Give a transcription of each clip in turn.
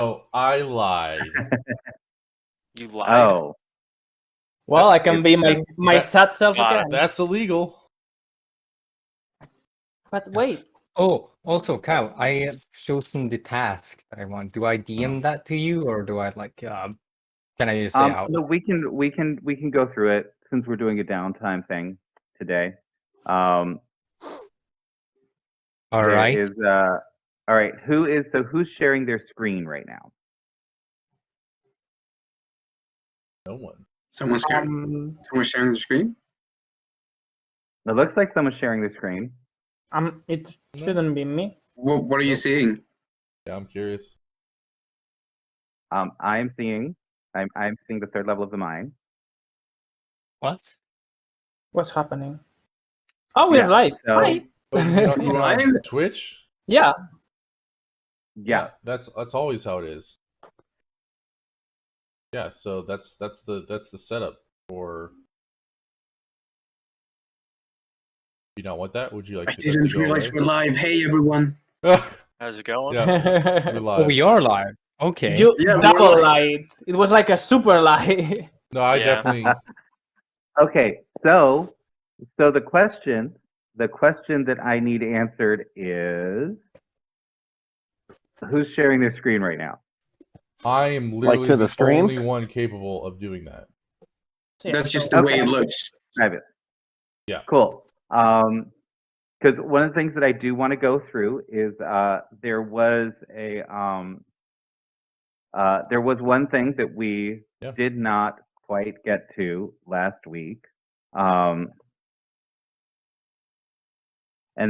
Oh, I lied. You lied? Oh. Well, I That's- can be my sad self again. That's illegal. But wait, Oh, also, Kyle, I have chosen the task that I want. Do I DM that to you, or do I like? Can I just say out? No, we can go through it since we're doing a downtime thing today. All right. All right. Who's sharing their screen right now? No one. Someone's sharing the screen. It looks like someone's sharing their screen. it shouldn't be me. What are you seeing? Yeah, I'm curious. I'm seeing the third level of the mind. What? What's happening? Oh, we're Yeah, live. so- Hi. You're Live? on Twitch? Yeah. Yeah. That's always how it is. Yeah, so that's the setup for. You don't want that? Would you like I to? didn't realize we're live. Hey everyone. How's it going? Yeah, we're live. Oh, we are live. Okay. You Yeah, we're double live. lied. It was like a super lie. No, I Yeah. definitely. Okay. So the question that I need answered is, who's sharing their screen right now? I am literally to the the stream? only one capable of doing that. That's just the way it looks. Private. Yeah. Cool. Because one of the things that I do want to go through is there was one thing that we did not quite get to last week, and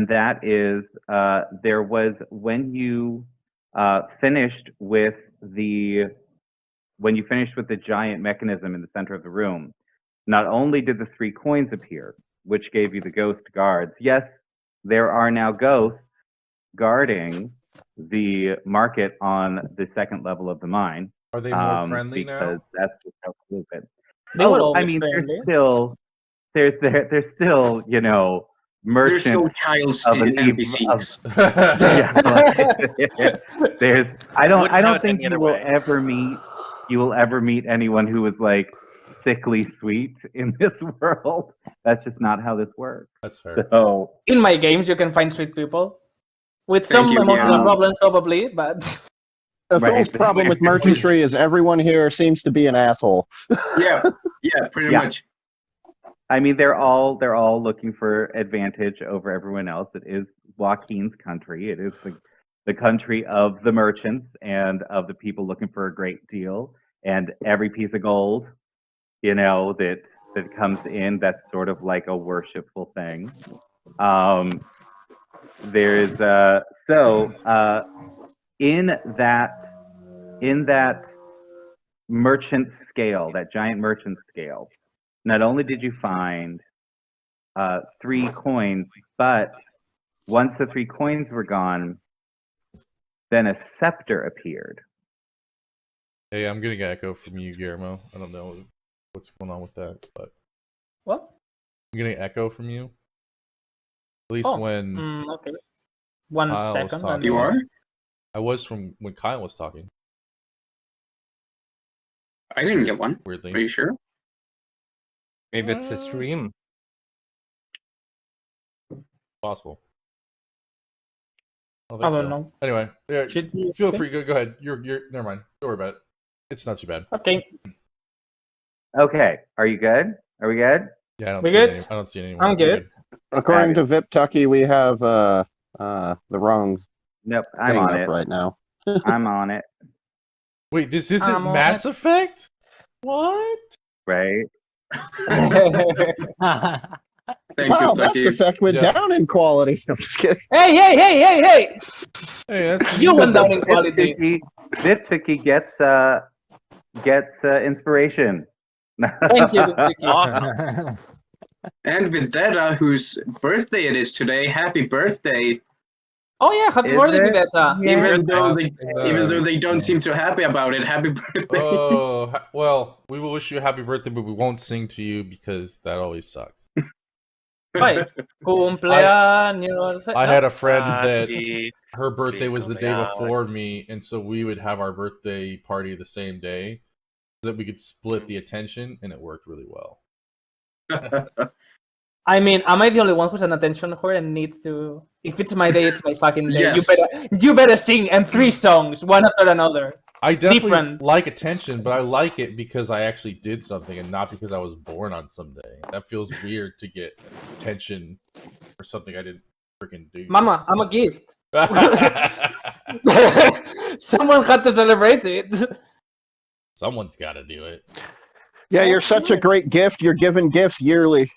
that is there was when you finished with the giant mechanism in the center of the room. Not only did the 3 coins appear, which gave you the ghost guards. Yes, there are now ghosts guarding the market on the second level of the mine. Are they more friendly because now? that's just how it's a little bit. They were I always mean, friendly. there's still, you know, There's still merchants Kyle's of an NPCs. there's I don't Wouldn't have it think any you other will way. ever meet anyone who is like sickly sweet in this world. That's just not how this works. That's fair. So In my games, you can find sweet people with Thank some you, emotional yeah. problems, probably, but Phil's Right. problem with merchantry is everyone here seems to be an asshole. Yeah, pretty Yeah. much. I mean, they're all looking for advantage over everyone else. It is Joaquin's country. It is the country of the merchants and of the people looking for a great deal. And every piece of gold, you know, that comes in, that's sort of like a worshipful thing. There's in that merchant scale, that giant merchant scale, not only did you find 3 coins, but once the 3 coins were gone, then a scepter appeared. Hey, I'm getting an echo from you, Guillermo. I don't know what's going on with that, but what? I'm getting an echo from you. At least when Okay. One Kyle was second. talking. You are? I was from when Kyle was talking. I didn't get one. Weirdly. Are you sure? Maybe it's a stream. Possible. I don't know. Anyway, yeah, Should we- feel free. Go ahead. You're. Never mind. Don't worry about it. It's not too bad. Okay. Okay, are you good? Are we good? Yeah, I don't We see good? any. I don't see anyone. I'm good. According to VipTucky, we have the wrong Nope, I'm thing on up it. right now. I'm on it. Wait, this isn't I'm on Mass Effect? What? Right? Thanks, Wow, good Mass lucky. Effect went Yeah. down in quality. I'm just kidding. Hey! Hey, that's You went down in quality. VipTucky gets inspiration. Thank you, Vitsuki. Awesome. And with Dada, whose birthday it is today, happy birthday! Oh yeah, happy Is birthday, it? Beta. Yeah. Even though they don't seem too happy about it, happy birthday! Oh, well, we will wish you a happy birthday, but we won't sing to you because that always sucks. Right. Cumpleaños. I had a friend that Happy- her birthday was the day cumpleaños. before me, and so we would have our birthday party the same day so that we could split the attention, and it worked really well. I mean, am I the only one who's an attention whore and needs to? If it's my day, it's my fucking day. Yes. You better sing and 3 songs, one after another. I definitely Different. like attention, but I like it because I actually did something and not because I was born on some day. That feels weird to get attention for something I didn't freaking do. Mama, I'm a gift. Someone had to celebrate it. Someone's got to do it. Yeah, you're such a great gift. You're giving gifts yearly.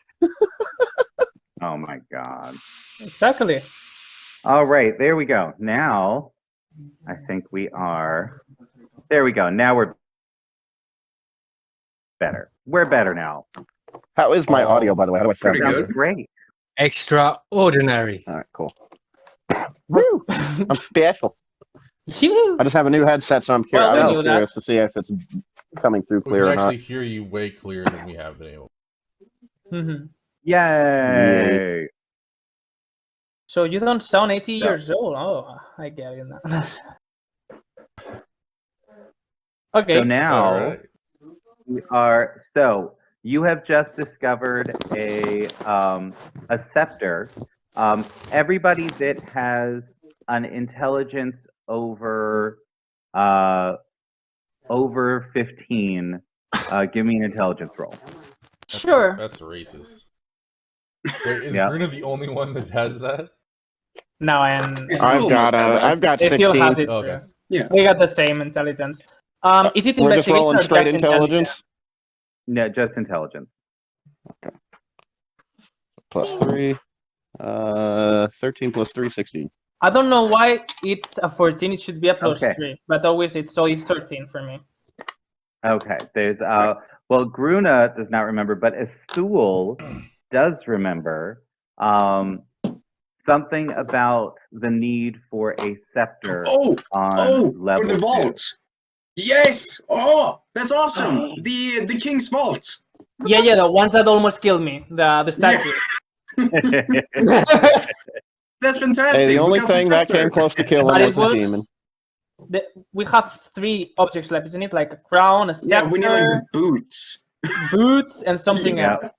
Oh my God. Exactly. All right, there we go. Now, I think we are. There we go. Now we're better. We're better now. How is my audio, by the way? How do I sound? Pretty Sounds good. great. Extraordinary. All right, cool. Woo! I'm special. Phew. I just have a new headset, so I'm curious. Well, we I knew was that. curious to see if it's coming through We clear can or not. actually hear you way clearer than we have been able. Mhm. Yay! So you don't sound 80 Yeah. years old. Oh, I get it now. Okay. So now All right. we are. So you have just discovered a scepter. Everybody that has an intelligence over 15, give me an intelligence roll. Sure. That's racist. Wait, is Yeah. Bruna the only one that has that? No, and It's I've almost got that bad. I've got if you 16. have it, Okay. Yeah. we got the same intelligence. Is it We're just investigation rolling or straight just intelligence. No, just intelligence. Plus 3. 13 plus 3, 16. I don't know why it's a 14. It should be a plus Okay. 3, but always it's 13 for me. Okay. There's well, Gruna does not remember, but Ethul does remember something about the need for a scepter Oh, on level for the 2. vault. Yes. Oh, that's awesome. The king's vault. Yeah, the ones that almost killed me, the statue. That's fantastic. Hey, the only We got the thing that scepter. came close to killing But him it was a demon. we have 3 objects left, isn't it? Like a crown, a Yeah, scepter, we need like the boots. boots, and something Yeah. else.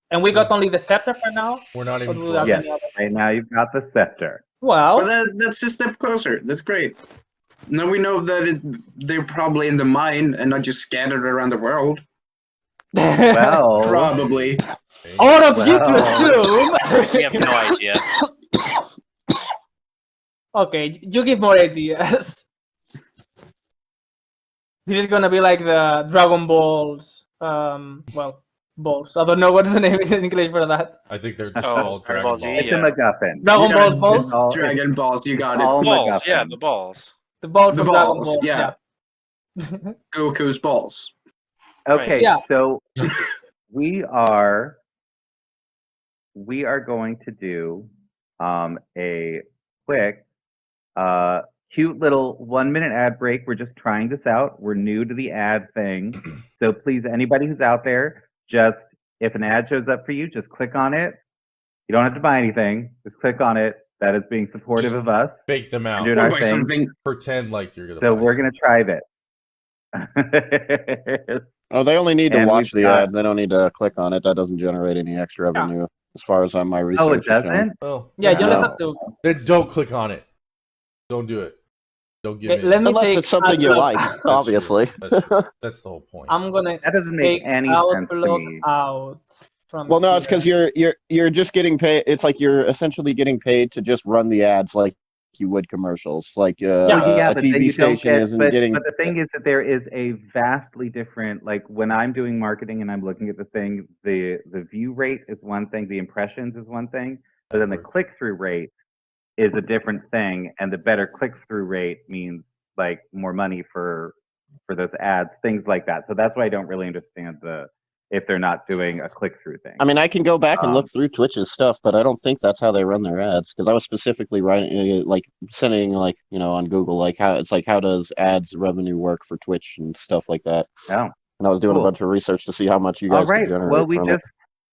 And we got only the scepter for now. We're not Or even do we have close. Yes. any other? Right now you've got the scepter. Well, Well, that's just a step closer. That's great. Now we know that they're probably in the mine and not just scattered around the world. Well, Probably. all of you to Well. assume. We have no idea. Okay, you give more ideas. This is gonna be like the Dragon Balls. Well, balls. I don't know what's the name in English for that. I think they're just Oh, all Dragon Dragon Ball Z, Balls. it's yeah. a MacGuffin. Dragon Yeah, Balls balls. It's all- Dragon Balls, you got all it. Balls, MacGuffin. yeah, the balls. The balls The from Dragon balls, Ball. yeah. Goku's balls. Okay, Yeah. so we are going to do a quick cute little 1-minute ad break. We're just trying this out. We're new to the ad thing. So please, anybody who's out there, just if an ad shows up for you, just click on it. You don't have to buy anything. Just click on it. That is being supportive Just of us. Fake them out. Doing Or our by thing. something. Pretend like you're gonna. So buy we're going to try this. Oh, they only need to And watch we've the got- ad. They don't need to click on it. That doesn't generate any extra revenue, as far as my research. Oh, it has shown. doesn't? Oh, Yeah, you only No. have to. then don't click on it. Don't do it. Don't give Okay, in. let me Unless take it's something you Outlook- like, That's obviously. true. That's true. That's the whole point. I'm gonna That doesn't make take any sense to Outlook me. out from. Well, no, it's because here. you're just getting paid. It's like you're essentially getting paid to just run the ads like you would commercials. Like Yeah, a but then TV you don't station get, isn't but getting. the thing is that there is a vastly different, like when I'm doing marketing and I'm looking at the thing, the view rate is one thing, the impressions is one thing, but then the click-through rate is a different thing, and the better click-through rate means like more money for those ads, things like that. So that's why I don't really understand if they're not doing a click-through thing. I mean, I can go back and Um, look through Twitch's stuff, but I don't think that's how they run their ads. Because I was specifically writing, like, sending, like, on Google, like, how does ads revenue work for Twitch and stuff like that. Oh, And I was doing Cool. a bunch of research to see how much you all guys could right. generate Well, we from it. just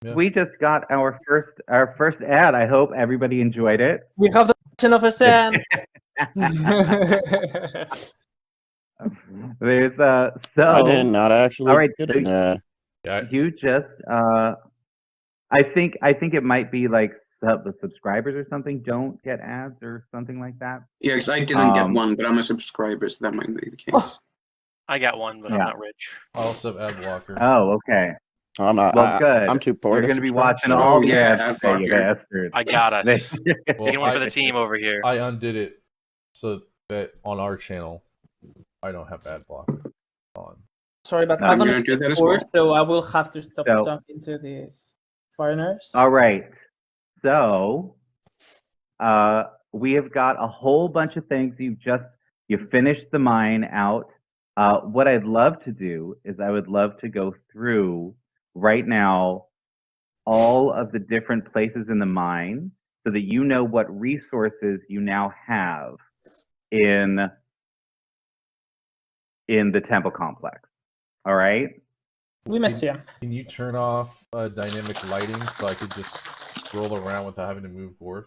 Yeah. We just got our first ad. I hope everybody enjoyed it. We have the version of a sand. There's I did not actually all right, get so an ad. Yeah, you just I think it might be like the subscribers or something don't get ads or something like that. Yeah, 'cause I didn't get Um, one, but I'm a subscriber, so that might be the Oh. case. I got one, but I'm Yeah. not rich. I also have ad blocker. Oh, okay. I'm not. Well, good. I'm too poor. You're to going to be subscribe, watching so- all Oh, the yeah, ads ad today, you blocker. bastard. I got us. Well, Making one for the team over here. I undid it so that on our channel, I don't have ad blocker on. Sorry, but I'm I'm gonna do that as well. so I will have to stop So- talking to these foreigners. All right. So, we have got a whole bunch of things. You finished the mine out. What I'd love to do is I would love to go through right now all of the different places in the mine so that you know what resources you now have in the temple complex. All right? We miss you. Can you turn off dynamic lighting so I could just scroll around without having to move Gorf?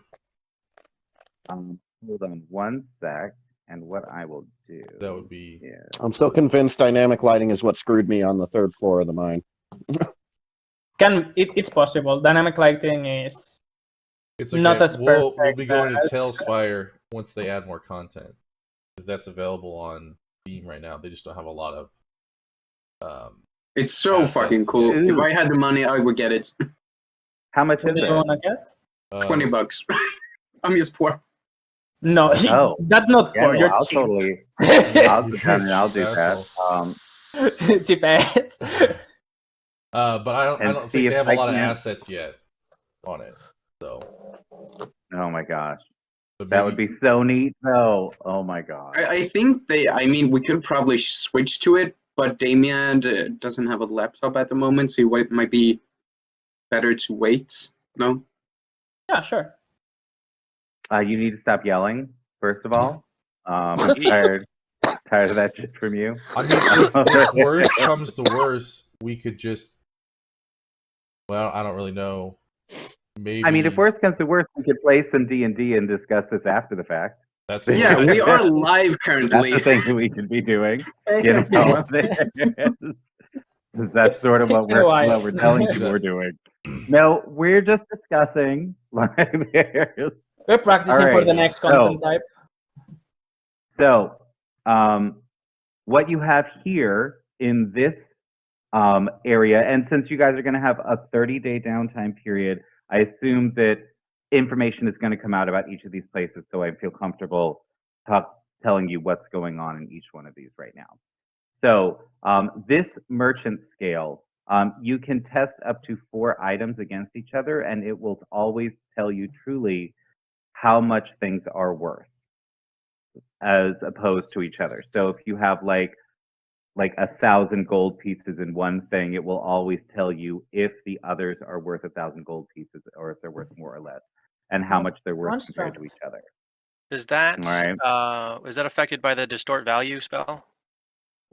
Hold on one sec, and what I will do. That would be. is- I'm still convinced dynamic lighting is what screwed me on the 3rd floor of the mine. It's possible. Dynamic lighting is It's okay. not as We'll perfect be going to as- Tailspire once they add more content, because that's available on Steam right now. They just don't have a lot of. It's so Assets, fucking cool. yeah. If I had the money, I would get it. How much what is do you it? want to get. $20. I'm just poor. No, Oh. that's not Yeah, poor. no, You're I'll cheap. totally. I'll sit down and I'll do Asshole. that. Cheap ass. But I don't And think see they if have a I lot of can- assets yet on it. So. Oh my gosh, But that would maybe- be so neat, though. Oh my gosh. I think I mean, we could probably switch to it, but Damien doesn't have a laptop at the moment, so it might be better to wait. No? Yeah, sure. You need to stop yelling, first of all. I'm tired of that shit from you. I mean, if worse comes to worse, we could just. Well, I don't really know. Maybe. I mean, if worse comes to worse, we could play some D&D and discuss this after the fact. That's Yeah, we are live That's currently. the thing that we could be doing. You know, that's sort of what we're telling you we're doing. No, we're just discussing. Like, there's We're practicing All for right, the next so- content type. So, what you have here in this area, and since you guys are going to have a 30-day downtime period, I assume that information is going to come out about each of these places, so I feel comfortable telling you what's going on in each one of these right now. So, this merchant scale, you can test up to 4 items against each other, and it will always tell you truly how much things are worth as opposed to each other. So if you have like 1,000 gold pieces in one thing, it will always tell you if the others are worth 1,000 gold pieces or if they're worth more or less, and how much they're worth compared to each other. Is that Alright. is that affected by the distort value spell?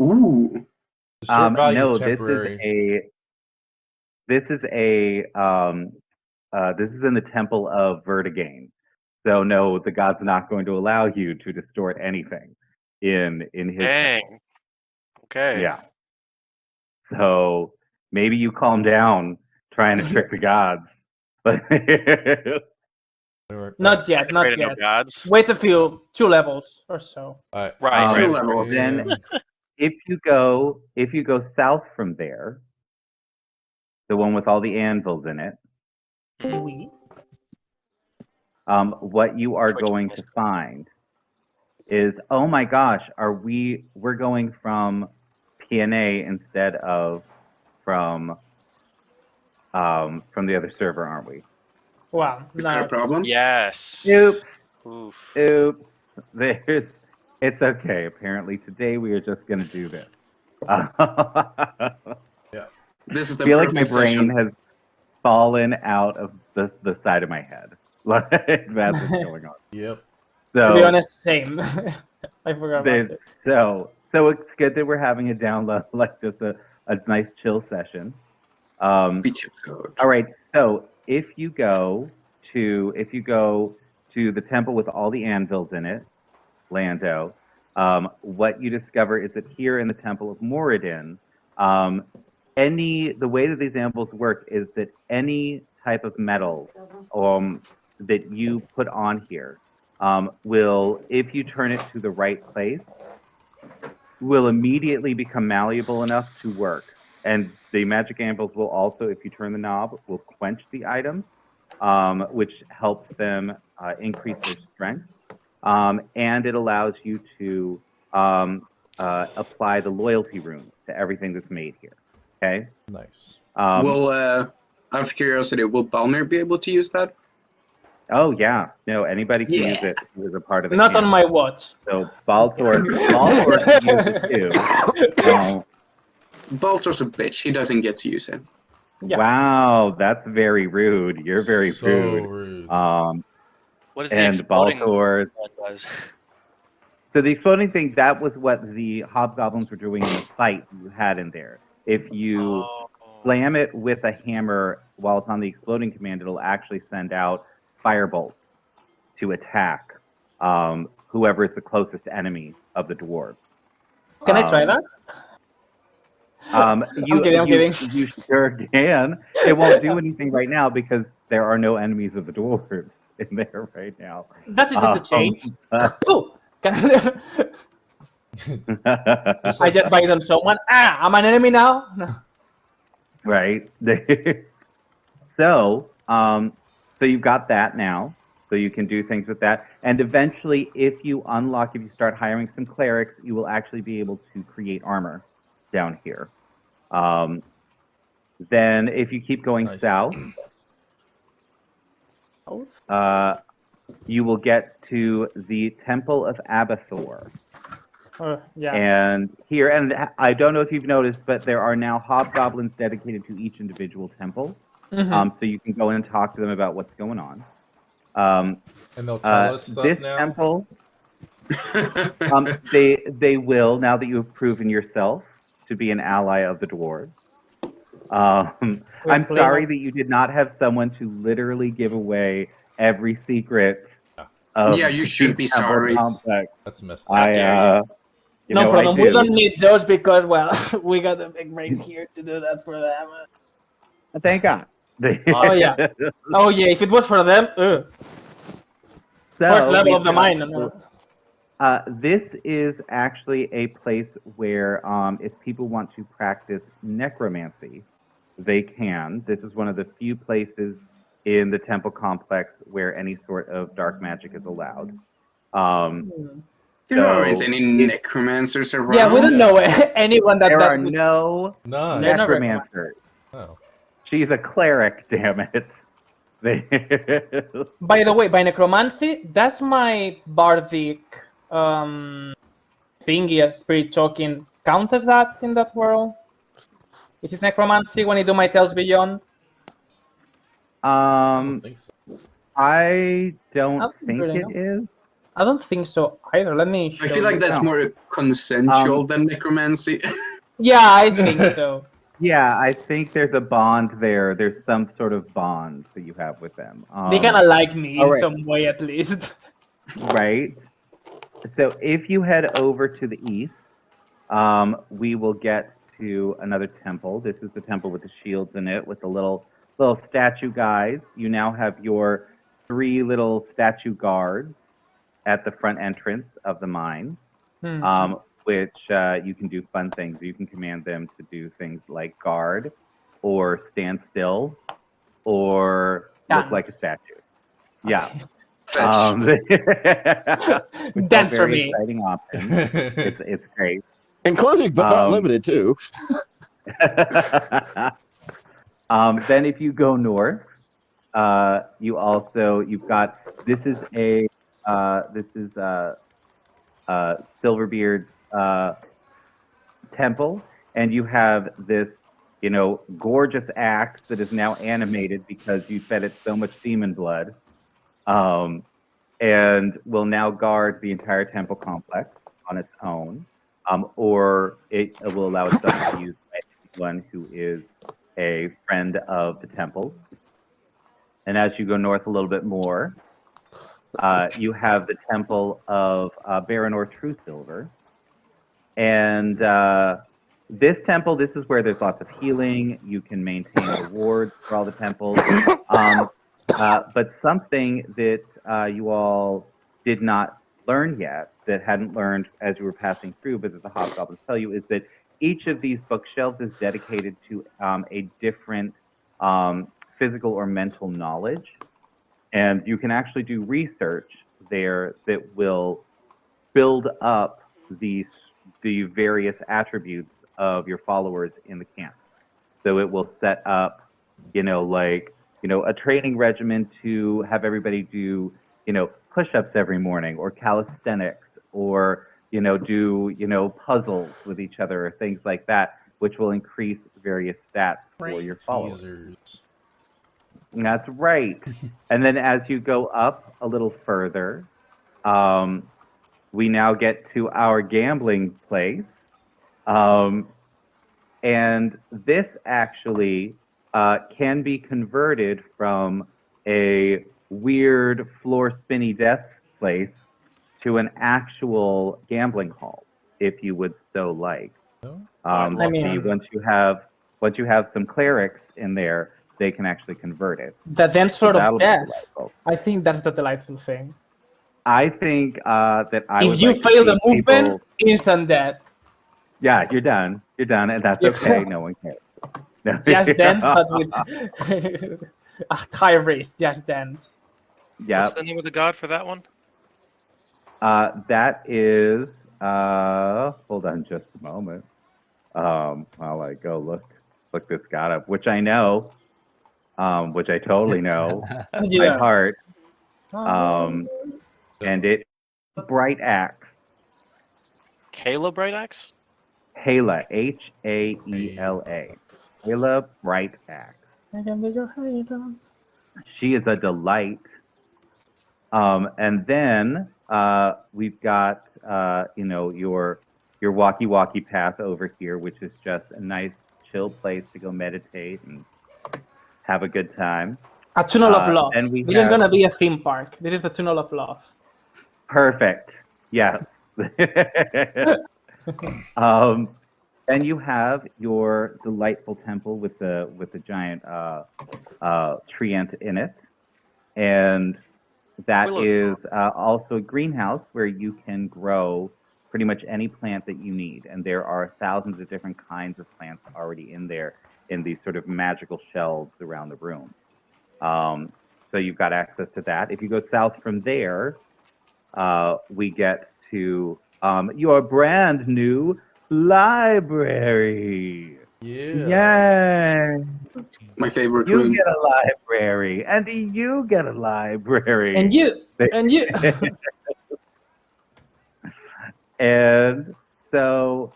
Ooh. Distort value No, is temporary. this is in the Temple of Vertigane. So no, the god's not going to allow you to distort anything in his temple. Dang. Okay. Yeah. So maybe you calm down trying to trick the gods. But Not yet, Afraid not of no yet. gods. Wait a few 2 levels or so. Right. Two right. levels. then if you go south from there, the one with all the anvils in it, We. what you are Twitch going to find is, oh my gosh, we're going from PNA instead of from the other server, aren't we? Wow. Is that a Not, problem? Yes. Oops. Oof. It's okay. Apparently today we are just gonna do this. This is the I feel like perfect my brain session. has fallen out of the side of my head. Like that's what's going on. Yep. to be So honest, same. I forgot about there's it. so it's good that we're having a download, like just a nice chill session. Beach episode. All right, so if you go to the temple with all the anvils in it, Lando, what you discover is that here in the Temple of Moradin, the way that these anvils work is that any type of metal that you put on here will, if you turn it to the right place, will immediately become malleable enough to work. And the magic anvils will also, if you turn the knob, will quench the items, which helps them increase their strength. And it allows you to apply the loyalty rune to everything that's made here. Okay. Nice. Will, out of curiosity, will Balmer be able to use that? Oh yeah, no, anybody can use it who is a part of the Not on camp. my watch. So Baltor can use it too. Baltor's a bitch. He doesn't get to use it. Yeah. Wow, that's very rude. You're very So rude. rude. What is the And exploding Baltor. one does? So the exploding thing, that was what the hobgoblins were doing in the fight you had in there. If you slam it with a hammer while it's on the exploding command, it'll actually send out firebolts to attack whoever is the closest enemy of the dwarves. Can I try that? I'm kidding. You sure can. It won't do anything right now because there are no enemies of the dwarves in there right now. That's easy to change. Oh, I just bite on someone. I'm an enemy now. No. Right. So you've got that now. So you can do things with that. And eventually, if you start hiring some clerics, you will actually be able to create armor down here. Then if you keep going south, you will get to the Temple of Abathor. Yeah. And here, and I don't know if you've noticed, but there are now hobgoblins dedicated to each individual temple. So you can go in and talk to them about what's going on. And they'll tell us stuff this now? temple, they will, now that you have proven yourself to be an ally of the dwarves. I'm sorry that you did not have someone to literally give away every secret of Yeah, you should be sorry. complex. That's messed How up. dare you. No problem. We don't need those because, well, we got a big brain here to do that for them. Thank God. Oh yeah. Oh yeah. If it was for them, first level of the mine. This is actually a place where, if people want to practice necromancy, they can. This is one of the few places in the temple complex where any sort of dark magic is allowed. There aren't any necromancers around. Yeah, we don't know anyone that. There are no None. necromancers. Oh. She's a cleric, damn it. By the way, by necromancy, that's my bardic thingy, spirit choking. Count as that in that world? Is it necromancy when I do my Tales Beyond? I don't think so. I don't think really it is. I don't think so either. Let me. I feel like that's more consensual than necromancy. Yeah, I think so. Yeah, I think there's a bond there. There's some sort of bond that you have with them. They kind of like me in right. some way, at least. Right. So if you head over to the east, we will get to another temple. This is the temple with the shields in it, with the little statue guys. You now have your 3 little statue guards at the front entrance of the mine. Which you can do fun things. You can command them to do things like guard, or stand still, or look like a statue. Yeah. Dance for very me. exciting option. It's great. Including, but not limited to. Then if you go north, you've got, this is Silverbeard's temple, and you have this, gorgeous axe that is now animated because you fed it so much demon blood, and will now guard the entire temple complex on its own, or it will allow itself to be used by anyone who is a friend of the temples. And as you go north a little bit more, you have the temple of Baranor Truesilver. And this temple, this is where there's lots of healing. You can maintain rewards for all the temples. But something that you all did not learn yet, that hadn't learned as you were passing through, but that the hobgoblins tell you, is that each of these bookshelves is dedicated to a different physical or mental knowledge. And you can actually do research there that will build up the various attributes of your followers in the camps. So it will set up, a training regimen to have everybody do, push-ups every morning, or calisthenics, or, do, puzzles with each other, or things like that, which will increase various stats for your followers. Teasers. That's right. And then as you go up a little further, we now get to our gambling place. And this actually can be converted from a weird floor spinny death place to an actual gambling hall, if you would so like. I'd love See, once you have some clerics in there, they can actually convert it. The dance So floor that'll of be death. delightful. I think that's the delightful thing. I think that I would If you like to fail see the movement, people. instant death. Yeah, you're done, and that's Yeah. okay. No one cares. No. Just dance, but with a high risk. Just dance. Yeah, What's the name of the god for that one? that is. Hold on, just a moment. While I go look this god up, which I know, which I totally know by Yeah. heart. And it's Bright Axe. Kayla Bright Axe? Hala, Haela. Hala Bright Axe. She is a delight. And then we've got your walkie path over here, which is just a nice chill place to go meditate and have a good time. A tunnel of love. Then we This is have- gonna be a theme park. This is the tunnel of love. Perfect. Yes. Then you have your delightful temple with the giant treant in it, and that Willow. is also a greenhouse where you can grow pretty much any plant that you need, and there are thousands of different kinds of plants already in there in these sort of magical shelves around the room. So you've got access to that. If you go south from there, we get to your brand new library. Yeah. Yay! My favorite You room. get a library, and you get a library. And you. And so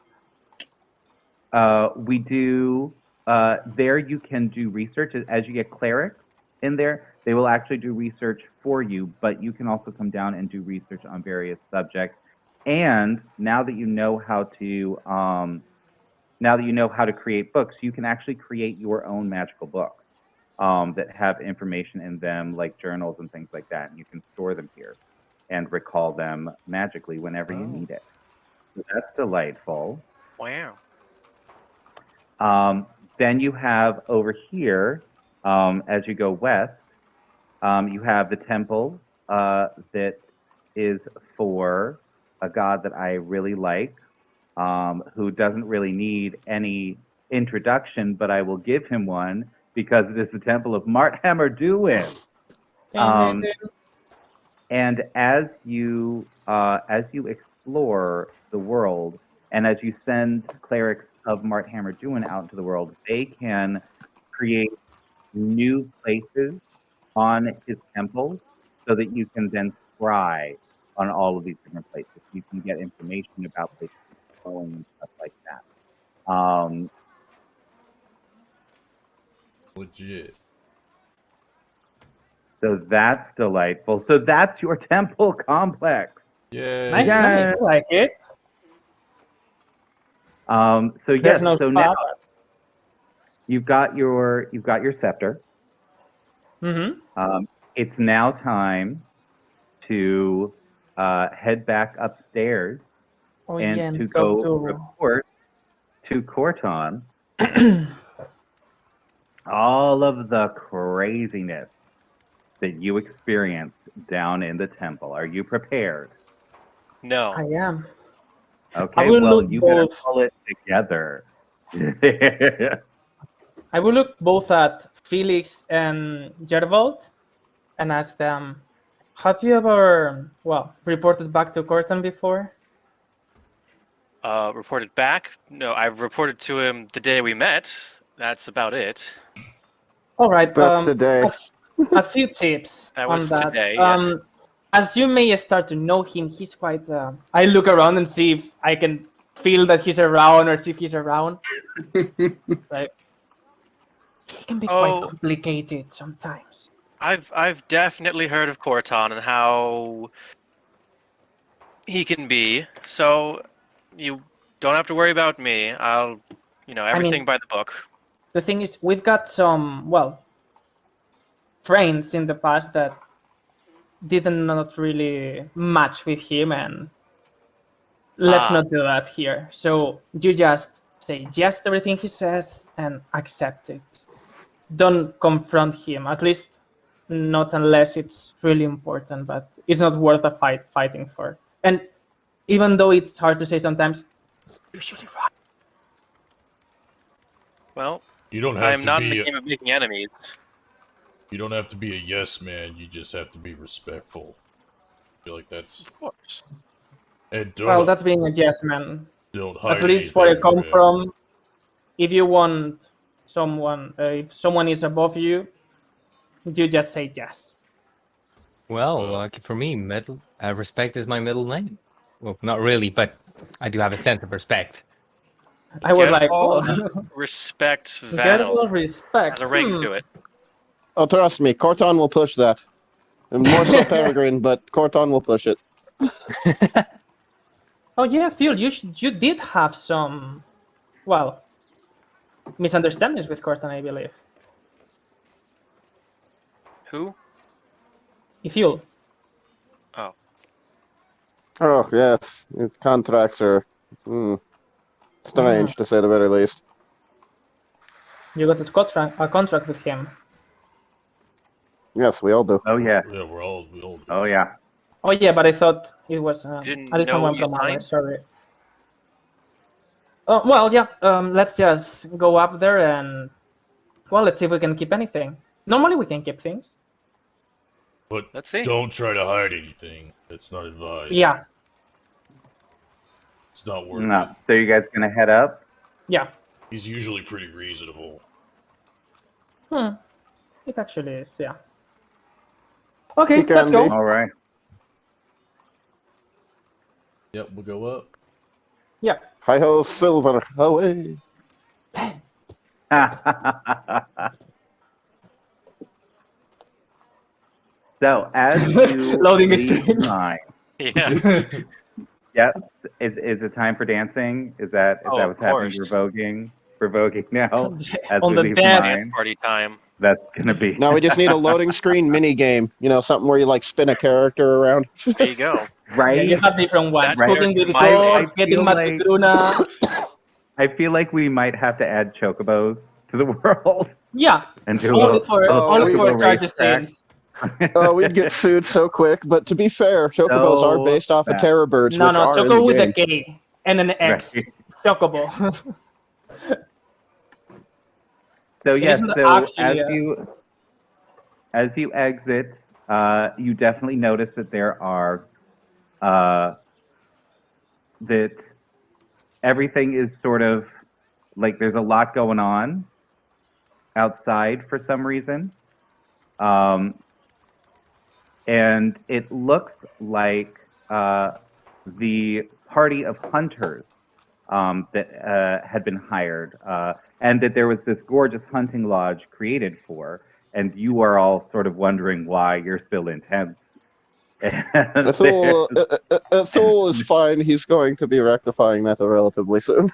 we do, there you can do research. As you get clerics in there, they will actually do research for you, but you can also come down and do research on various subjects. And now that you know how to create books, you can actually create your own magical books that have information in them, like journals and things like that. And you can store them here and recall them magically whenever you need it. So that's delightful. Wow. Then you have over here, as you go west, you have the temple that is for a god that I really like, who doesn't really need any introduction, but I will give him one because it is the temple of Marthammer Duin. And as you explore the world, and as you send clerics of Marthammer Duin out into the world, they can create new places on his temple so that you can then scry on all of these different places. You can get information about places and stuff like that. Legit. So that's delightful. So that's your temple complex. Yeah. Nice, Yeah. nice. I like it. So There's yes, no so spa, now, you've got your scepter. Mm-hmm. It's now time to head back upstairs Oh and yeah, to and go talk report to Corton to. all of the craziness that you experienced down in the temple. Are you prepared? No. I am. Okay, will well, look you better both. pull it together. I will look both at Felix and Gervald and ask them, have you ever, reported back to Corton before? Reported back? No, I've reported to him the day we met. That's about it. All right. That's today. A few tips That on was that. today, yeah. As you may start to know him, he's quite. I look around and see if I can feel that he's around or see if he's around. Like, he can be quite Oh. complicated sometimes. I've definitely heard of Corton and how he can be. So you don't have to worry about me. I'll, everything by the book. The thing is, we've got some, friends in the past that didn't not really match with him, and let's not do that here. So you just say yes to everything he says and accept it. Don't confront him, at least not unless it's really important, but it's not worth a fighting for. And even though it's hard to say sometimes, usually right. Well, You don't have I'm to not in be the game of making enemies. You don't have to be a yes man. You just have to be respectful. I feel like that's. Of course. And Well, that's being a yes man. don't hide At least where you anything come from, if you want someone, if someone is above you, you just say yes. Well, like for me, respect is my middle name. Well, not really, but I do have a sense of respect. I was like, Gervald, respect Gervald, Vanel. respect. Has a ring to it. Oh, trust me, Corton will push that. And more so Peregrine, but Corton will push it. Oh yeah, Phil, you did have some, misunderstandings with Corton, I believe. Who? Phil. Oh. Oh, yes. Contracts are strange, to say the very least. You got a contract with him. Yes, we all do. Oh, yeah. Yeah, we all do. Oh, yeah. Oh yeah, but I thought it was a didn't different know one you from signed? ours. Sorry. Well, yeah. Let's just go up there and let's see if we can keep anything. Normally we can keep things. But Let's see. don't try to hide anything. That's not advised. Yeah. It's not worth No. it. So you guys gonna head up? Yeah. He's usually pretty reasonable. It actually is. Yeah. Okay, He can let's go. be. All right. Yep, we'll go up. Yeah. Hi-ho, silver, away. So as you Loading a leave screen. behind, Yeah. yes, is it time for dancing? Is that Oh, what's of happening? course. Provoking now. As On we the leave death. behind, Party time. that's gonna be. Now we just need a loading screen mini game. You know, something where you like spin a character around. There you go. Right. Yeah, you have different ones. That Cooking with character might God, getting mad with Luna. I feel like we might have to add chocobos to the world Yeah. and do Only a for chocobo charger racetrack. scenes. Oh, we'd get sued so quick. But to be fair, chocobos are based off of fast. terror birds, No, which no, are in Choco the with game. a K and an X. Right. Chocobo. So It yes, isn't so actually as you exit, you definitely notice that there are that everything is sort of like there's a lot going on outside for some reason, and it looks like the party of hunters that had been hired, and that there was this gorgeous hunting lodge created for, and you are all sort of wondering why you're still in tents. Thul is fine. He's going to be rectifying that relatively soon.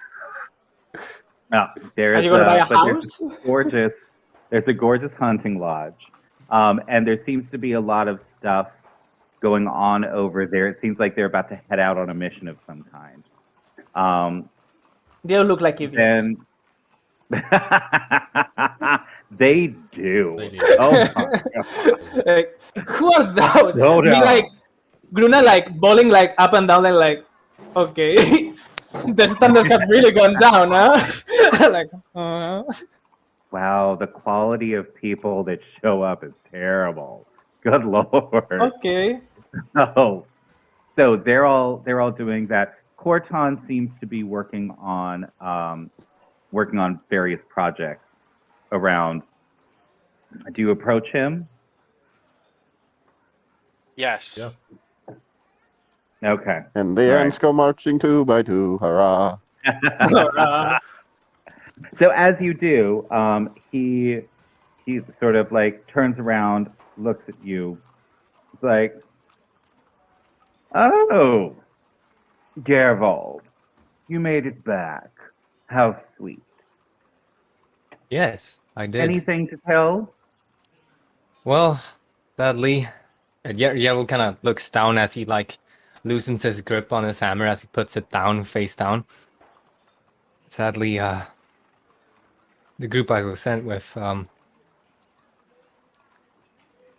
No, there Are is you gonna buy a but house? there's a gorgeous hunting lodge, and there seems to be a lot of stuff going on over there. It seems like they're about to head out on a mission of some kind. They all look like idiots. Then they do. They do. Oh my god! Like, who are those? Hold Me on. like Gruna like bowling like up and down and like, okay, the standards have really gone down, huh? Like, Wow, the quality of people that show up is terrible. Good lord. okay. So they're all doing that. Corton seems to be working on various projects around. Do you approach him? Yes. Yeah. Okay. And the Right. ants go marching 2 by 2, hurrah! So as you do, he sort of like turns around, looks at you, it's like, oh, Gervald, you made it back. How sweet. Yes, I did. Anything to tell? Well, sadly, Yerl kind of looks down as he like loosens his grip on his hammer as he puts it down, face down. Sadly, the group I was sent with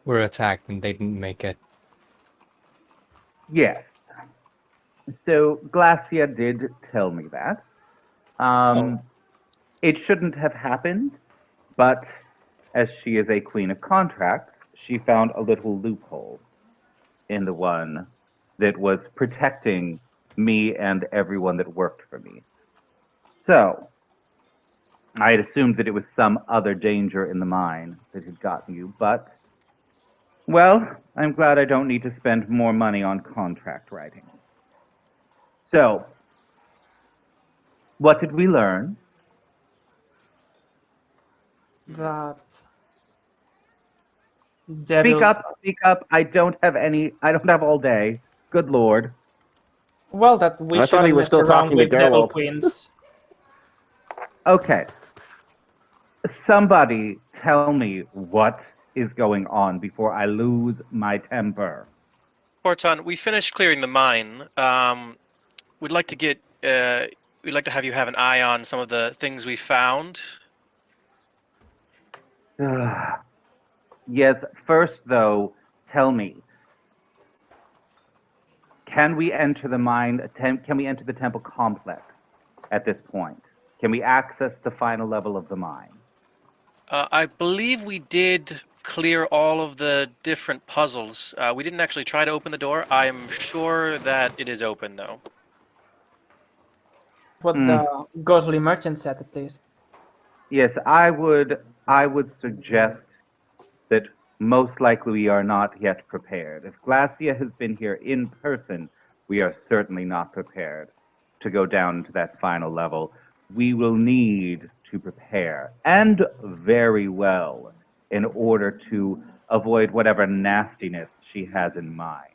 were attacked and they didn't make it. Yes. So Glacia did tell me that. It shouldn't have happened, but as she is a queen of contracts, she found a little loophole in the one that was protecting me and everyone that worked for me. So I had assumed that it was some other danger in the mine that had gotten you, but, well, I'm glad I don't need to spend more money on contract writing. So, what did we learn? That Speak devils. up. I don't have all day. Good lord. Well, that we I thought he shouldn't was mess still around talking to with devil Geralt. queens. Okay. Somebody tell me what is going on before I lose my temper. Corton, we finished clearing the mine. We'd like to get. We'd like to have you have an eye on some of the things we found. Yes, first though, tell me. Can we enter the mine? Can we enter the temple complex at this point? Can we access the final level of the mine? I believe we did clear all of the different puzzles. We didn't actually try to open the door. I am sure that it is open, though. What the ghostly merchant said, at least. Yes, I would suggest that most likely we are not yet prepared. If Glacia has been here in person, we are certainly not prepared to go down to that final level. We will need to prepare, and very well, in order to avoid whatever nastiness she has in mind.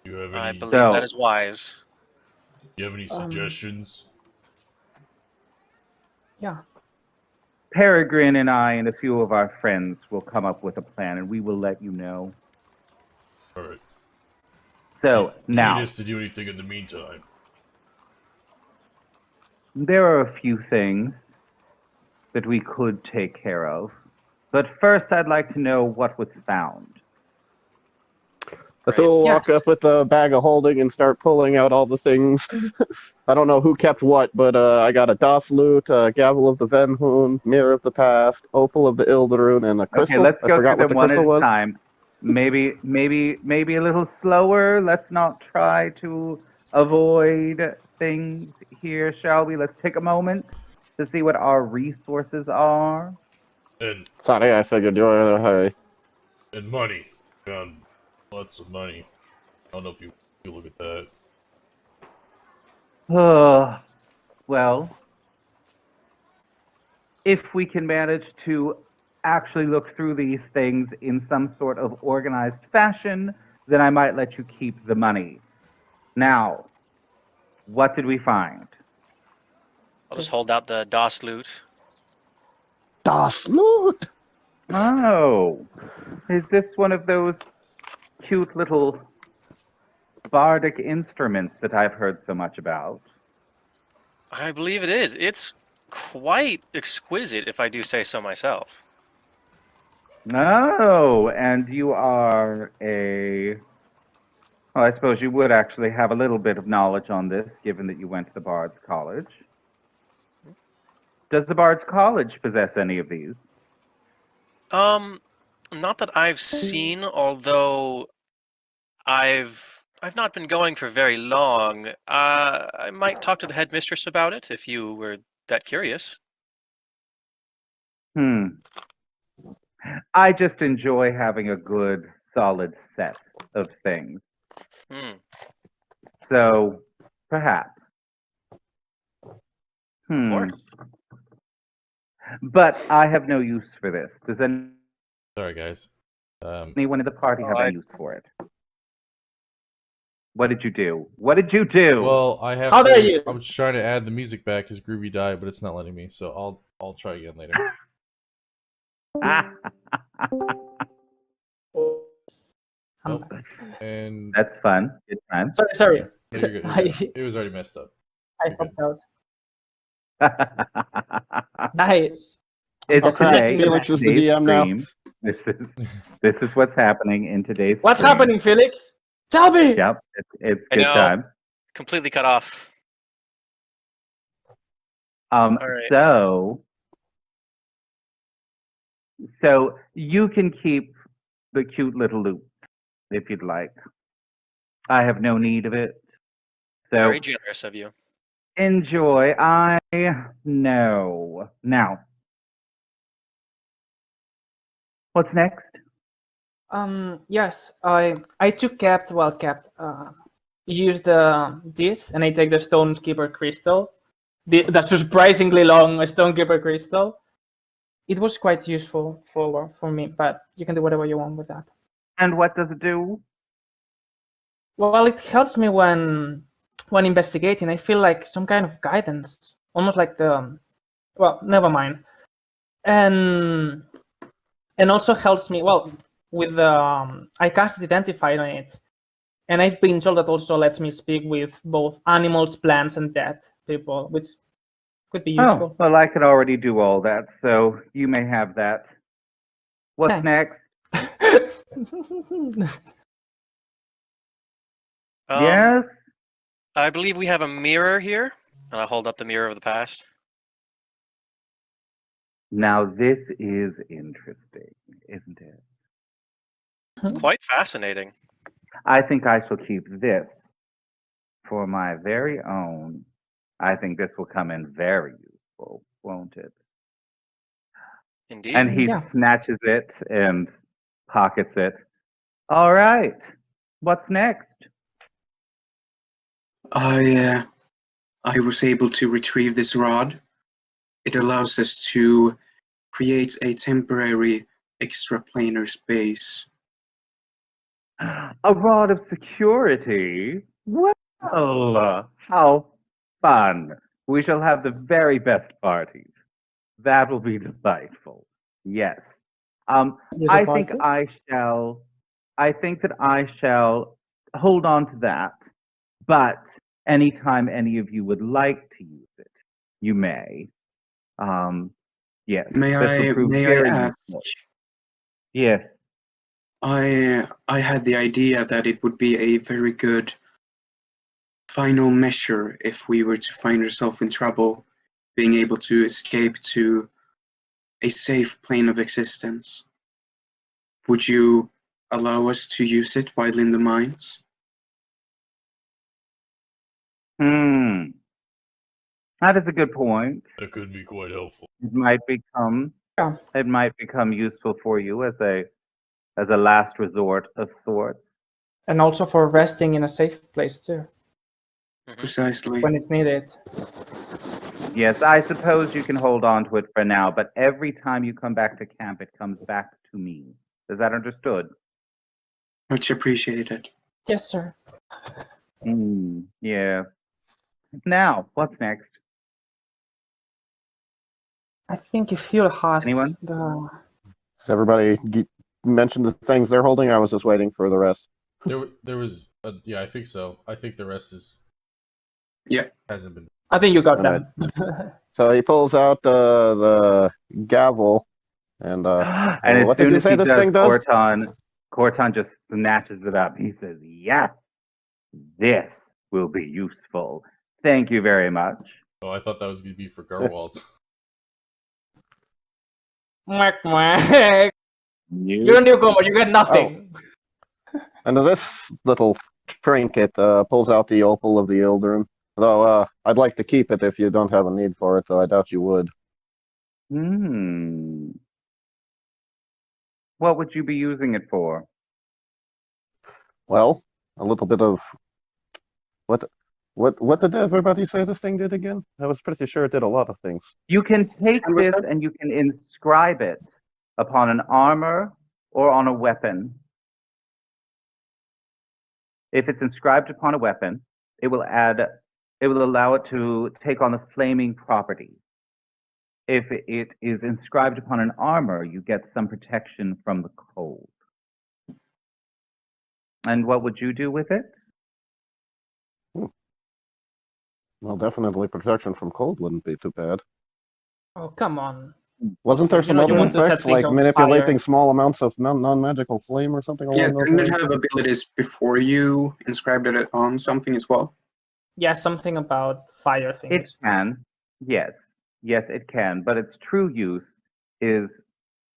Do you have I any? believe So- that is wise. Do you have any suggestions? Yeah. Peregrine and I and a few of our friends will come up with a plan, and we will let you know. All right. So, Do you now, need us to do anything in the meantime? there are a few things that we could take care of. But first, I'd like to know what was found. Bethul will walk Yes. up with a bag of holding and start pulling out all the things. I don't know who kept what, but I got a Das Loot, a Gavel of the Venhun, Mirror of the Past, Opal of the Ildarun, and a crystal. Okay, let's I go forgot through what the them one at crystal a was. time. Maybe a little slower. Let's not try to avoid things here, shall we? Let's take a moment to see what our resources are. And Sorry, I figured you were in a hurry. money. Found lots of money. I don't know if you look at that. Well, if we can manage to actually look through these things in some sort of organized fashion, then I might let you keep the money. Now, what did we find? I'll just hold out the DOS loot. Das Loot! Oh, is this one of those cute little bardic instruments that I've heard so much about? I believe it is. It's quite exquisite, if I do say so myself. Oh, and you are a... Well, I suppose you would actually have a little bit of knowledge on this, given that you went to the Bard's College. Does the Bard's College possess any of these? Not that I've seen, although I've not been going for very long. I might talk to the headmistress about it if you were that curious. I just enjoy having a good, solid set of things. So, perhaps. Of course. But I have no use for this. Does Sorry, guys. anyone in the party have any use for it? What did you do? What did you do? Well, I have. How dare you? I'm just trying to add the music back because Groovy died, but it's not letting me. So I'll try again later. Oh, and That's fun. Good time. Sorry. no, you're good. You're good. It was already messed up. I You're good. popped out. Nice. It's Oh, crap. today. Felix is the today's DM now. stream. This is what's happening in today's What's stream. happening, Felix? Tell me. Yep, it's I good know. times. Completely cut off. right. So you can keep the cute little loot if you'd like. I have no need of it. So Very generous of you. enjoy. I know. Now, what's next? Yes, I took kept used this, and I take the Stonekeeper crystal, the surprisingly long Stonekeeper crystal. It was quite useful for me, but you can do whatever you want with that. And what does it do? Well, it helps me when investigating. I feel like some kind of guidance, almost like the. Well, never mind. And also helps me with I cast Identify on it, and I've been told that also lets me speak with both animals, plants, and dead people, which could be useful. Oh, well, I could already do all that, so you may have that. What's Thanks. next? Yes? I believe we have a mirror here, and I'll hold up the mirror of the past. Now this is interesting, isn't it? It's quite fascinating. I think I shall keep this for my very own. I think this will come in very useful, won't it? Indeed. And he Yeah. snatches it and pockets it. All right. What's next? I was able to retrieve this rod. It allows us to create a temporary extraplanar space. A rod of security? Well, how fun. We shall have the very best parties. That will be delightful. Yes. I think that I shall hold on to that, but anytime any of you would like to use it, you may. Yes. May this will I prove very ask? useful. Yes. I had the idea that it would be a very good final measure if we were to find ourselves in trouble, being able to escape to a safe plane of existence. Would you allow us to use it while in the mines? That is a good point. That could be quite helpful. It might become Yeah. it might become useful for you as a last resort of sorts. And also for resting in a safe place too, Precisely. when it's needed. Yes, I suppose you can hold on to it for now, but every time you come back to camp, it comes back to me. Is that understood? Much appreciated. Yes, sir. Yeah. Now, what's next? I think if you has Anyone? the. Does everybody mention the things they're holding? I was just waiting for the rest. There was yeah, I think so. I think the rest is Yeah. hasn't been. I think you got Alright. them. So he pulls out the gavel, and And as what did soon you as say he this does, thing does? Corton just snatches it up. He says, "Yes, this will be useful. Thank you very much." Oh, I thought that was gonna be for Garwald. Quack, quack. You're a newcomer. You get nothing. And this little trinket pulls out the opal of the Ildrum. Though I'd like to keep it if you don't have a need for it, though I doubt you would. What would you be using it for? Well, a little bit of what did everybody say this thing did again? I was pretty sure it did a lot of things. You can take And was this that- and you can inscribe it upon an armor or on a weapon. If it's inscribed upon a weapon, it will allow it to take on the flaming property. If it is inscribed upon an armor, you get some protection from the cold. And what would you do with it? Well, definitely protection from cold wouldn't be too bad. Oh, come on. Wasn't there You some know you other want to set effects, things like on manipulating fire. small amounts of non-magical flame or something Yeah, along those didn't it lines? have abilities before you inscribed it on something as well? Yeah, something about fire It things. can, yes. Yes, it can. But its true use is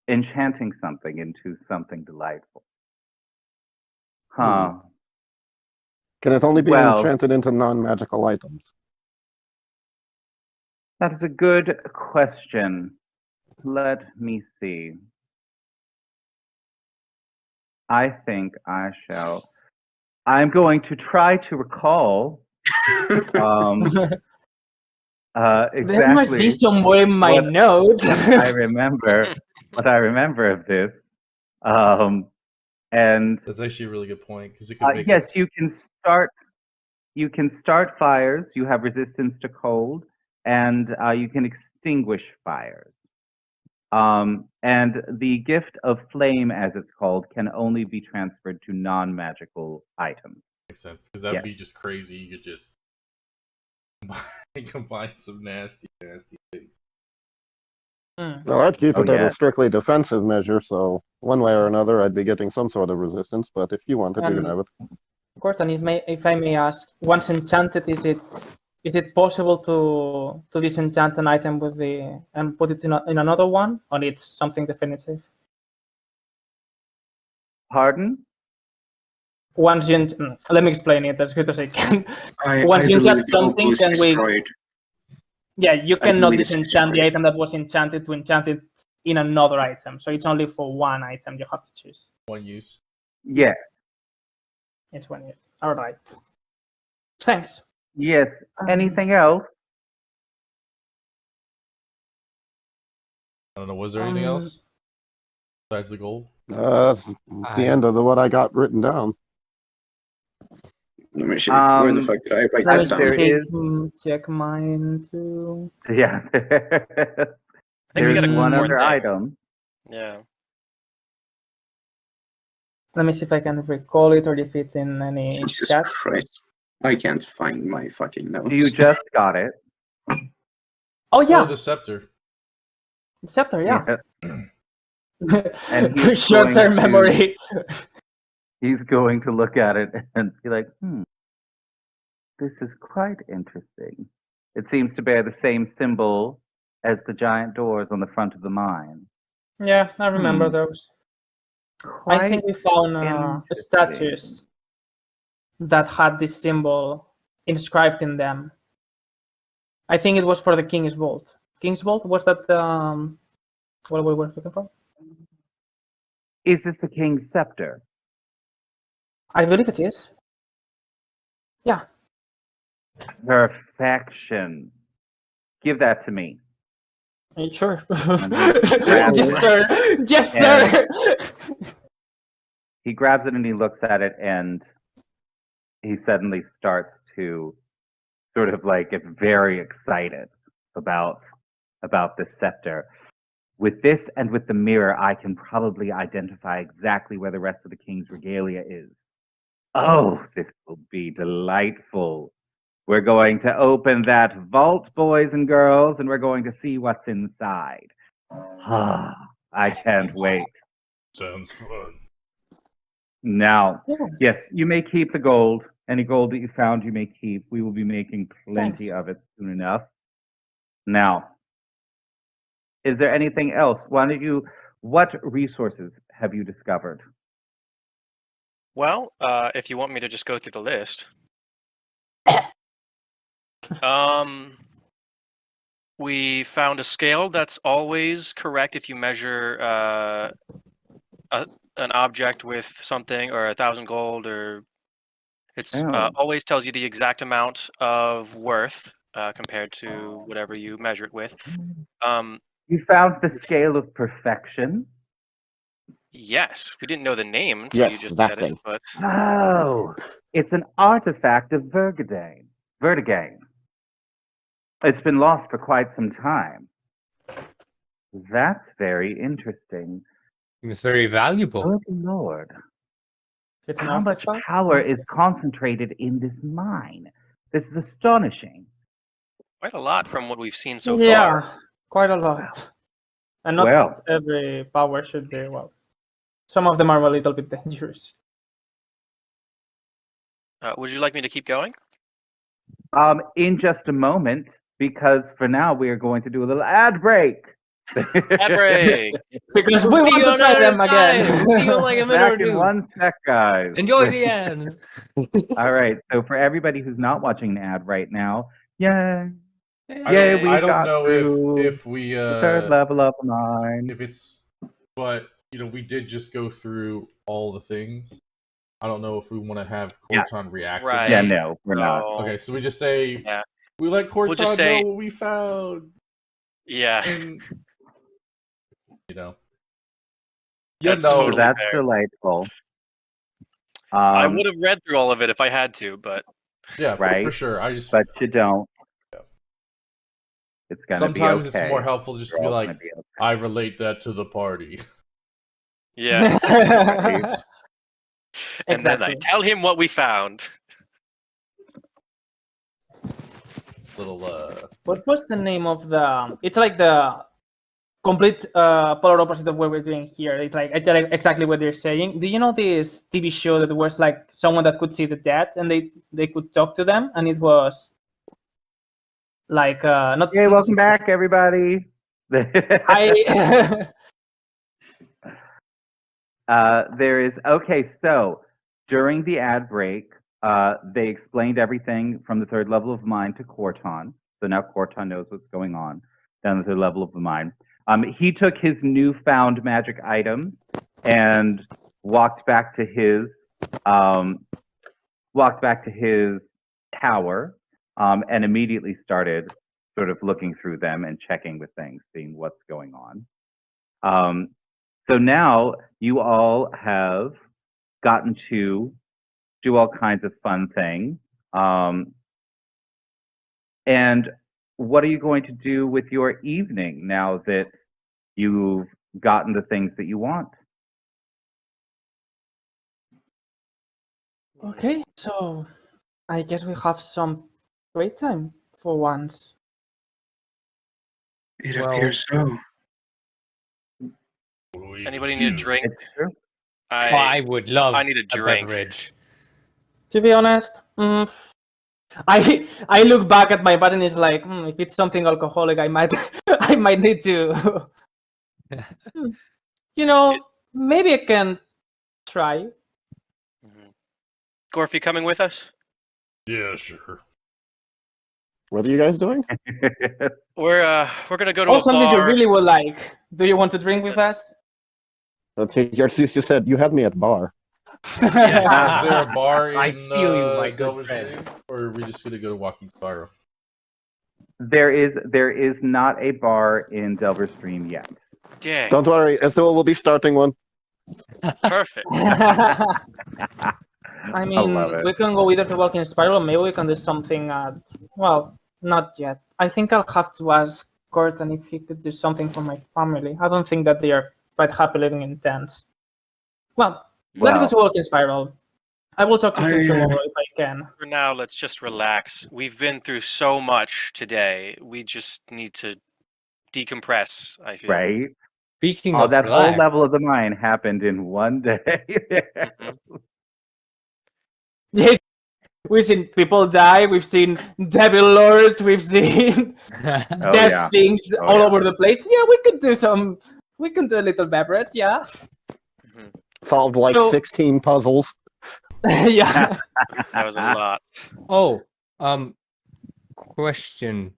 enchanting something into something delightful. Huh. Can it only be Well, enchanted into non-magical items? that is a good question. Let me see. I think I'm going to try to recall There must be exactly somewhere in my what- notes. I remember what I remember of this. And That's actually a really good point because it could make yes, you can start fires. You have resistance to cold, and you can extinguish fires. And the gift of flame, as it's called, can only be transferred to non-magical items. make sense because that'd Yeah. be just crazy. You could just combine some nasty things. Well, I'd keep Oh, it as yeah. a strictly defensive measure, so one way or another, I'd be getting some sort of resistance. But if you want it, you can have it. Of course, and if I may ask, once enchanted, is it possible to disenchant an item with and put it in another one, or it's something definitive? Pardon? Once you let me explain it as good as I can. I Once you believe enchant the opal something, is can we? destroyed. Yeah, you I cannot believe it's disenchant the destroyed. item that was enchanted to enchant it in another item. So it's only for one item you have to choose. One use. Yes. It's one use. All right. Thanks. Yes. Anything else? I don't know. Was there anything Um, else besides the gold? That's the end of what I got written down. Let me see. Where the Um, fuck did I write Let me that down? There is- check mine too. Yeah. I think we There's got a one more other there. item. Yeah. Let me see if I can recall it or if it's in any Jesus chat. Christ. I can't find my fucking notes. You just got it. Oh yeah, Oh, the scepter. scepter. Yeah. And he's Short-term going to- memory. He's going to look at it and be like, this is quite interesting. It seems to bear the same symbol as the giant doors on the front of the mine. Yeah, I remember those. I think we found interesting. statues that had this symbol inscribed in them. I think it was for the King's Vault. King's Vault, was that what we were looking for? Is this the king's scepter? I believe it is. Yeah. Perfection. Give that to me. Sure. grab Yes, it. sir. Yes, sir. He grabs it and he looks at it, and he suddenly starts to sort of like get very excited about about this scepter. With this and with the mirror, I can probably identify exactly where the rest of the king's regalia is. Oh, this will be delightful. We're going to open that vault, boys and girls, and we're going to see what's inside. Ah, I can't wait. Sounds fun. Now, Yeah. yes, you may keep the gold. Any gold that you found, you may keep. We will be making plenty of it soon enough. Now, is there anything else? What resources have you discovered? Well, if you want me to just go through the list. We found a scale that's always correct if you measure an object with something or 1,000 gold, or it's Oh. always tells you the exact amount of worth compared to whatever you measure it with. You found the scale of perfection? Yes, we didn't know the name until you Yes, just that said thing. it, but Oh, it's an artifact of Vergadain. It's been lost for quite some time. That's very interesting. It was very valuable. Good Lord. It's an How much artifact. power is concentrated in this mine? This is astonishing. quite a lot from what we've seen so Yeah, far. quite a lot. And not Well. every power should be, well, some of them are a little bit dangerous. Would you like me to keep going? In just a moment, because for now we are going to do a little ad break. Ad break. Because we want to try them again. Back in 1 sec, guys. Enjoy the end. All right. So for everybody who's not watching an ad right now, yay! I we don't got know through if we the third level of mine. if it's, but we did just go through all the things. I don't know if we want to have Corton react. Right. Yeah, no, we're not. Okay, so we just say Yeah. we let Corton just say- know what we found. Yeah. And, That's So totally that's fair. delightful. I would have read through all of it if I had to, but yeah, Right. for sure. But you don't. Yeah. It's gonna Sometimes be it's okay. more helpful just to You're be all like, gonna be okay. I relate that to the party. yeah. And then I Exactly. tell him what we found. Little What was the name of the? It's like the complete polar opposite of what we're doing here. It's like exactly what they're saying. Do you know this TV show that was like someone that could see the dead and they could talk to them, and it was like not. Hey, welcome back, everybody. I There is so during the ad break, they explained everything from the third level of mine to Corton. So now Corton knows what's going on down the third level of the mine. He took his newfound magic items and walked back to his tower, and immediately started sort of looking through them and checking with things, seeing what's going on. So now you all have gotten to do all kinds of fun things. And what are you going to do with your evening now that you've gotten the things that you want? Okay, so I guess we have some great time for once. It Well- appears so. Anybody need a drink? It's true. I would love I need a drink. beverage. To be honest, I look back at my button. It's like if it's something alcoholic, I might I might need to. Maybe I can try. Gorfy coming with us? yeah, sure. What are you guys doing? We're gonna go to Oh, a something you bar. really would like. Do you want to drink with us? You said you had me at bar. Is there a bar in I feel you, my good Delver's friend. Stream, or are we just gonna go to Walking Spiral? There is not a bar in Delver Stream yet. Dang. Don't worry, Ethel will be starting one. Perfect. I mean, love it. we can go either to Walking Spiral, or maybe we can do something. Well, not yet. I think I'll have to ask Corton if he could do something for my family. I don't think that they are quite happy living in tents. Well, let's go to Walking Spiral. I will talk to him tomorrow if I can. For now, let's just relax. We've been through so much today. We just need to decompress, I feel. Right? Speaking Oh, of that relax, whole level of the mine happened in one day. Yes, we've seen people die. We've seen devil lords. We've seen death things all over the place. Yeah, we could do some. We can do a little beverage. Yeah. Solved like 16 puzzles. Yeah. That was a lot. Oh, question.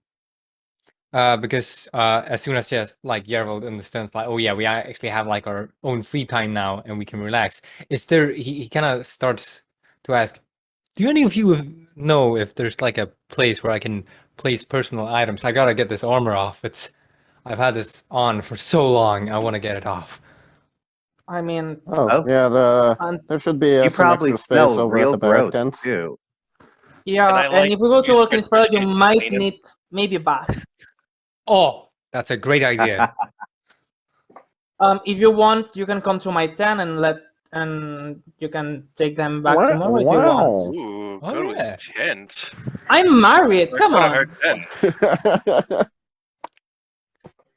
Because as soon as just like Yervold understands, like, oh yeah, we actually have like our own free time now and we can relax. Is there? He kind of starts to ask, do any of you know if there's like a place where I can place personal items? I gotta get this armor off. I've had this on for so long. I want to get it off. I mean, there should be some extra space over at the barrack tents. Too. Yeah, and if we go to Walking Spiral, you might need maybe a bath. Oh, that's a great idea. If you want, you can come to my tent and you can take them back tomorrow if you want. Ooh, go to his tent. I'm married. Come on.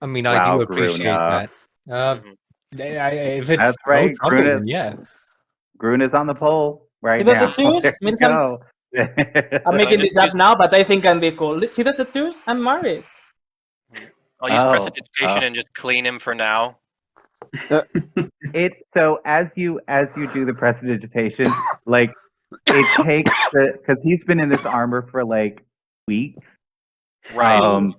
I mean, I do appreciate that. If it's that's right, no trouble, then yeah. Grun is on the pole right See now. The tattoos? I'm making this up now, but I think can be cool. See the tattoos? I'm married. I'll use prestidigitation and just clean him for now. So as you do the prestidigitation, like it takes because he's been in this armor for like weeks. Right.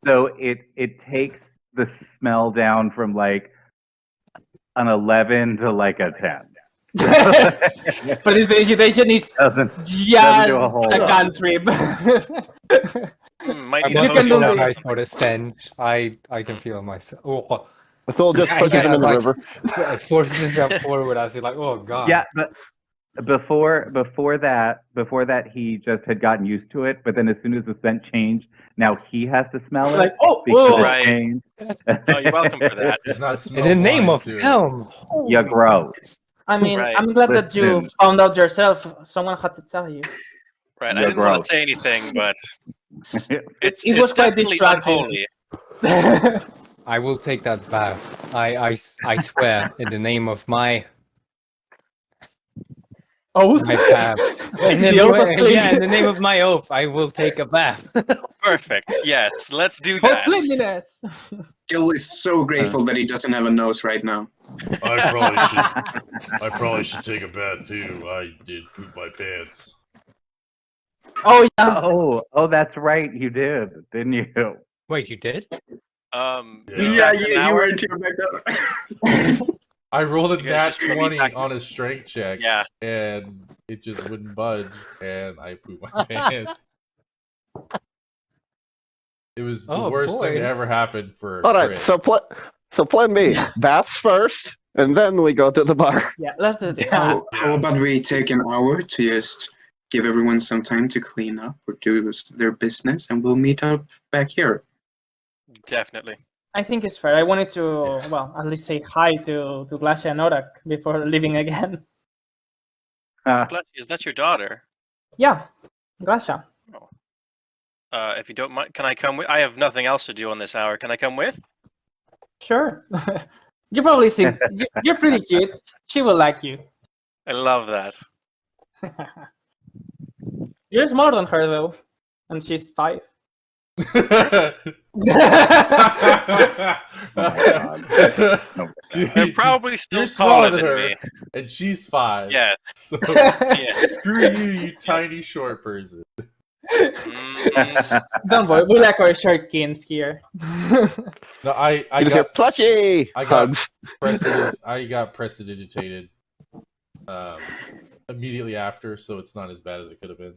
So it takes the smell down from like an 11 to like a 10. Prestidigitation is just a cantrip. Might you can do nice for the stench. I can feel myself. Oh. Thor just pushes him in the river. It forces him forward. I was like, oh god. Yeah, but before that he just had gotten used to it. But then as soon as the scent changed, now he has to smell it. Like, right. Oh, you're welcome for that. It's not in the name of Helm. You're gross. I mean, I'm glad that you found out yourself. Someone had to tell you. Right, I didn't want to say anything, but it it's was quite definitely unholy. I will take that bath. I swear in the name of my oath. My path. In the name of my oath, I will take a bath. Perfect. Yes, let's do that. Cleanliness. Jill is so grateful that he doesn't have a nose right now. I probably should take a bath too. I did poop my pants. Oh yeah. Oh, that's right. You did, didn't you? Wait, you did? Yeah, you weren't here back then. I rolled a nat 20 on a strength check. Yeah. And it just wouldn't budge, and I pooped my pants. It was the worst thing that ever happened for. All right, so plan B: baths first, and then we go to the bar. Yeah, let's do this. How about we take an hour to just give everyone some time to clean up or do their business, and we'll meet up back here. Definitely. I think it's fair. I wanted to, well, at least say hi to Glacia and Orak before leaving again. Glacia, is that your daughter? Yeah, Glacia. Oh. If you don't mind, can I come with? I have nothing else to do on this hour. Can I come with? Sure. You probably see. You're pretty cute. She will like you. I love that. You're smarter than her though, and she's 5. Oh They're probably still You're taller smaller than her, me. and she's 5. Yeah. So Yeah. screw you, you tiny short person. Don't worry, we like our short kins here. No, I got plushie. I got prestidigitated immediately after, so it's not as bad as it could have been.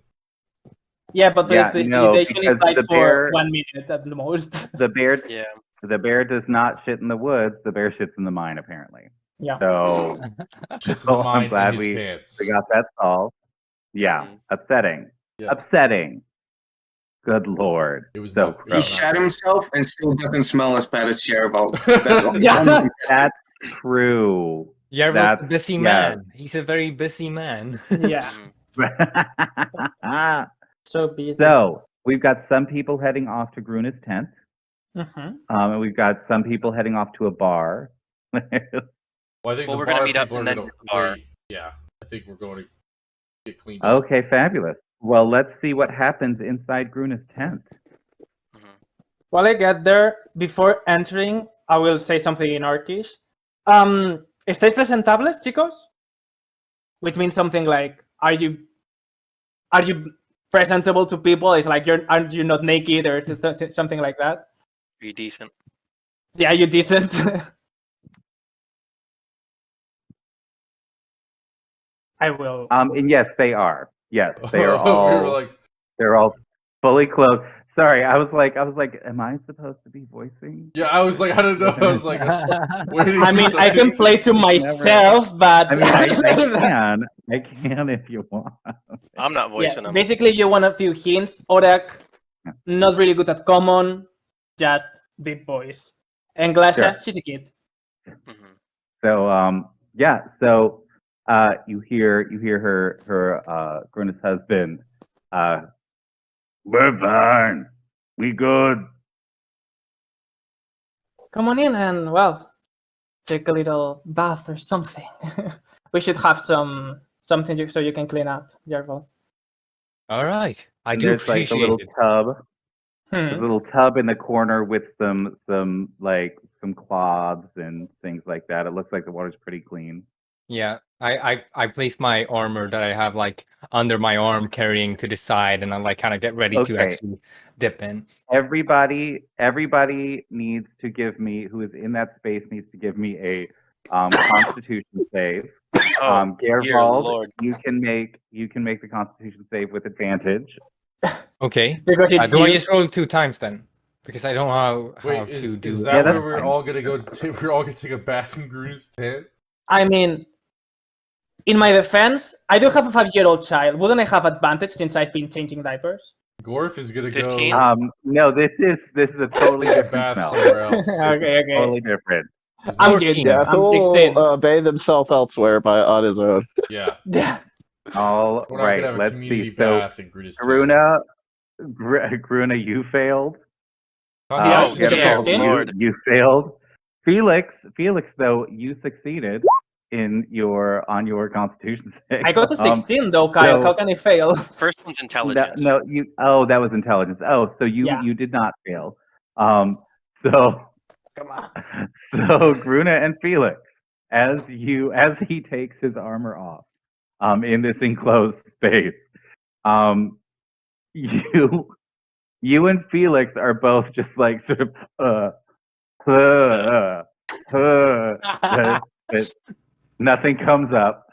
Yeah, but there's this limitation is like for 1 minute at the most. The bear does not shit in the woods. The bear shits in the mine, apparently. Yeah. So Shits in the mine I'm glad in his we pants. got that solved. Yeah, upsetting. Yeah. Upsetting. Good Lord. It was So not. He gross. shat himself and still doesn't smell as bad as Cherubald. That's all. Yeah. That's true. Yarville's a That's- busy yes. man. He's a very busy man. Yeah. Mhm. So busy. So we've got some people heading off to Gruna's tent, Mhm. and we've got some people heading off to a bar. Well, I think Well, the we're gonna bar meet up people are and then gonna hit the bar. wait. Yeah, I think we're going to get cleaned up. Okay, fabulous. Well, let's see what happens inside Gruna's tent. Mhm. While I get there, before entering, I will say something in Orcish. ¿Estáis presentables, chicos? Which means something like, are you presentable to people? It's like, aren't you not naked or something like that? Are you decent? Yeah, you decent. I will. And yes, they are. Yes, they are we were all. like, They're all fully clothed. Sorry, I was like, am I supposed to be voicing? yeah, I was like, I don't know. I was like, waiting I for mean, I can something. play to myself, but I mean, I can. I can if you want. I'm not voicing them. basically, you want a few hints. Orak, not really good at common, just deep voice. And Glasha, Sure. she's a kid. Mhm. So yeah, so you hear her Gruna's husband, we're fine. We good. Come on in and, well, take a little bath or something. We should have something so you can clean up, Yarval. All right. I And do there's like a appreciate little it. tub. There's a Hmm. little tub in the corner with some cloths and things like that. It looks like the water's pretty clean. Yeah, I place my armor that I have like under my arm carrying to the side, and I like kind of get ready to Okay. actually dip in. Everybody needs to give me, who is in that space needs to give me a Constitution save. Oh, dear Gervald, Lord. you can make the Constitution save with advantage. Okay. Because it's Do I you. just roll 2 times then? Because I don't know how Wait, to is do that Yeah, where that's we're fine. all gonna go? We're all gonna take a bath in Gruna's tent. I mean, in my defense, I do have a 5-year-old child. Wouldn't I have advantage since I've been changing diapers? Gorf is gonna 15? go No, this is a totally take a different bath smell. somewhere else. Okay. Totally different. I'm 14. good. Yeah, I'm Thule 16. will bathe himself elsewhere on his own. Yeah, Yeah. All we're not right, gonna have a let's community see. So bath in Gruna's tent. Gruna, you failed. Oh, Constitution dear Gervald, save. Lord. you failed. Felix, though, you succeeded on your Constitution save. I got to 16 though, Kyle. so- How can I fail? First one's intelligence. No, that was intelligence. Oh, so Yeah. you did not fail. So Come on. so Gruna and Felix, as he takes his armor off, in this enclosed space, you and Felix are both just like sort of nothing comes up.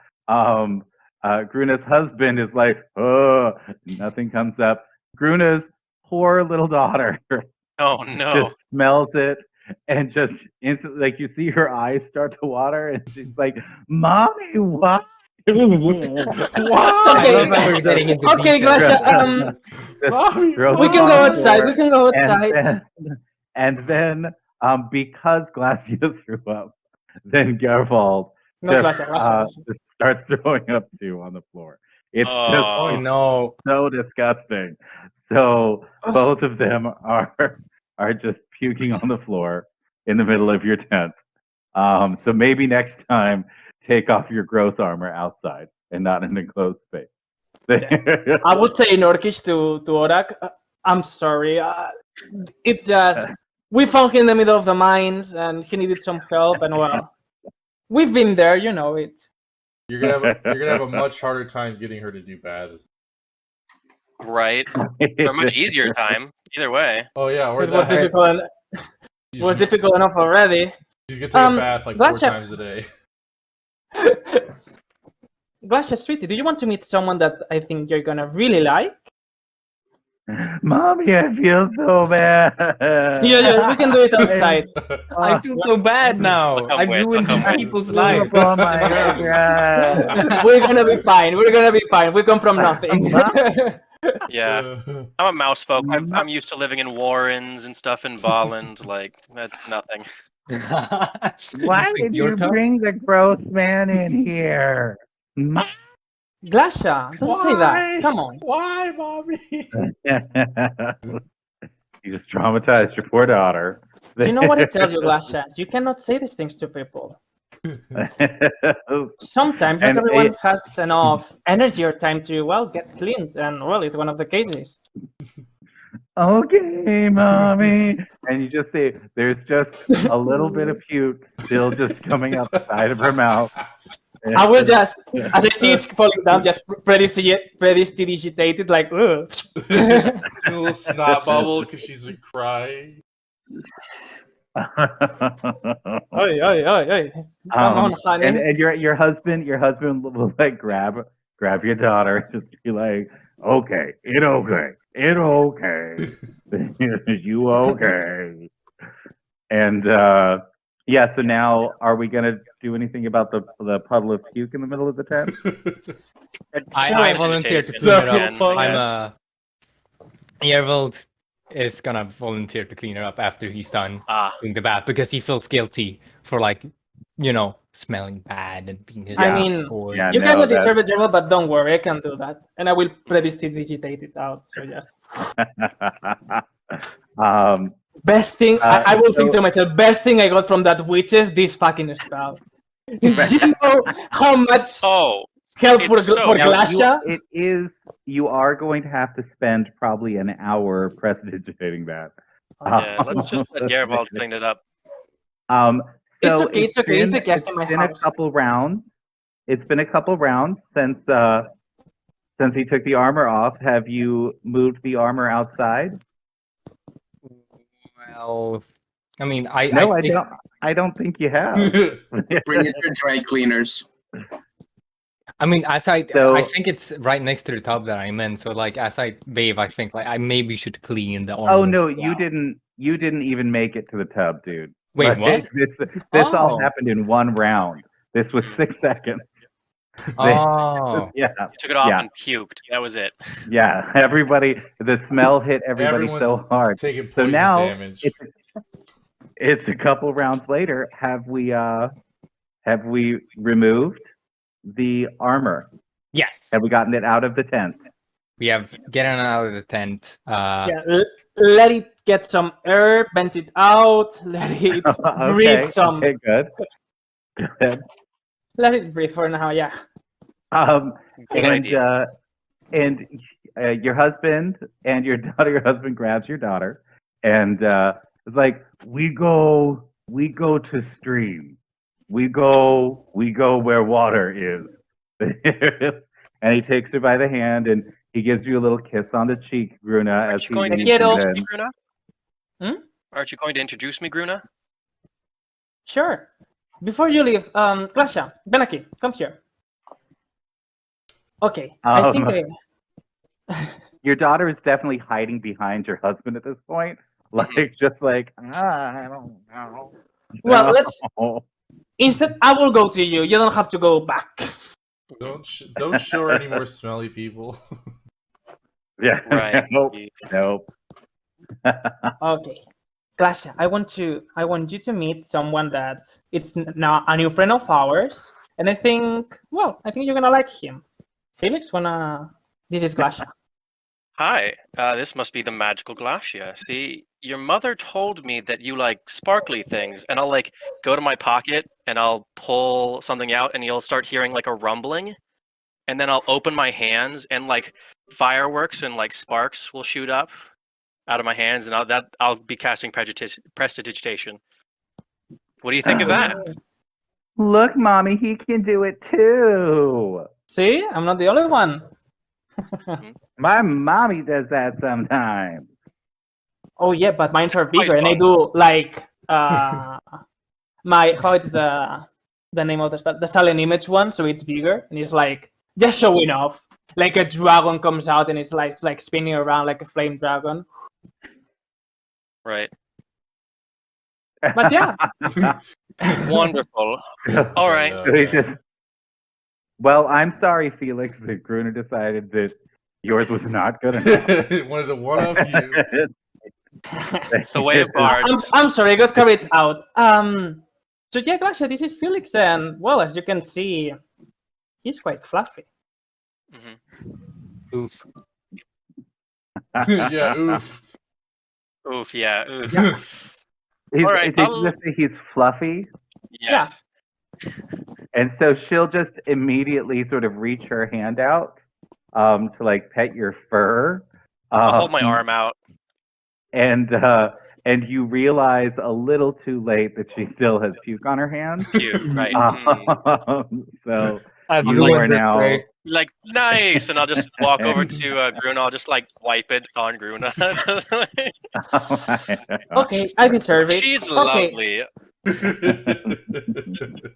Gruna's husband is like, nothing comes up. Gruna's poor little daughter Oh, no. just smells it and just instantly, like, you see her eyes start to water, and she's like, "Mommy, what?" I love how we're getting into Okay, detail. Glasha, Just Mommy, throws we it can on go the outside. floor. We can go outside. And then because Glacia threw up, then Gervald No, just, Glasha. just starts throwing up too on the floor. It's Oh. just Oh it's no. so disgusting. So both of them are just puking on the floor in the middle of your tent. So maybe next time, take off your gross armor outside and not in an enclosed space. I would say in Orcish to Orak, I'm sorry. It's just, we found him in the middle of the mines and he needed some help, and well, we've been there, you know it. you're gonna have a much harder time getting her to do baths. Right. For a much easier time. Either way. Oh yeah, or It was that. difficult. It was difficult enough already. She's gonna take a bath like 4 Glasha- times a day. Glasha, sweetie, do you want to meet someone that I think you're gonna really like? Mommy, I feel so bad. Yeah, we can do it outside. I feel so bad now. I'll come I've with, ruined I'll these come with. people's Look lives. on my We're gonna be fine. We're gonna be fine. We come from nothing. Yeah, I'm a mouse folk. I'm used to living in warrens and stuff in Bolland. Like, that's nothing. Why think did you're you tough? bring the gross man in here? Glasha, don't say that. Come on. Why, mommy? You just traumatized your poor daughter. You know what I tell you, Glasha? You cannot say these things to people. Sometimes not And everyone has enough energy or time to, well, get cleaned. And, well, it's one of the cases. Okay, mommy. And you just see there's just a little bit of puke still just coming out the side of her mouth. I will just, as I see it falling down, just prestidigitated, like, ugh. A little snot bubble because she's been crying. Oi, oi, oi, oi. Come on, honey. And your husband will like grab your daughter, just be like, okay, it okay, you okay. And yeah, so now are we gonna do anything about the puddle of puke in the middle of the tent? I volunteer to clean it up. Yervold is gonna volunteer to clean her up after he's done doing the bath because he feels guilty for smelling bad and being his. I mean, Yeah, you no, cannot deserve it, Gerald, but don't worry, I can do that. And I will prestidigitate it out. So yeah. Best thing, I will think to myself, best thing I got from that witch is this fucking spell. Do you know how much help for Glasha? It is. You are going to have to spend probably an hour prestidigitating that. Yeah, let's just let Gerald clean it up. So it's okay. It's okay. It's a guest in my been house. a couple rounds. It's been a couple rounds since he took the armor off. Have you moved the armor outside? Well, I mean, I don't think you have. Bring it to dry cleaners. I mean, I think it's right next to the tub that I'm in. So like, as I bathe, I think like I maybe should clean the armor. Oh no, you didn't even make it to the tub, dude. Wait, what? This all happened in one round. This was 6 seconds. Oh. Yeah. You took it off and puked. That was it. Yeah, the smell hit everybody so hard. Taking So poison now damage. it's a couple rounds later. Have we removed the armor? Yes. Have we gotten it out of the tent? We have gotten it out of the tent. Let it get some air, vent it out, let it breathe some. Okay, good. Let it breathe for now, yeah. And your husband and your daughter, your husband grabs your daughter and it's like, we go to stream. We go where water is. And he takes her by the hand and he gives you a little kiss on the cheek, Gruna. Aren't you going to introduce me, Gruna? Aren't you going to introduce me, Gruna? Sure. Before you leave, Glasha, Benaki, come here. Okay, I think your daughter is definitely hiding behind your husband at this point. Like, just like, I don't know. Well, instead, I will go to you. You don't have to go back. Don't show her any more smelly people. Yeah. Right. Nope. Okay. Glasha, I want you to meet someone that it's now a new friend of ours, and I think you're gonna like him. Felix, this is Glasha. Hi, this must be the magical Glacia. See, your mother told me that you like sparkly things, and I'll like go to my pocket and I'll pull something out, and you'll start hearing like a rumbling, and then I'll open my hands, and like fireworks and like sparks will shoot up out of my hands, and I'll be casting prestidigitation. What do you think of that? Look, mommy, he can do it too. See, I'm not the only one. My mommy does that sometimes. Oh yeah, but mine are bigger, and I do like how it's the name of the spell, the silent image one, so it's bigger, and it's like just showing off. Like a dragon comes out, and it's like spinning around like a flame dragon. Right. But yeah. Wonderful. All right. Well, I'm sorry, Felix, that Gruner decided that Yours was not good enough. Wanted to one up you. It's the way of bards. I'm sorry, I got carried out. So yeah, Glacia, this is Felix, and well, as you can see, he's quite fluffy. Oof. Yeah, oof. Oof, yeah, oof. Yeah. All right, did you just say he's fluffy? Yes. And so she'll just immediately sort of reach her hand out to like pet your fur. I'll hold my arm out. And you realize a little too late that she still has puke on her hand. Cute, right. So I've you ruined are this now. day. Like, nice! And I'll just walk over to Gruna. I'll just, like, wipe it on Gruna. Okay, I deserve it. She's Okay. lovely.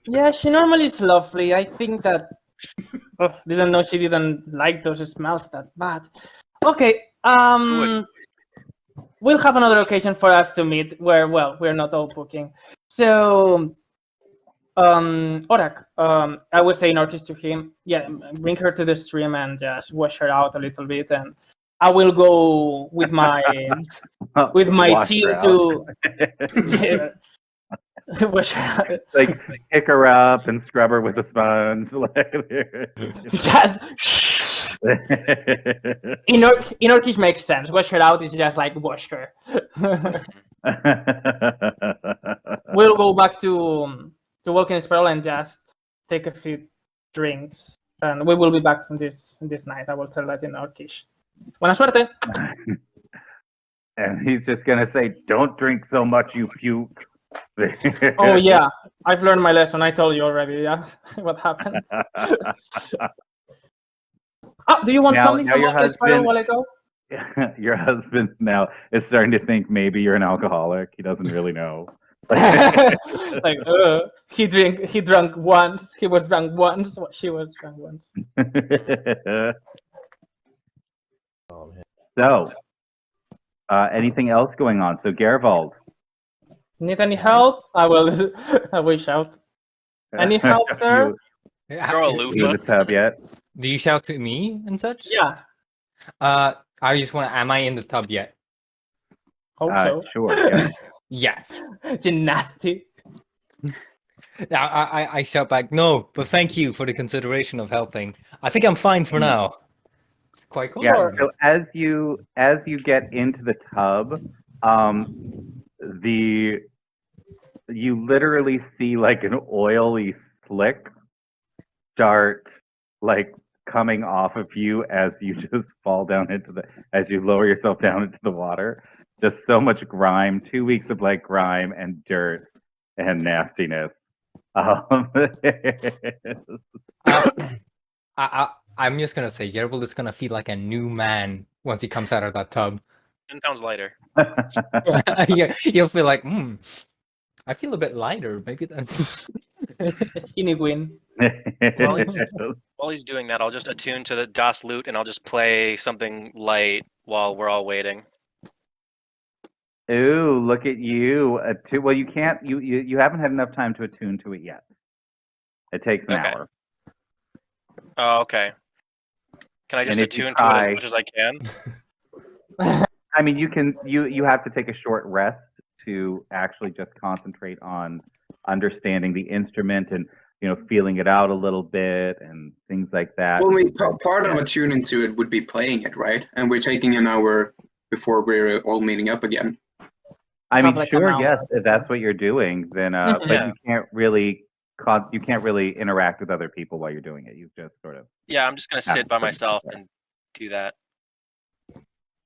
Yeah, she normally is lovely. I think that. Oh, didn't know she didn't like those smells that bad. Okay, we'll have another occasion for us to meet where, well, we're not all booking. So, Orak, I would say in Orcish to him, yeah, bring her to the stream and just wash her out a little bit, and I will go with my Wash team her to wash her out. like pick her up and scrub her with a sponge. Just in Orcish makes sense. Wash her out is just like wash her. We'll go back to Walking Spiral and just take a few drinks, and we will be back from this night. I will tell that in Orcish. Buena suerte. And he's just gonna say, "Don't drink so much, you puke." Oh yeah, I've learned my lesson. I told you already. Yeah, what happened? Do you want something now from your Walking Spiral husband- while I go? Your husband now is starting to think maybe you're an alcoholic. He doesn't really know. Like, he drank once. He was drunk once. She was drunk once. Oh, man. So, anything else going on? So, Gervald. Need any help? I will shout. Any help there? Throw a You in the loofah. tub yet? Do you shout to me and such? Yeah. I just want to. Am I in the tub yet? Hope so. Sure. Yeah. Yes. Gymnastic. I shout back, no, but thank you for the consideration of helping. I think I'm fine for now. It's quite cool. Yeah. So as you get into the tub, you literally see like an oily slick start like coming off of you as you just fall down as you lower yourself down into the water. Just so much grime, 2 weeks of like grime and dirt and nastiness. I'm just gonna say, Yerbil is gonna feel like a new man once he comes out of that tub. 10 pounds lighter. You'll feel like, I feel a bit lighter. Maybe that. A skinny win. While he's doing that, I'll just attune to the Das Lute and I'll just play something light while we're all waiting. Ooh, look at you! Well, you can't. You haven't had enough time to attune to it yet. It takes an hour. Oh, okay. Can I just And if you attune to it as try- much as I can? I mean, you can. You have to take a short rest to actually just concentrate on understanding the instrument and feeling it out a little bit and things like that. Well, I mean, part of attuning to it would be playing it, right? And we're taking an hour before we're all meeting up again. I mean, Have like sure, an hour. yes, if that's what you're doing, then but Yeah. you can't really interact with other people while you're doing it. You just sort of. Yeah, I'm just going to sit by myself and do that.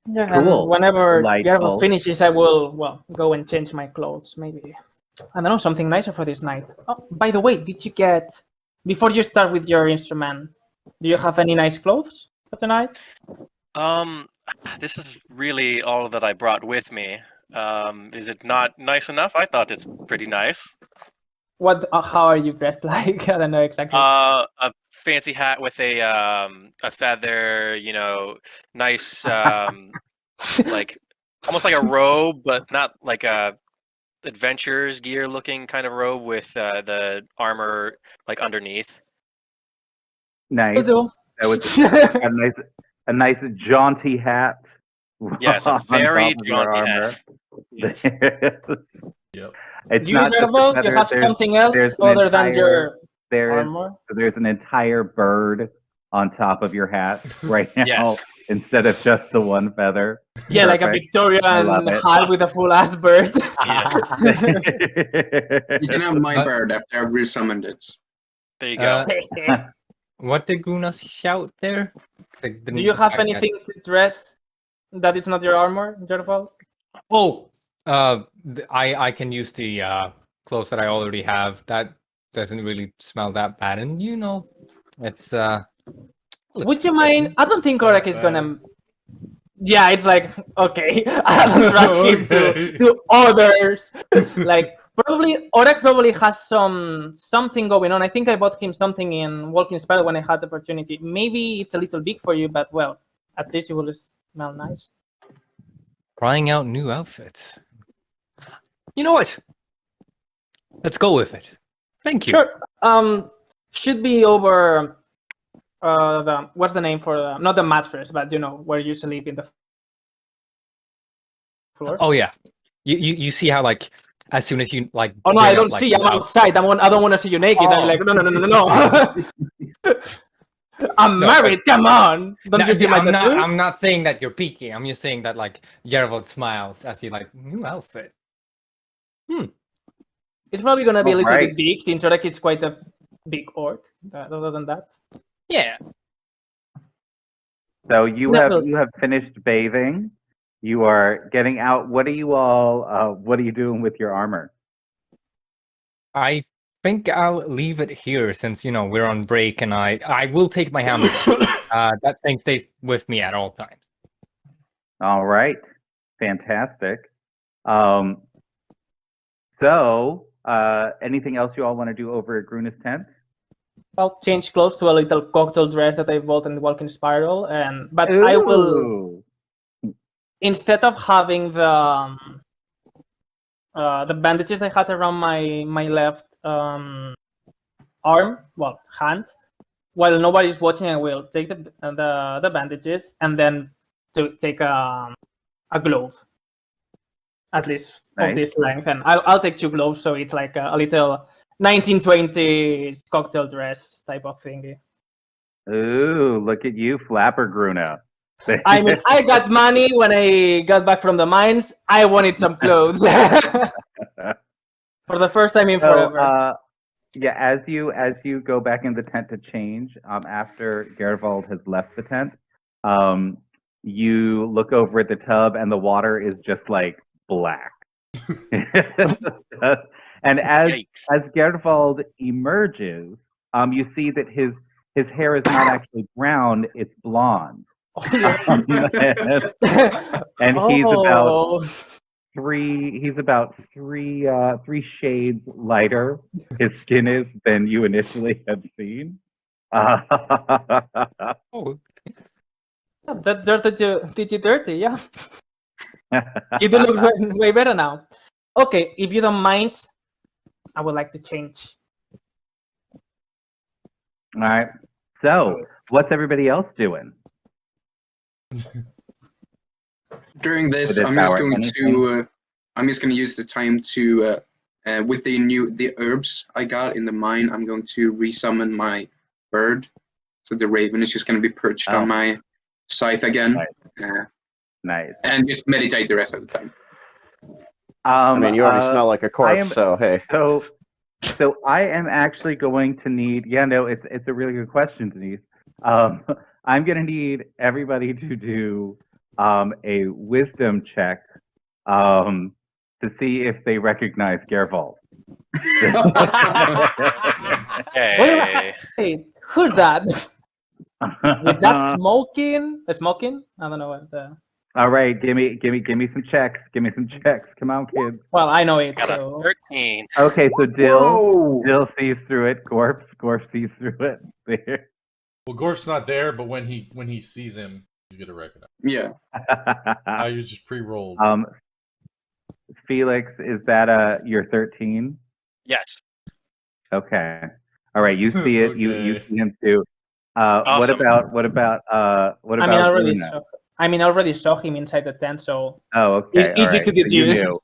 Yeah, Cool. and whenever Delightful. Gervald finishes, I will go and change my clothes. Maybe I don't know, something nicer for this night. Oh, by the way, did you get before you start with your instrument? Do you have any nice clothes for tonight? This is really all that I brought with me. Is it not nice enough? I thought it's pretty nice. What? How are you dressed like? I don't know exactly. A fancy hat with a feather, nice, like almost like a robe, but not like a adventurer's gear looking kind of robe with the armor like underneath. Nice. Will do. That was a a nice jaunty hat. Yes, a on very top of your jaunty armor. hat. Yes. Yep. It's You not just a Gerbold, you feather, have there's- something else there's an other than entire- your There's armor? there's an entire bird on top of your hat right now Yes. instead of just the one feather. Yeah, like a Perfect. I love Victorian it. hat with a full ass bird. You can have my But- bird after I've resummoned it. There you go. What did Grunas shout there? Do you have anything to dress that it's not your armor, Gerbold? Oh, I can use the clothes that I already have. That doesn't really smell that bad, and it's Would you mind? I don't think Orak is gonna. Yeah, it's like okay. I don't trust him to others. Like probably Orak probably has something going on. I think I bought him something in Walking Spiral when I had the opportunity. Maybe it's a little big for you, but well, at least it will smell nice. trying out new outfits. You know what? Let's go with it. Thank you. Sure. Should be over. What's the name for not the mattress, but where you sleep in the floor. Oh yeah. You see how like as soon as you like. Oh no, I bring don't up, like, see. I'm the outfit- outside. I don't want to see you naked. I'm like, no. I'm No, married. Come on. Don't No, you see my I'm tattoo? I'm not saying that you're peeking. I'm just saying that like Gerald smiles as he like new outfit. It's probably gonna be a little Alright. bit big since Orak is quite a big orc. Other than that, Yeah. So you No. have finished bathing. You are getting out. What are you doing with your armor? I think I'll leave it here since we're on break, and I will take my hammer. That thing stays with me at all times. All right. Fantastic. So anything else you all want to do over at Gruna's tent? I'll change clothes to a little cocktail dress that I bought in the Walking Spiral, but I will Ooh. instead of having the bandages I had around my left arm, hand. While nobody's watching, I will take the bandages and then to take a glove, at least Nice. of this length, and I'll take 2 gloves, so it's like a little 1920s cocktail dress type of thingy. Ooh, look at you, Flapper Gruna. I mean, I got money when I got back from the mines. I wanted some clothes for the first time in forever. Yeah, as you go back in the tent to change, after Gervald has left the tent, you look over at the tub and the water is just like black. And as Yikes. Gervald emerges, you see that his hair is not actually brown; it's blonde. And he's about three shades lighter. His skin is than you initially had seen. Oh, That did you dirty, yeah. You do look way better now. Okay, if you don't mind, I would like to change. All right. So, what's everybody else doing? During this, With this I'm just power, going anything? to use the time to with the herbs I got in the mine. I'm going to resummon my bird, so the raven is just going to be perched Oh. on my scythe again, Nice. and just meditate the rest of the time. I mean, you already smell like a corpse, am- so hey. So I am actually going to need. Yeah, no, it's a really good question, Denise. I'm going to need everybody to do a wisdom check to see if they recognize Gervald. Hey. Hey, who's that? With that smoking? I don't know what the. All right, give me some checks. Give me some checks. Come on, kids. Well, I know it. Got a So 13. Okay, so Dill Whoa! sees through it. Gorf sees through it. There. Well, Gorf's not there, but when he sees him, he's gonna recognize. Yeah. I was just pre-rolled. Felix, is that your 13? Yes. Okay. All right, you see it. You Okay. see him too. Awesome. What about I already Bruna? saw him inside the tent, so Oh, okay. All easy right. to So you deduce. knew.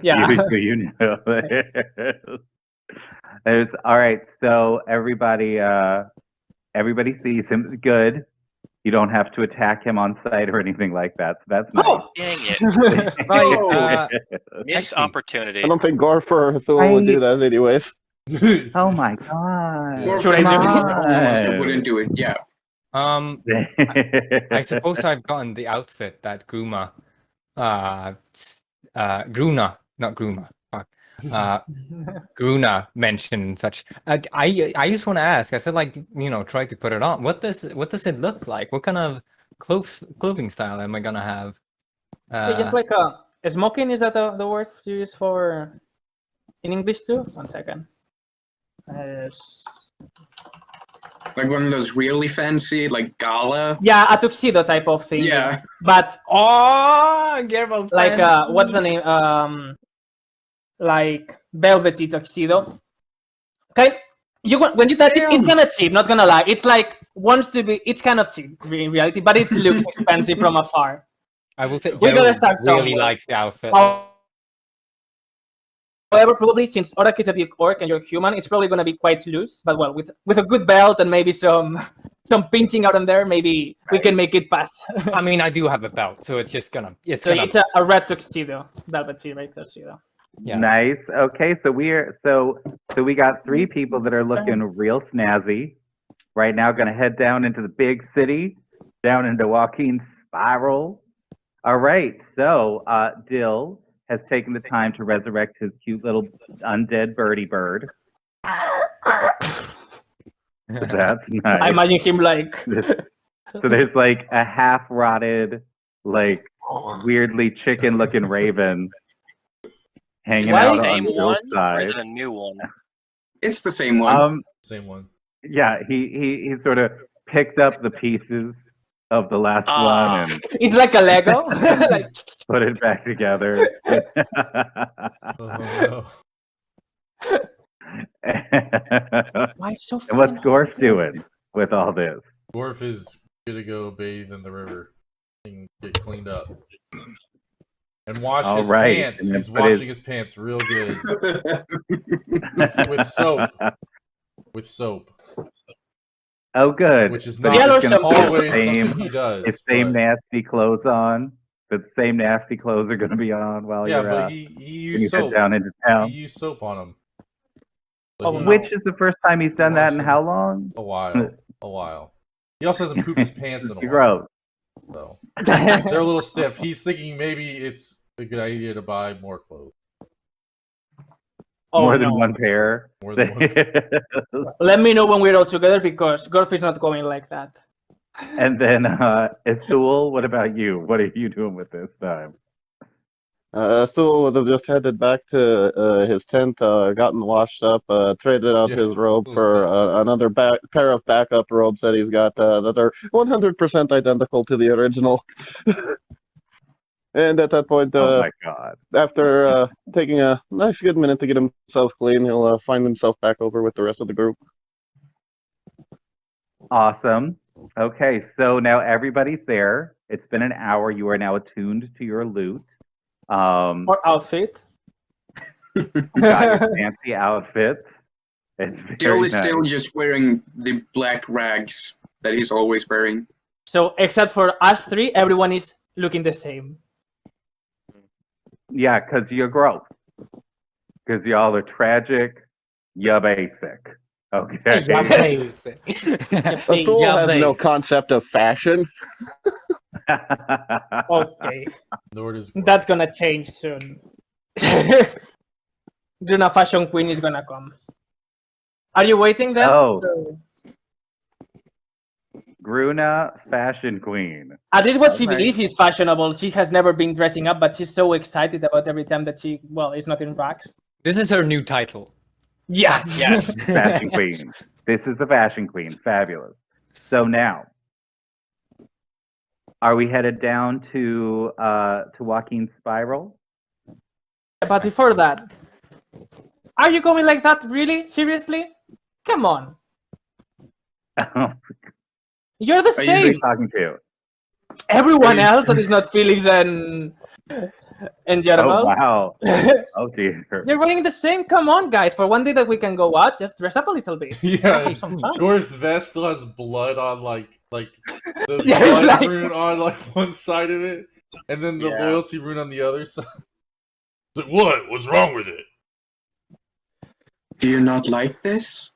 Yeah. You knew. All right. So everybody sees him. Good. You don't have to attack him on sight or anything like that. So that's nice. Oh! Dang it. Right. Missed Actually, opportunity. I don't think Gorf or Thule would do that anyways. Oh my god. Or Should I from do the it? almost it wouldn't do it. Yeah. I suppose I've gotten the outfit that Gruma, Gruna, not Gruma, fuck, Gruna mentioned and such. I just want to ask. I said, like, try to put it on. What does it look like? What kind of clothing style am I gonna have? Just like smoking, is that the word you use for in English too? 1 second. Like one of those really fancy, like gala. Yeah, a tuxedo type of thing. Yeah. But Guillermo, like what's the name? Like velvety tuxedo. Okay, when you touch it, it's kind of cheap. Not gonna lie, it's like wants to be. It's kind of cheap in reality, but it looks expensive from afar. I will say We gotta start really somewhere. likes the outfit. However, probably since Orak is a big orc and you're human, it's probably gonna be quite loose. But well, with a good belt and maybe some pinching out on there, maybe we can make it pass. I mean, I do have a belt, so it's just gonna. It's So gonna. it's a red tuxedo, velvety red tuxedo. Yeah. Nice. Okay, so we got 3 people that are looking real snazzy. Right now, gonna head down into the big city, down into Joaquin's spiral. All right, so Dill has taken the time to resurrect his cute little undead birdie bird. That's nice. I imagine him like. So there's like a half-rotted, like weirdly chicken-looking raven hanging Is it the out same on Bill's one, or side. is it a new one? It's the same one. Same one. Yeah, he sort of picked up the pieces of the last one and It's like a Lego. Like, put it back together. Oh, why so And what's fucking Gorf hard? doing with all this? no. Gorf is gonna go bathe in the river and get cleaned up. And wash All his right, pants. and then He's put washing his pants real good. with soap. With soap. Oh, good. Which is But not he's Yellow just gonna put always his something same, he does. his same but- nasty clothes on. The same nasty clothes are going to be on while yeah, you're but he when used you head soap. down into He town. used soap on him. Oh, But he- no. Which is the first time he's done that in Washing. how long? A while. A while. He also hasn't pooped his pants in a while. Gross. So they're a little stiff. He's thinking maybe it's a good idea to buy more clothes. Oh, More than no. one pair. More than one. Let me know when we're all together because Gorf is not going like that. And then Ethul, what about you? What are you doing with this time? Thule would have just headed back to his tent, gotten washed up, traded out Yeah, his robe little for steps. another pair of backup robes that he's got that are 100% identical to the original. And at that point, Oh my god. after taking a nice good minute to get himself clean, he'll find himself back over with the rest of the group. Awesome. Okay, so now everybody's there. It's been an hour. You are now attuned to your loot. Or outfit. You got your fancy outfits. It's Dill very is nice. still just wearing the black rags that he's always wearing. So except for us 3, everyone is looking the same. Yeah, because you're gross. Because y'all are tragic, you're basic. Okay. Thule has no concept of fashion. Okay, Nor does that's gonna change soon. Luna Fashion Queen is gonna come. Are you waiting then? Oh. So, Gruna, fashion queen. at least what she Alright. believes is fashionable. She has never been dressing up, but she's so excited about every time that she, well, is not in rags. This is her new title. Yeah. Yes. Fashion queen. This is the fashion queen. Fabulous. So now, are we headed down to Joaquin's spiral? But before that, are you going like that? Really? Seriously? Come on. You're the Are you same. Who are you talking to? Everyone Are you- else that is not Felix and Oh, Jerval. wow. Oh, dear. You're wearing the same. Come on, guys. For one day that we can go out, just dress up a little bit. Yeah, Have some fun. Gore's vest still has blood on like the Yeah, it's blood like- rune on like one side of it, and then the Yeah. loyalty rune on the other side. It's like, what? What's wrong with it? Do you not like this?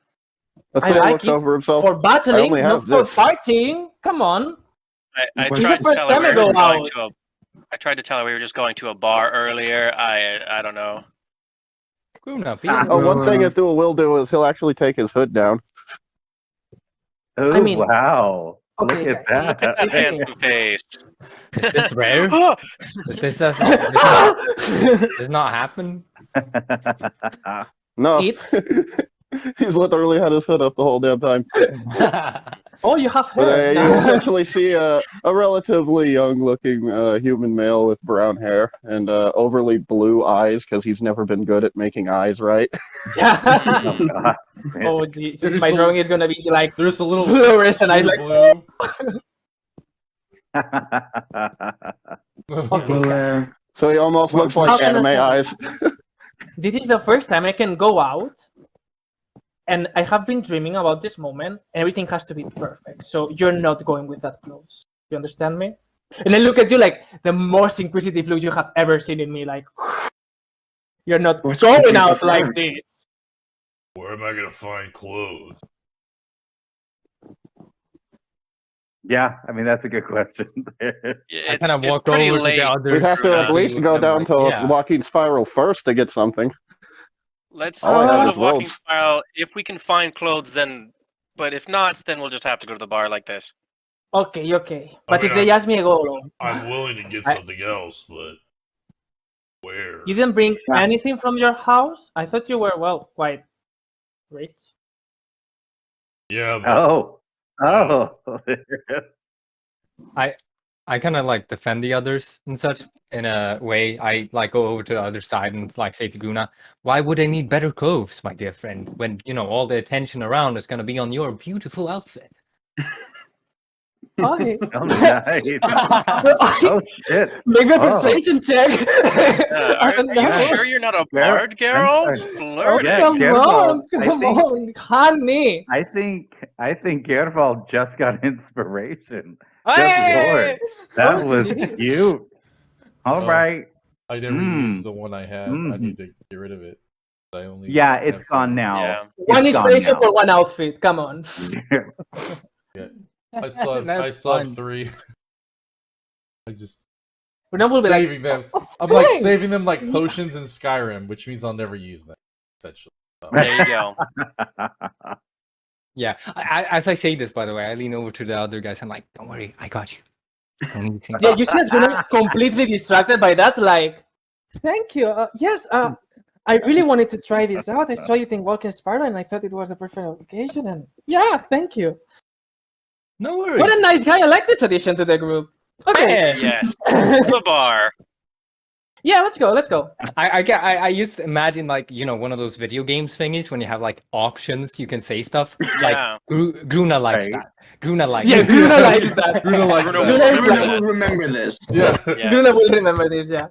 Athena like looks it over himself. For battling, only not have for this. partying. Come on. I This is tried the to first tell her time I we were go just going out. to a. I tried to tell her we were just going to a bar earlier. I don't know. Gruna, be Ah. in Oh, the- one thing Ithua will do is he'll actually take his hood down. Oh, I mean- wow. Okay, Look at guys, that. Look at that handsome face. Is this rare? Oh, This does not happen. No, It's he's literally had his hood up the whole damn time. oh, you have But hair. you essentially see a relatively young-looking human male with brown hair and overly blue eyes because he's never been good at making eyes right. Yeah. Oh, God. Oh, geez. There's My a- drawing is gonna be like There's a little fluorescent. I like. blue. Well, So he almost Well, looks how like can I anime say- eyes. This is the first time I can go out, and I have been dreaming about this moment. And everything has to be perfect. So you're not going with that clothes. You understand me? And I look at you like the most inquisitive look you have ever seen in me. Like you're not What's going completely out like fair. this. Where am I gonna find clothes? Yeah, I mean, that's a good question. I it's, kind of it's walk pretty over to late. the other. We'd have to at Yeah. least go down to Walking Spiral first to get something. Let's All I go have to is Walking robes. Spiral. If we can find clothes, then. But if not, then we'll just have to go to the bar like this. Okay, okay. But mean, if they ask me, I go alone. I'm willing to get I- something else, but where? You didn't bring Yeah. anything from your house? I thought you were quite rich. Yeah, but Oh. Oh. I kind of like defend the others and such in a way. I like go over to the other side and like say to Guna, "Why would I need better clothes, my dear friend? When all the attention around is gonna be on your beautiful outfit." Okay. Oh, nice. Oh, shit. Make a Oh. persuasion check. Are you know. sure you're not a Where- bard, Geralt? I'm Flirt. Yeah, Come Gerval, on, I come think- on, honey. I think Gerval just got inspiration. Hey! Lord. That was Jeez. cute. All Oh. right. I never Mm. used the one I had. I need to get rid of it. I only Yeah, it's have gone the- now. Yeah. One It's gone inspiration now. for one outfit. Come on. I still have, That's have fun. 3. I just Runa will be like, saving them. "Oh, I'm like thanks." saving them like potions in Skyrim, which means I'll never use them. Essentially. So, There you go. Yeah. As I say this, by the way, I lean over to the other guys. I'm like, "Don't worry, I got you. Don't need to." Yeah, you see Runa completely distracted by that. Like, thank you. Yes, I really wanted to try this out. I saw you in Walking Spiral, and I thought it was the perfect occasion. And yeah, thank you. No worries. What a nice guy. I like this addition to the group. Okay. Yes. To the bar. Yeah, let's go. Let's go. I used to imagine like one of those video games thingies when you have like options you can say stuff. Like Yeah. Gruna likes Right. that. Gruna likes Yeah, that. Gruna likes that. Gruna likes Gruna that. will Everyone will remember this. Yeah. Yes. Gruna will remember this. Yeah.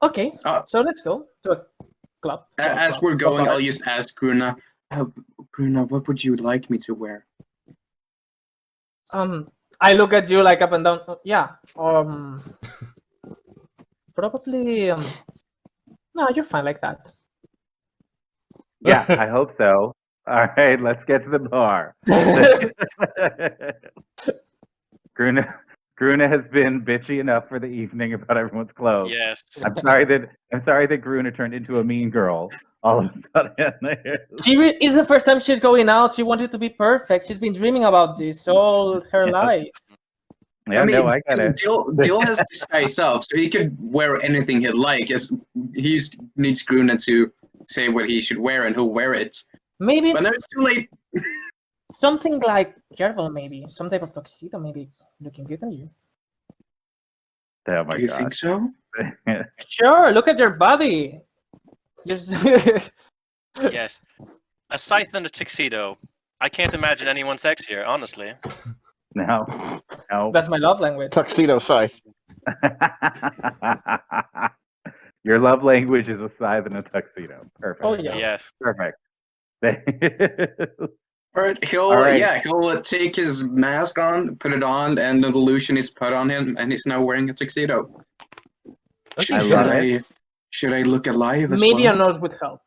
Okay, so let's go to a club. As we're going, I'll just ask Gruna. Gruna, what would you like me to wear? I look at you like up and down. Yeah. Probably. No, you're fine like that. Yeah, I hope so. All right, let's get to the bar. Gruna has been bitchy enough for the evening about everyone's clothes. Yes. I'm sorry that Gruna turned into a mean girl all of a sudden. It's the first time she's going out. She wanted to be perfect. She's been dreaming about this all her life. Yeah, no, I get it. Dill has disguised self, so he could wear anything he'd like. He just needs Gruna to say what he should wear, and he'll wear it. Maybe But now it's too late. something like Gerbil, maybe some type of tuxedo, maybe looking good on you. Oh my Do you god. think so? Sure, look at your body. Yes. A scythe and a tuxedo. I can't imagine anyone sexier, honestly. No. That's my love language. Tuxedo scythe. Your love language is a scythe and a tuxedo. Perfect. Oh yeah. Yes. Perfect. All right, he'll take his mask on, put it on, and the illusion is put on him, and he's now wearing a tuxedo. I love it. Should I look alive as Maybe a well? nose would help.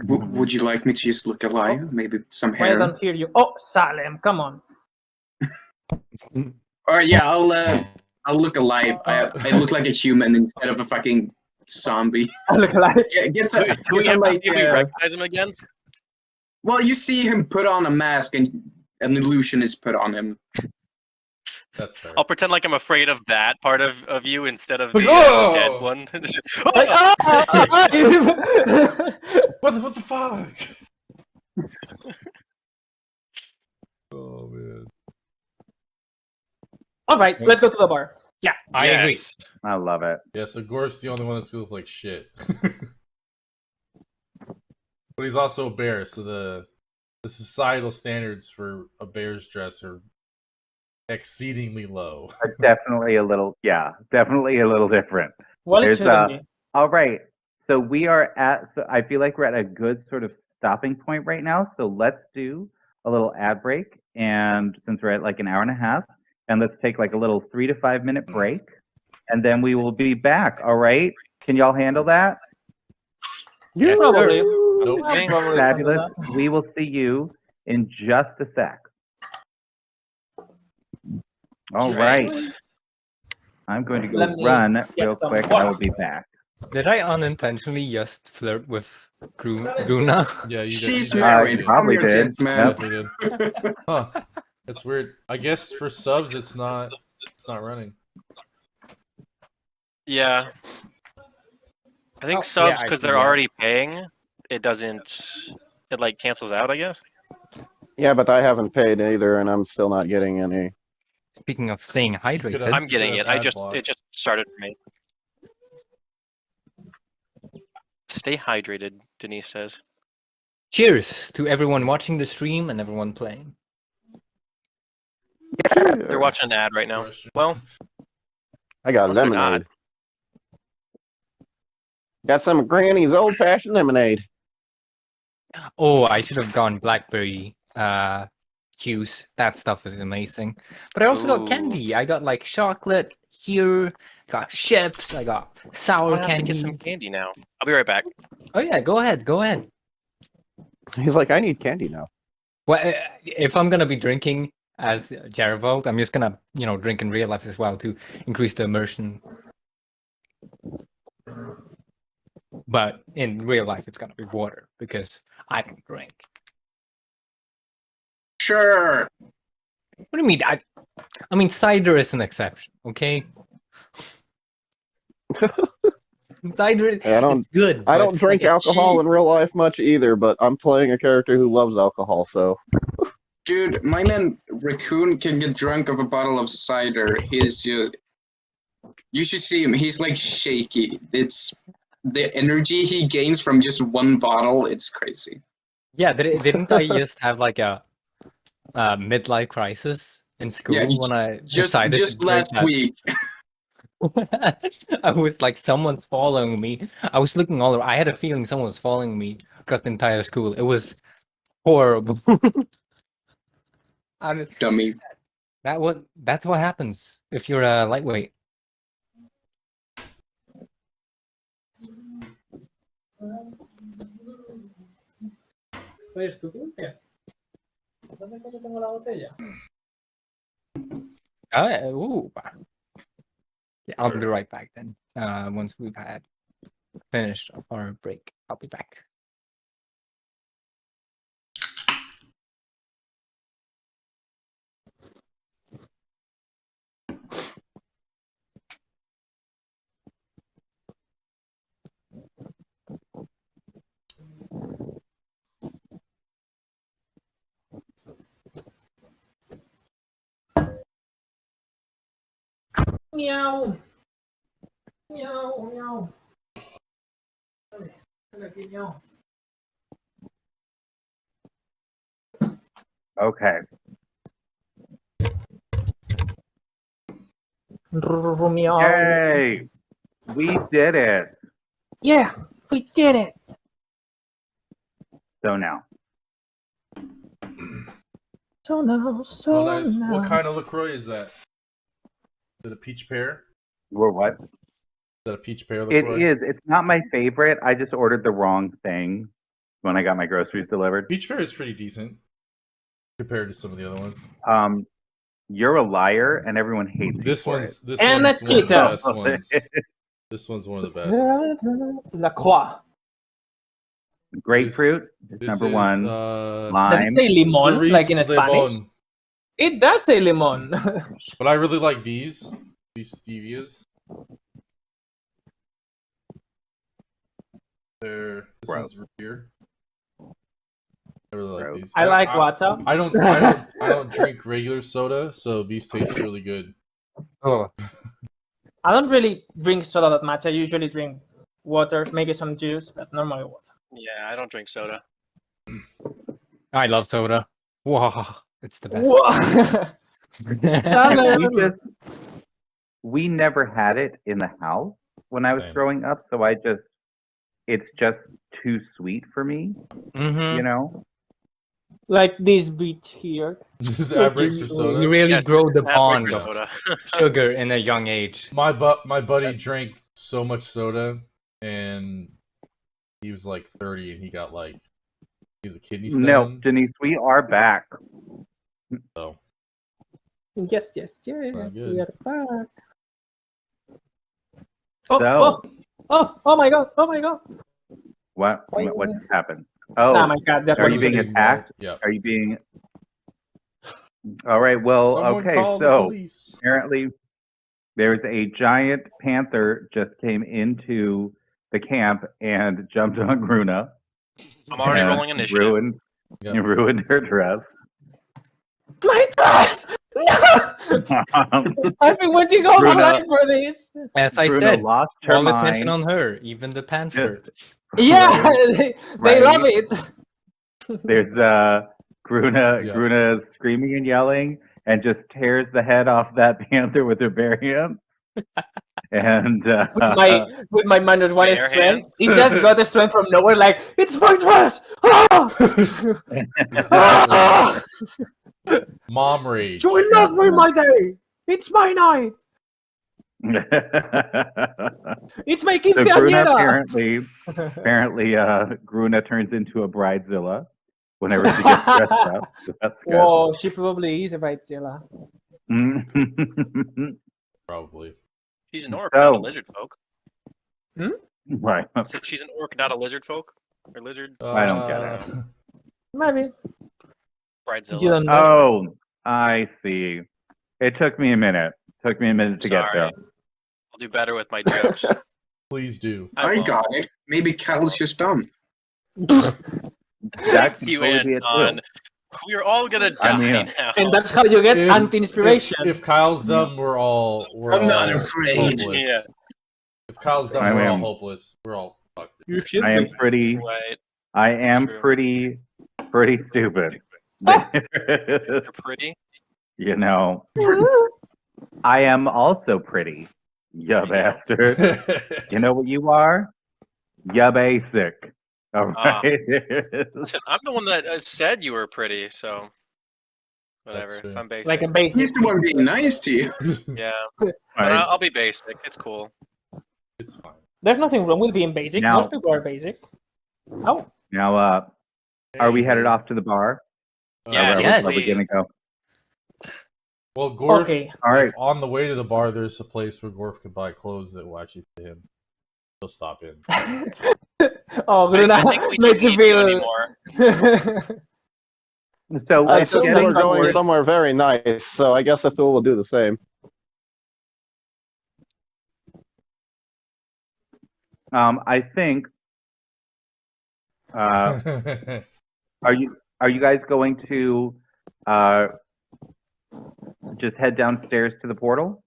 Would you like me to just look alive? Maybe some I hair. don't hear you. Oh, Salem, come on. All right, yeah, I'll look alive. I look like a human instead of a fucking zombie. I look alive. Get Do some, we get have some, to like, see if we recognize him again? well, you see him put on a mask and an illusion is put on him. That's fair. I'll pretend like I'm afraid of that part of you instead of the Oh! dead one. What the fuck? Oh man. All right, let's go to the bar. Yeah, I agree. Yes. I love it. Yeah, so Gorf's the only one that's gonna look like shit. But he's also a bear, so the societal standards for a bear's dress are exceedingly low. Definitely a little different. Well, it There's, shouldn't be. All right. So we are so I feel like we're at a good sort of stopping point right now. So let's do a little ad break. And since we're at like an hour and a half, and let's take like a little 3 to 5 minute break. And then we will be back. All right. Can y'all handle that? Yes, Probably. Nope. I'll probably Fabulous. handle that. We will see you in just a sec. All right. Great. I'm going to go Let me run get real some quick. I water. will be back. Did I unintentionally just flirt with Gruna? Yeah, you did. She's you married. did. Probably Come here, did. tits, man. Yep. Definitely did. Huh. That's weird. I guess for subs it's not running. Yeah. I think Oh, subs yeah, because I- they're yeah. already paying. It doesn't. It like cancels out, I guess. Yeah, but I haven't paid either, and I'm still not getting any. Speaking of staying hydrated, have- I'm getting have it. ad block. It just started for me. Stay hydrated, Denise says. cheers to everyone watching the stream and everyone playing. They're watching an ad right now. Question. Well, I got unless they're lemonade. not. Got some Granny's old-fashioned lemonade. Oh, I should have gone blackberry juice. That stuff is amazing. But I also got Ooh. candy. I got like chocolate here, got chips, I got sour I have to candy. get some candy now. I'll be right back. Oh yeah, go ahead. He's like, I need candy now. Well, if I'm gonna be drinking as Jarivold, I'm just gonna, drink in real life as well to increase the immersion. But in real life, it's gonna be water because I don't drink. Sure. What do you mean? I mean, cider is an exception, okay? Cider is I don't- good. I but don't it's drink like a alcohol cheap- in real life much either, but I'm playing a character who loves alcohol, so Dude, my man Raccoon can get drunk of a bottle of cider. He's just. You should see him. He's like shaky. It's the energy he gains from just one bottle. It's crazy. Yeah, didn't I just have like a midlife crisis in school Yeah, when I Just decided to drink last that? week. I was like, someone's following me. I was looking all around. I had a feeling someone was following me across the entire school. It was horrible. Dummy. That's what happens if you're a lightweight. Soy estúpido, ¿qué? ¿Dónde coño tengo la botella? Yeah, I'll be right back then. Once we've had finished our break, I'll be back. Miau. Miau, miau. Dale, dale aquí, miau. Okay. Meow. Yay! We did it. Yeah, we did it. So now. So now, so Oh, nice. now. What kind of LaCroix is that? Is it a peach pear? We're what? Is that a peach pear It LaCroix? is. It's not my favorite. I just ordered the wrong thing when I got my groceries delivered. Peach pear is pretty decent compared to some of the other ones. You're a liar, and everyone hates you This for one's it. And a one of the cheetah. best ones. This one's one of the best. La Croix. Grapefruit is This number is, one. Does Lime. it say limon, Cerise like in Spanish? limon. It does say limon. But I really like these stevias. This Gross. one's here. I really like Gross. these. I like water. I don't drink regular soda, so these taste really good. Oh, I don't really drink soda that much. I usually drink water, maybe some juice, but normally water. Yeah, I don't drink soda. I love soda. Wow, it's the best. Whoa. We never had it in the house when I was Same. growing up, so it's just too sweet for me, you know? Like this beach here. This is average for You soda. really Yeah, grow the Average bond of soda. sugar in a young age. My buddy drank so much soda, and he was like 30, and he was a kidney stone. No, Denise, we are back. So Yes. Not good. We are back. So- Oh my god. What Wait. happened? Oh Oh, my god, that are one you is being Being attacked? Yeah. Are you being... All right, well, Someone okay, call the so police. apparently there's a giant panther just came into the camp and jumped on Gruna. I'm already and rolling initiative. Yeah. You ruined her dress. my dress! No! I've been waiting all my Bruna- life for this. As I Gruna said, lost her all mind. attention on her, even the panther. Yeah, Right. they Right. love it. There's Gruna. Yeah. Gruna is screaming and yelling and just tears the head off that panther with her bare hands. And With my minus one Bare strength, hands? he just got the strength from nowhere. Like it's my dress. Ah! Ah! Mom rage. You will not ruin my day. It's my night. It's my so Gruna quinceañera. apparently Gruna turns into a bridezilla whenever she gets dressed up. So that's good. Whoa, she probably is a bridezilla. Probably. She's an orc, not a So- lizard folk. Right. I said she's an orc, not a lizard folk. Or lizard I don't get it. Maybe. bridezilla. You don't know. Oh, I see. It took me a minute. To get Sorry. there. I'll do better with my jokes. Please do. I won't. got it. Maybe Cal's just dumb. That Thank could you, totally be it, too. Anton. We're all gonna die I mean, now. And that's how you get If- anti-inspiration. If Kyle's dumb, we're all I'm not all afraid. hopeless. Yeah. If Kyle's dumb, I we're all mean- hopeless. We're all fucked. You should I am be. pretty. Right. I am true. pretty stupid. You're pretty. You know, I am also pretty. Ya bastard. You know what you are? Ya basic. All Ah. right. Listen, I'm the one that said you were pretty, so whatever. That's If true. I'm basic, Like a basic. He's the one being nice to you. yeah. But Right. I'll be basic. It's cool. It's fine. There's nothing wrong with being basic. Now- Most people are basic. Oh, Now, are we headed off to the bar? Yes, Where are we please. gonna go? Well, Gorf, okay. All right. on the way to the bar, there's a place where Gorf can buy clothes that will actually fit him. He'll stop in. Oh, I Gruna think we made don't you need you feel. anymore. So I let's assume get we're into going words. somewhere very nice, so I guess Athul will do the same. I think. Are you guys going to just head downstairs to the portal?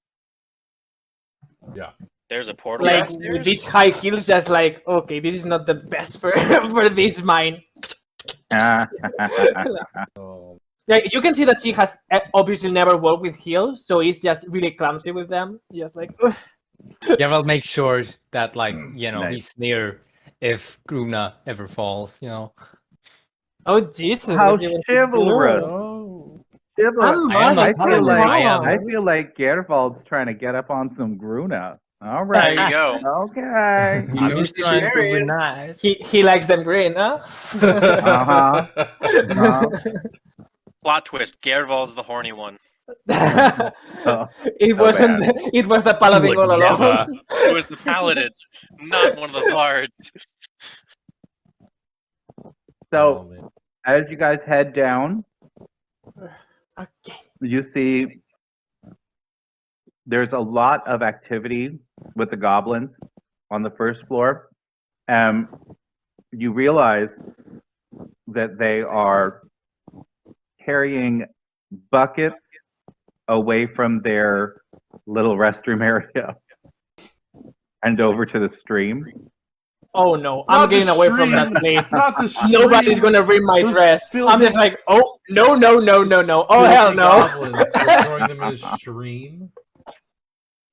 There's a portal Like downstairs. with these high heels, just like okay, this is not the best for for this mine. Oh, Like you can see that she has obviously never walked with heels, so he's just really clumsy with them. Just like, ugh. Yeah, well, make sure that Nice. he's near if Gruna ever falls. Oh Jesus! How what do you want to chivalrous. do? Oh. I'm I am not not telling you, I feel like Gervald's trying to get up on some Gruna. All right. There you go. Okay. He I'm knows just this trying to be area. nice. He likes them green, huh? Uh-huh. Uh-huh. Plot twist: Gervald's the horny one. Oh, It so wasn't. bad. It was the paladin Would all along. never. It was the paladin, not one of the bards. So, man. as you guys head down, Okay. you see there's a lot of activity with the goblins on the first floor. You realize that they are carrying buckets away from their little restroom area and over to the stream. Oh no! Not I'm the getting away from that stream. place. Not the stream. Nobody's gonna read my Those dress. I'm filthy- just like, oh no! Oh hell Filthy no! Goblins. We're throwing them in a stream.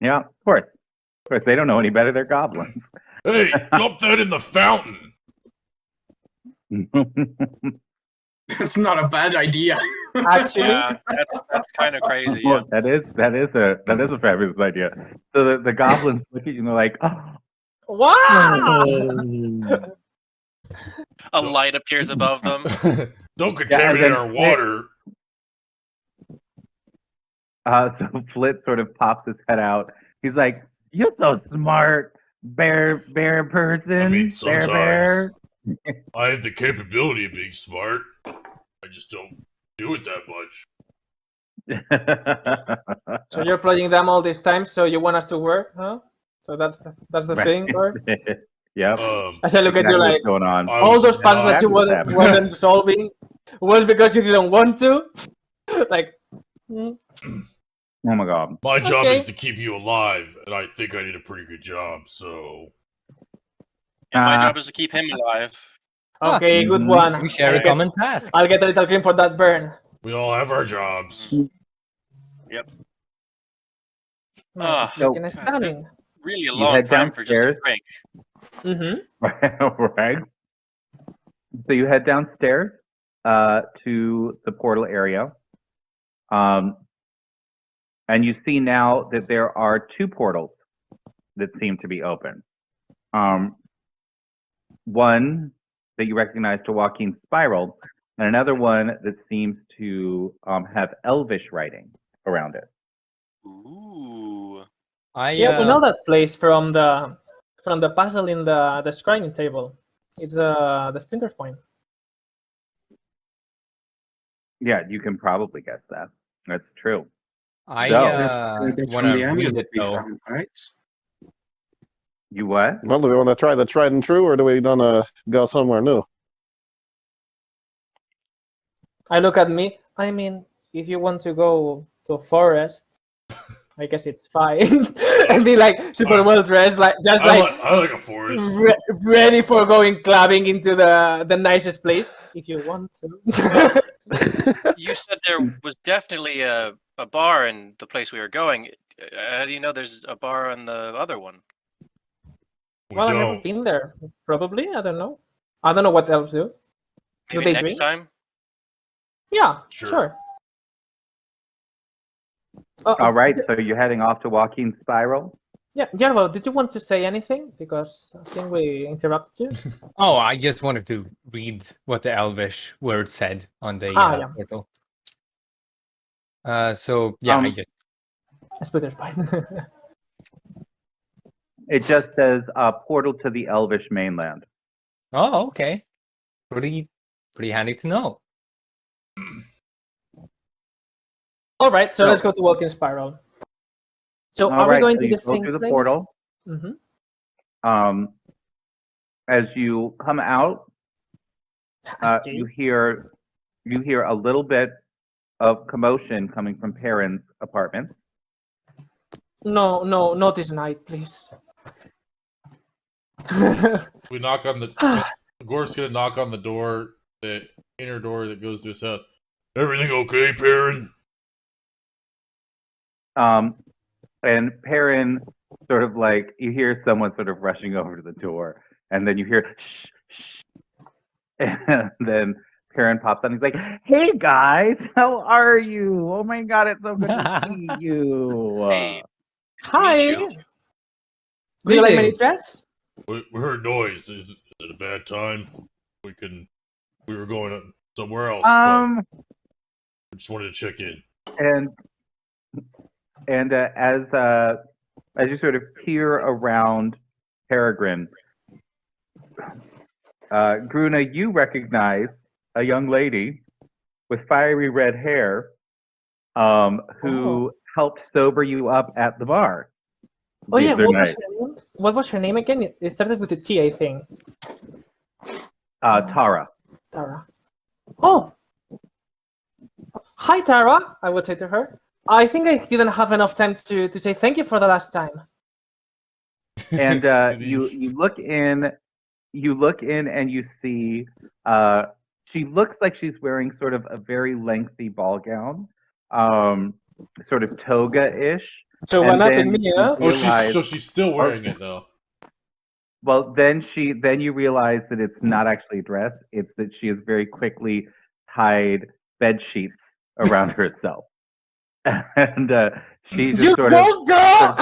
Yeah, of course. Of course, they don't know any better. They're goblins. Hey, dump that in the fountain. That's not a bad idea. Actually, Yeah, that's kind of crazy. Yeah. Well, that is a fabulous idea. So the goblins look at you and they're like, oh, wow! A light appears above them. Don't contaminate then our water. So Flit sort of pops his head out. He's like, "You're so smart, bear person, I mean, bear." I have the capability of being smart. I just don't do it that much. So you're playing them all this time, so you want us to work, huh? So that's the thing, or? Yep. As I look at you Exactly like, what's going on. I all was those puzzles that you not- wasn't solving was because you didn't want to? Like, Oh my god. My job Okay. is to keep you alive, and I think I did a pretty good job, so... And my Uh, job is to keep him alive. okay, good Mhm. one. We share a I'll common get, task. I'll get a little cream for that burn. We all have our jobs. Ah, So- Fucking stunning. really a You long head time for just a downstairs. drink. Mm-hmm. Right. So you head downstairs to the portal area. And you see now that there are two portals that seem to be open. One that you recognize to Joaquin's spiral, and another one that seems to have Elvish writing around it. Ooh. Yeah, we know that place from the puzzle in the scrying table. It's the Splinter Point. Yeah, you can probably guess that. That's true. I So- That's want from to the read amulet it we though. found, right? You what? Well, do we want to try the tried and true, or do we want to go somewhere new? I look at me. I mean, if you want to go to a forest, I guess it's fine. And be like super well dressed, like just like I like a forest. ready for going clubbing into the nicest place if you want to. You said there was definitely a bar in the place we were going. How do you know there's a bar on the other one? We Well, I've never don't. been there. Probably, I don't know. I don't know what else do. Maybe they next drink? time? Yeah, Sure. sure. All right, so you're heading off to Joaquin's spiral. Yeah, Gervo, did you want to say anything? Because I think we interrupted you. Oh, I just wanted to read what the Elvish word said on the Yeah. portal. So yeah, I Um, just Splinter's fine. It just says portal to the Elvish mainland. oh okay, pretty handy to know. All right, so So- let's go to Walking Spiral. So All are we right, going so to you the go same through the place? portal. Mm-hmm. As you come out, you hear a little bit of commotion coming from Perrin's apartment. No, not this night, please. We knock on the. Gorf's gonna knock on the door, the inner door that goes to his house. Everything okay, Perrin? And Perrin sort of like, you hear someone sort of rushing over to the door, and then you hear shh, shh, and then Perrin pops on. He's like, "Hey guys, how are you? Oh my god, it's so good to see you." Hey, nice to Hi. meet you. Do you like my new Greetings. dress? We heard noise. Is it a bad time? We were going somewhere else, but we just wanted to check in. And as you sort of peer around Peregrine, Gruna, you recognize a young lady with fiery red hair, who helped sober you up at the bar. Oh the yeah, other what was night. her name? What was her name again? It started with a T, I think. Tara. Tara. Oh, hi Tara. I would say to her. I think I didn't have enough time to say thank you for the last time. And you look in and you see she looks like she's wearing sort of a very lengthy ball gown, sort of toga-ish. So And what then happened, me? you Huh? realize, She's still wearing it though. well, then you realize that it's not actually a dress. It's that she has very quickly tied bed sheets around herself, and she just You sort of go, girl!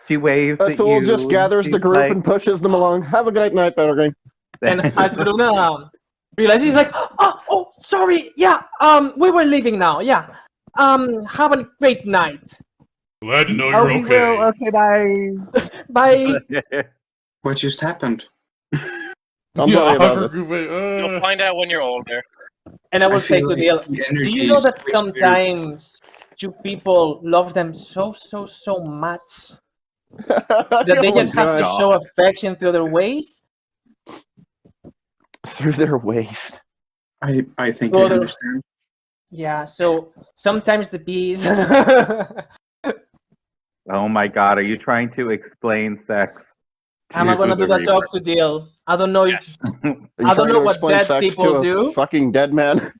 she waves at Ethel you. just gathers the She's group like, and pushes them along. Have a great night, Peregrine. And as Bruna realizes, he's like, oh, sorry, yeah, we were leaving now, yeah. Have a great night. Glad to know "Oh, you're we will. okay. Okay, Bye. bye." What just happened? I'm sorry about it. You'll find out when you're older. And I will say feel to like Neil, the do energy you know is that twisted. sometimes you people love them so much that they Oh my just have to gosh. show affection through other ways? Through their waist. I think Well, I understand. Yeah, so sometimes the bees. Oh my God, are you trying to explain sex? Am I gonna do that job to deal? I don't know if Yes. Are you I don't trying know to what explain dead sex people to a do. fucking dead man?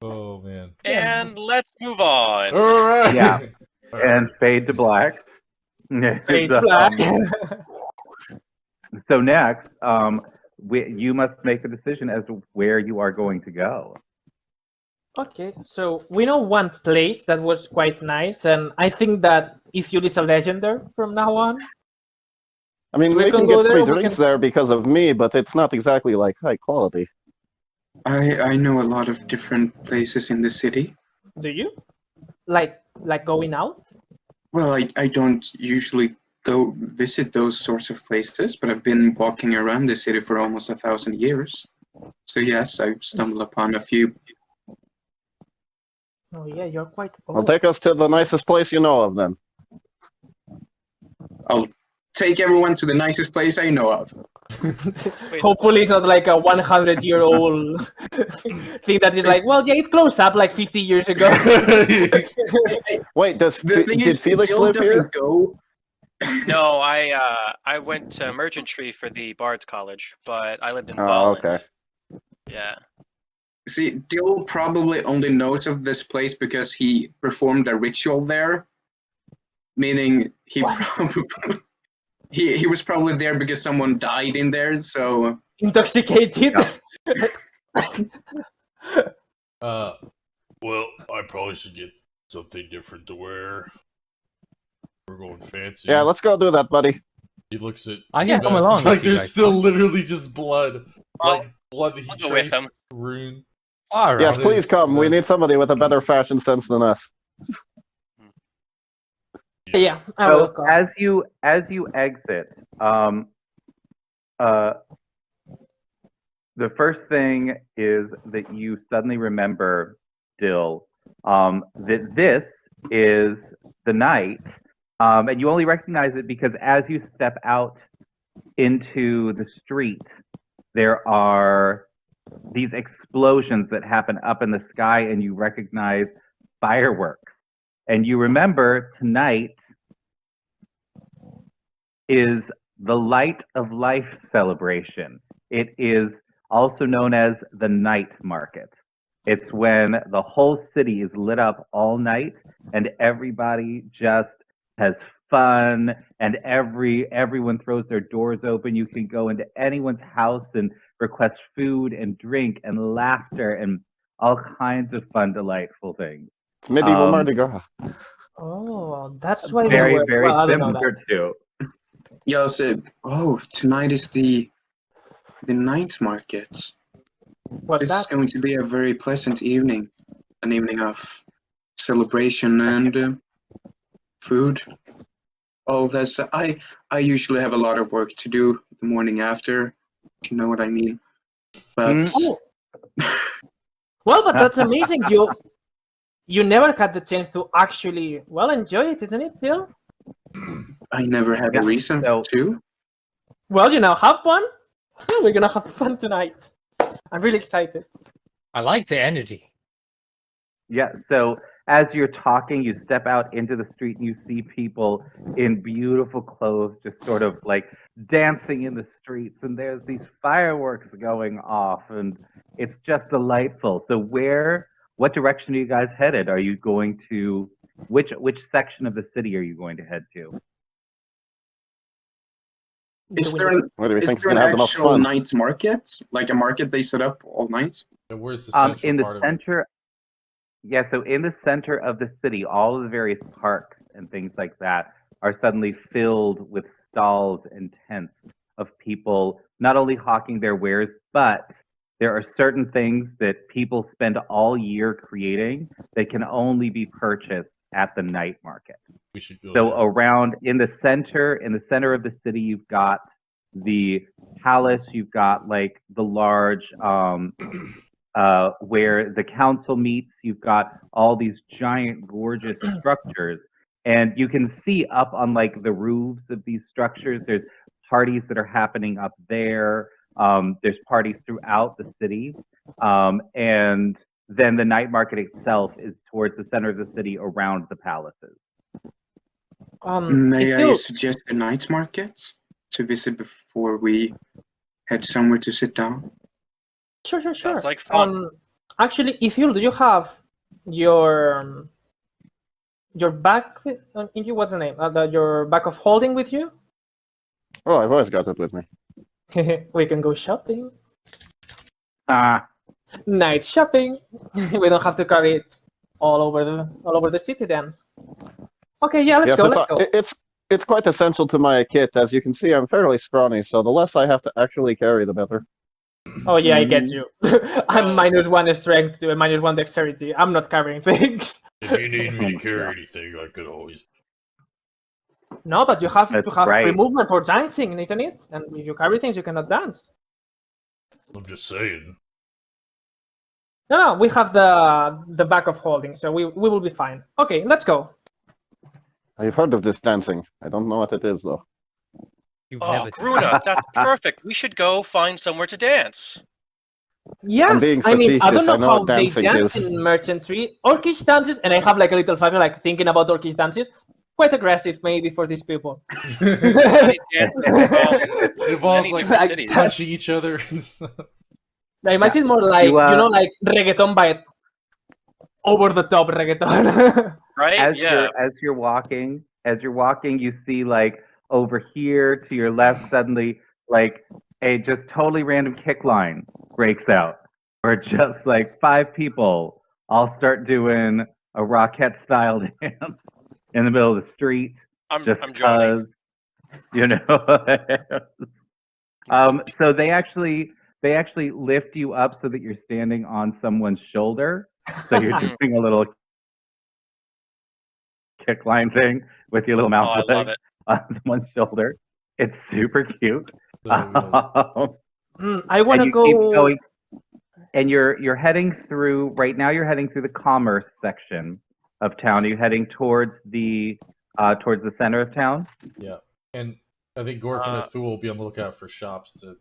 Oh man. And let's move on. All right. Yeah. All right. And fade to black. Fade So, black. so next, you must make a decision as to where you are going to go. Okay, so we know one place that was quite nice, and I think that Ifyul is a legendary from now on. I mean, We we can can go get there, free or we drinks can- there because of me, but it's not exactly like high quality. I know a lot of different places in the city. Do you? Like going out? Well, I don't usually go visit those sorts of places, but I've been walking around the city for almost 1,000 years. So yes, I've stumbled upon a few. Oh yeah, you're quite Well, old. take us to the nicest place you know of then. I'll take everyone to the nicest place I know of. Wait. Hopefully it's not like a 100-year-old thing that is like, well, yeah, it closed up like 50 years ago. Wait, The thing did is, Felix Dill live doesn't here? go. No, I went to Merchantry for the Bard's College, but I lived in Oh, Bolland. okay. Yeah. See, Dill probably only knows of this place because he performed a ritual there, meaning he What? probably he was probably there because someone died in there. So Intoxicated. Well, I probably should get something different to wear. We're going fancy. Yeah, let's go do that, buddy. He looks at. I can come It's along Like if you there's guys still want. literally just blood, Well, like blood that he I'll go with traced him. rune. All right. Yes, on please his come. We vest. need somebody with a better fashion sense than us. Yeah, I will So come. as you exit, the first thing is that you suddenly remember, Dill, that this is the night, and you only recognize it because as you step out into the street, there are these explosions that happen up in the sky, and you recognize fireworks. And you remember tonight is the Light of Life celebration. It is also known as the night market. It's when the whole city is lit up all night and everybody just has fun and everyone throws their doors open. You can go into anyone's house and request food and drink and laughter and all kinds of fun, delightful things. It's medieval Mardi Gras. Oh, that's why Very, they were. very Well, I don't know similar that. to. Yeah, so, tonight is the night market. What's This is that? going to be a very pleasant evening, an evening of celebration and food. All this. I usually have a lot of work to do the morning after, if you know what I mean. But Oh. Well, but that's amazing. You never had the chance to actually enjoy it, isn't it, Till? I never had a reason to. Well, have fun. We're gonna have fun tonight. I'm really excited. I like the energy. Yeah, so as you're talking, you step out into the street and you see people in beautiful clothes just sort of like dancing in the streets, and there's these fireworks going off, and it's just delightful. So what direction are you guys headed? Are you going to, which section of the city are you going to head to? Is there Where do we think is an gonna have the most actual fun? night market? Like a market they set up all night? Where's the central In the part of it? center, yeah, so in the center of the city, all of the various parks and things like that are suddenly filled with stalls and tents of people not only hawking their wares, but there are certain things that people spend all year creating that can only be purchased at the night market. We should go So there. around in the center of the city, you've got the palace, you've got like the large where the council meets. You've got all these giant, gorgeous structures, and you can see up on like the roofs of these structures. There's parties that are happening up there. There's parties throughout the city, and then the night market itself is towards the center of the city around the palaces. May I suggest a night market to visit before we head somewhere to sit down? Sure. Sounds like fun. Actually, Ithiel, do you have your bag in you? What's the name? Your bag of holding with you? Oh, I've always got that with me. We can go shopping. Ah, Night shopping. We don't have to carry it all over the city then. Okay, yeah, let's go. It's quite essential to my kit. As you can see, I'm fairly scrawny, so the less I have to actually carry, the better. Oh yeah, I get you. I'm -1 strength to a -1 dexterity. I'm not carrying things. If you need me to carry anything, I could always. No, but you have That's to have right. free movement for dancing, isn't it? And if you carry things, you cannot dance. I'm just saying. No, we have the bag of holding, so we will be fine. Okay, let's go. I've heard of this dancing. I don't know what it is, though. You've Oh, never Gruna, that's perfect. We should go find somewhere to dance. Yes, being I mean, I don't facetious, I know know how what they dancing dance is. in merchantry. Orcish dances, and I have like a little family like thinking about Orcish dances. Quite aggressive, maybe, for these people. City dances It involves many like different cities. punching each other and stuff. I imagine more like You, like reggaeton, but over the top reggaeton. Right? as Yeah. you're walking, you see like over here to your left, suddenly like a just totally random kick line breaks out, or just like 5 people all start doing a Rockette style dance in the middle of the street, I'm just joining. because, you know. So they actually lift you up so that you're standing on someone's shoulder. So you're doing a little kick line thing with your little Oh, mouse I love leg it. on someone's shoulder. It's super cute. So, I want to and you keep go. going, and you're heading through. Right now, you're heading through the commerce section of town. Are you heading towards the center of town? yeah, and I think Gorfin and Thule will be on the lookout for shops to.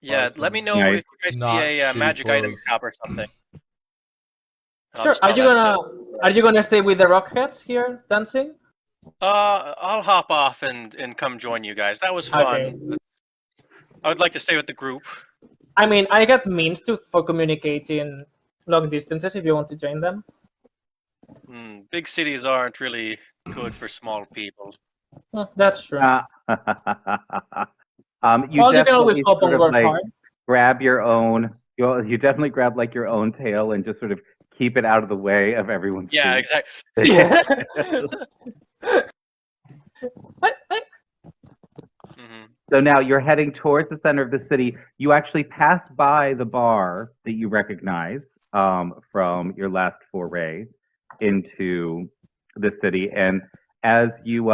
Yeah, some let me know nice, if you guys not see a shitty magic item clothes. shop or something. I'll Sure. just tell Are you gonna stay with the Rockheads here dancing? I'll hop off and come join you guys. That was fun. Okay. I would like to stay with the group. I mean, I got means for communicating long distances if you want to join them. Big cities aren't really good for small people. That's true. You Well, you can always definitely hop on sort of World like Hard. grab your own. You definitely grab like your own tail and just sort of keep it out of the way of everyone's Yeah, feet. exactly. So now you're heading towards the center of the city. You actually pass by the bar that you recognize from your last foray into the city, and as you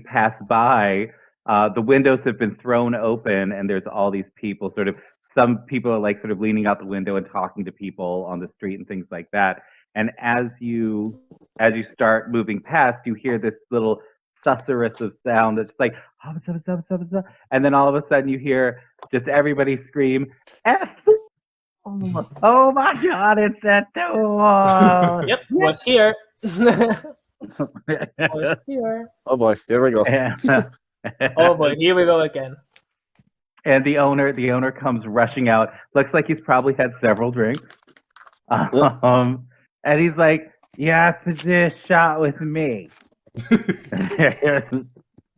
pass by, the windows have been thrown open, and there's all these people. Sort of, some people are like sort of leaning out the window and talking to people on the street and things like that. And as you start moving past, you hear this little susurrus of sound that's like, and then all of a sudden you hear just everybody scream, F! Oh my God, it's that door! Yep, was here. Was here. Oh boy, here we go. Oh boy, here we go again. And the owner comes rushing out. Looks like he's probably had several drinks. And he's like, "You have to do a shot with me."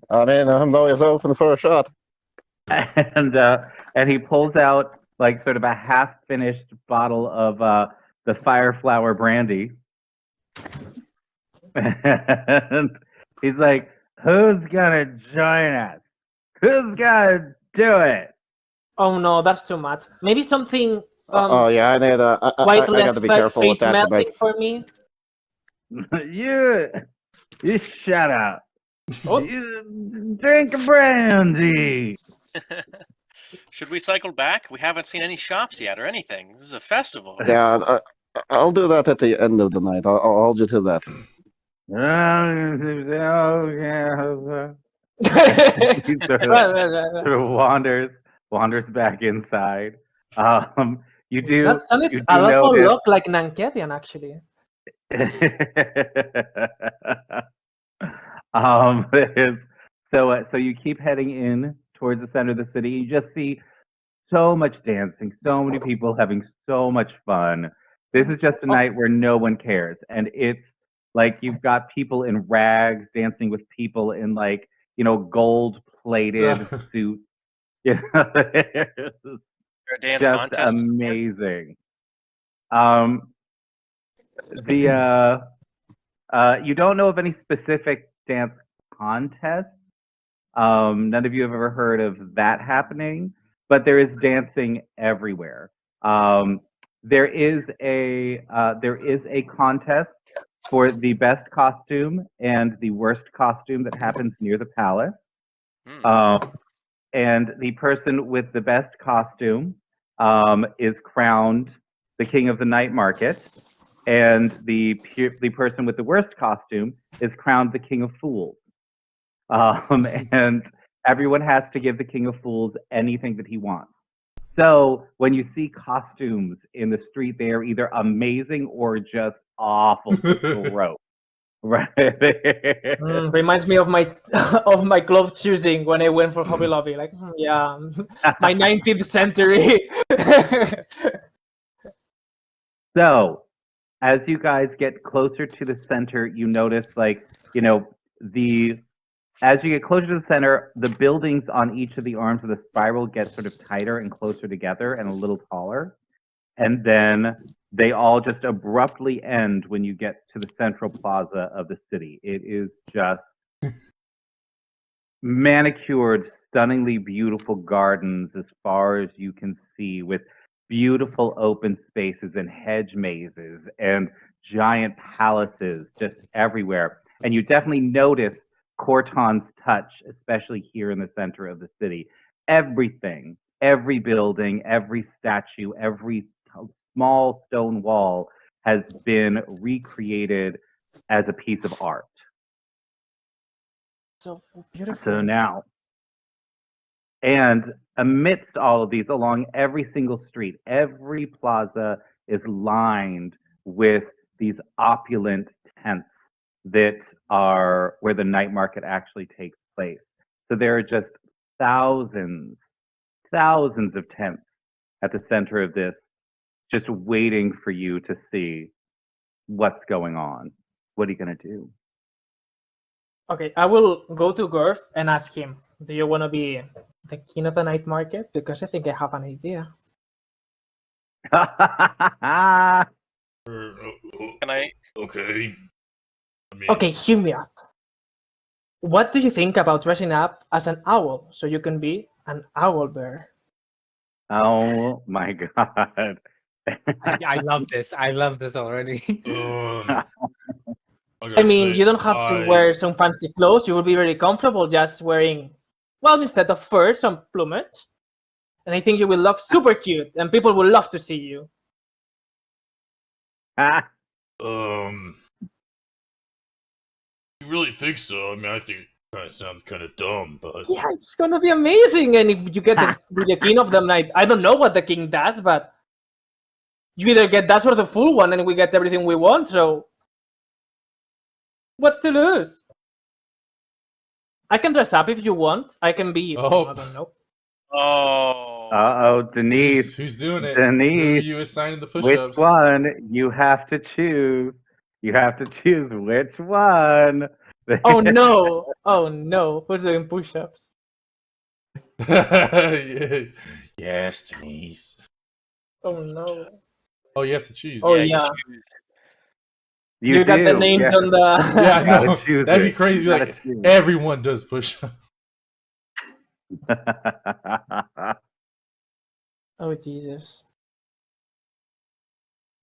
I mean, I'm always open for a shot. And he pulls out like sort of a half-finished bottle of the Fireflower brandy. And he's like, "Who's gonna join us? Who's gonna do it?" Oh no, that's too much. Maybe something Oh yeah, I need quite I less got to be careful with face that melting tonight. for me. You shut up. Oh. You drink brandy. Should we cycle back? We haven't seen any shops yet or anything. This is a festival. Yeah, I'll do that at the end of the night. I'll hold you to that. He sort of wanders back inside. You do. That sounded You do an awful notice. lot like Nanketian, actually. So you keep heading in towards the center of the city. You just see so much dancing, so many people having so much fun. This is just a night where no one cares, and it's like you've got people in rags dancing with people in like gold-plated suits. Or a dance Just contest. amazing. You don't know of any specific dance contests. None of you have ever heard of that happening, but there is dancing everywhere. There is a contest for the best costume and the worst costume that happens near the palace. And the person with the best costume is crowned the king of the night market, and the person with the worst costume is crowned the king of fools. And everyone has to give the king of fools anything that he wants. So when you see costumes in the street, they are either amazing or just awful, gross. Right. Reminds me of my of my clothes choosing when I went for Hobby Lobby. Like, yeah, my 19th century. So, as you guys get closer to the center, you notice as you get closer to the center, the buildings on each of the arms of the spiral get sort of tighter and closer together and a little taller. And then they all just abruptly end when you get to the central plaza of the city. It is just manicured, stunningly beautiful gardens as far as you can see, with beautiful open spaces and hedge mazes and giant palaces just everywhere. And you definitely notice Corton's touch, especially here in the center of the city. Everything, every building, every statue, every small stone wall has been recreated as a piece of art. So beautiful. So now, and amidst all of these, along every single street, every plaza is lined with these opulent tents that are where the night market actually takes place. So there are just thousands thousands of tents at the center of this, just waiting for you to see what's going on. What are you gonna do? Okay, I will go to Gurf and ask him, do you want to be the king of the night market? Because I think I have an idea. Can I? Okay. Okay, hear me out. What do you think about dressing up as an owl so you can be an owl bear? Oh my god. I love this. I love this already. I mean, you don't have to wear some fancy clothes. You will be very comfortable just wearing, well, instead of fur, some plumage. And I think you will look super cute, and people will love to see you. You really think so? I mean, I think it kind of sounds kind of dumb, but Yeah, it's gonna be amazing. And if you get the king of the night, I don't know what the king does, but you either get that or the full one, and we get everything we want. So, what's to lose? I can dress up if you want. I can be. Oh. I don't know. Oh. Uh-oh, Denise. who's doing it? Denise, Who are you assigning the which push-ups? one? You have to choose. You have to choose which one. Oh no! Oh no! Who's doing push-ups? Yes, Denise. Oh no! Oh, you have to choose. Oh you yeah! choose. You got the do, names yeah. on the. Yeah, I Gotta know. choose That'd be it. crazy. You gotta Like choose. everyone does push-ups. Oh Jesus!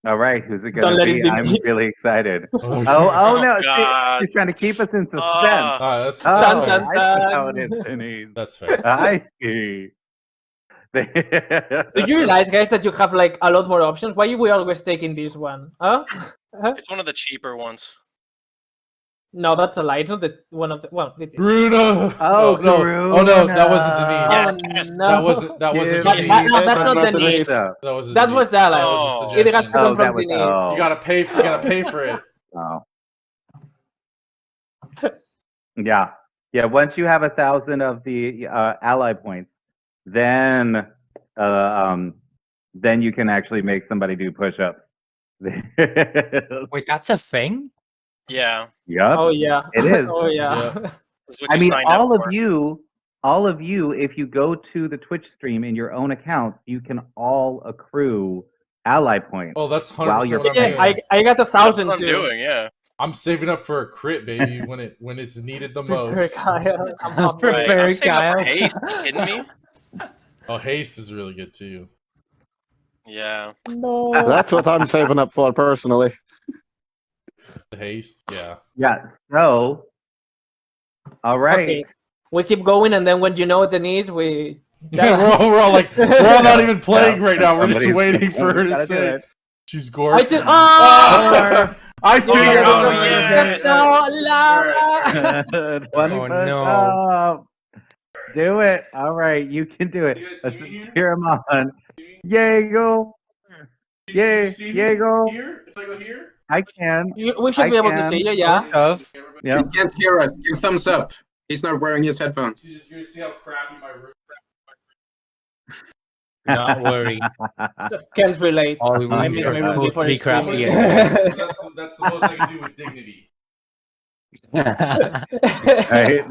All right, who's it Don't gonna let be? it be I'm me. really excited. Oh, Oh no, God. she's trying to keep us in suspense. Ah. that's Oh, Dun, dun, I see how it dun. is, Denise. that's fair. I see. Do you realize, guys, that you have like a lot more options? Why are we always taking this one? Huh? Huh? It's one of the cheaper ones. No, that's a lie. It's not the one of the. Well, it is. Bruno. Oh, no. Oh no, that wasn't Denise. Yeah. Oh Yes, no! That wasn't Give That- Denise. that- that's not That's Denise. So, That wasn't That Denise. was Alex. That was a Oh. suggestion. It has to come oh, from that was Denise. oh. You gotta pay for it. Oh. Yeah. Yeah. Once you have 1,000 of the ally points, then you can actually make somebody do push-ups. Wait, that's a thing? Yeah. Yep. Oh yeah. It is. Oh yeah. Yeah. That's what I you mean, signed up all of for. you, if you go to the Twitch stream in your own accounts, you can all accrue ally points. Oh, that's 100% While you're what I'm Yeah, doing. I got That's 1,000 what I'm too. doing, yeah. I'm saving up for a crit, baby, when it's needed the Prepare, most. Kyle. I'm Prepare. hungry. Right. I'm saving up for Kyle. haste. Are you kidding me? Oh, haste is really good too. Yeah. No. That's what I'm saving up for personally. The haste, yeah. Yeah. So, all right. Okay. We keep going, and then when you know Denise, we. Yeah, we're all like, we're all not even playing right now. We're just Somebody's- waiting for her to gotta do say it. she's I gorgeous. did. Oh! I figured out. Oh, yes. No, Lara. 20 Oh, push no. up. Do it. All right, you can do it. You guys Let's see me here? cheer him on. Diego. Yay, Diego. Here? If I go here? I can. We should I be able to can. see you, yeah. Of Yeah. He can't hear us. Give thumbs up. He's not wearing his headphones. You see how crappy my room. not worry. Can't relate. All I rooms made are my room supposed before to be it's streaming. crappy. That's the most I can do with dignity. Right?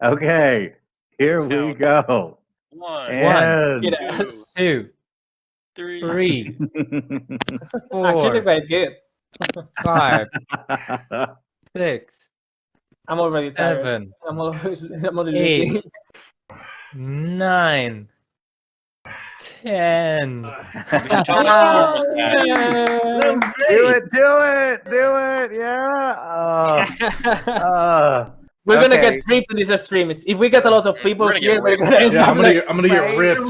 Okay, here we Sound. go. One, And Yes. 2, three. 3, Actually, 4, quite good. 5, 6, I'm already tired. 7, I'm already Eight. sleepy. 9, 10. We should tell them it's that. do it, yeah. We're gonna Okay. get ripped in these streams. If we get a lot of people We're gonna here, get we're ripped. gonna end Yeah, up I'm gonna like, get ripped.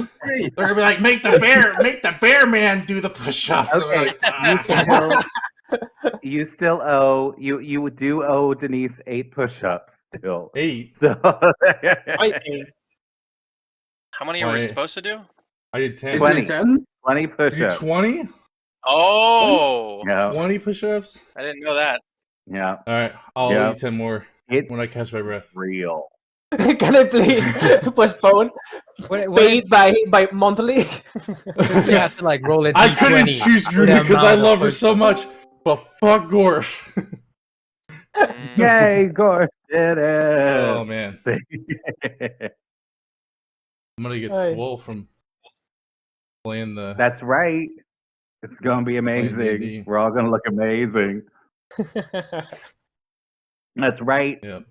They're gonna be like, make the bear man do the push-ups. I'm Okay, like, "Ah." you still owe you do owe Denise 8 push-ups still. 8. So Wait, How many are we Wait. supposed to do? I did 10. Isn't 20. it 10? 20 You do push-ups. 20? Oh, Yeah, 20 push-ups? I didn't know that. yeah. All right, I'll Yeah. eat 10 more It's when I catch my breath. real. Can I please postpone? What Paid by monthly? he has to like roll a I couldn't d20 choose for the Gruna because I amount of love her push so points. much. But fuck Gorf. Yay, Gorf did Oh it! man, I'm gonna get Hey. swole from playing the. That's right. It's gonna be amazing. D&D. We're all gonna look amazing. That's right. Yep.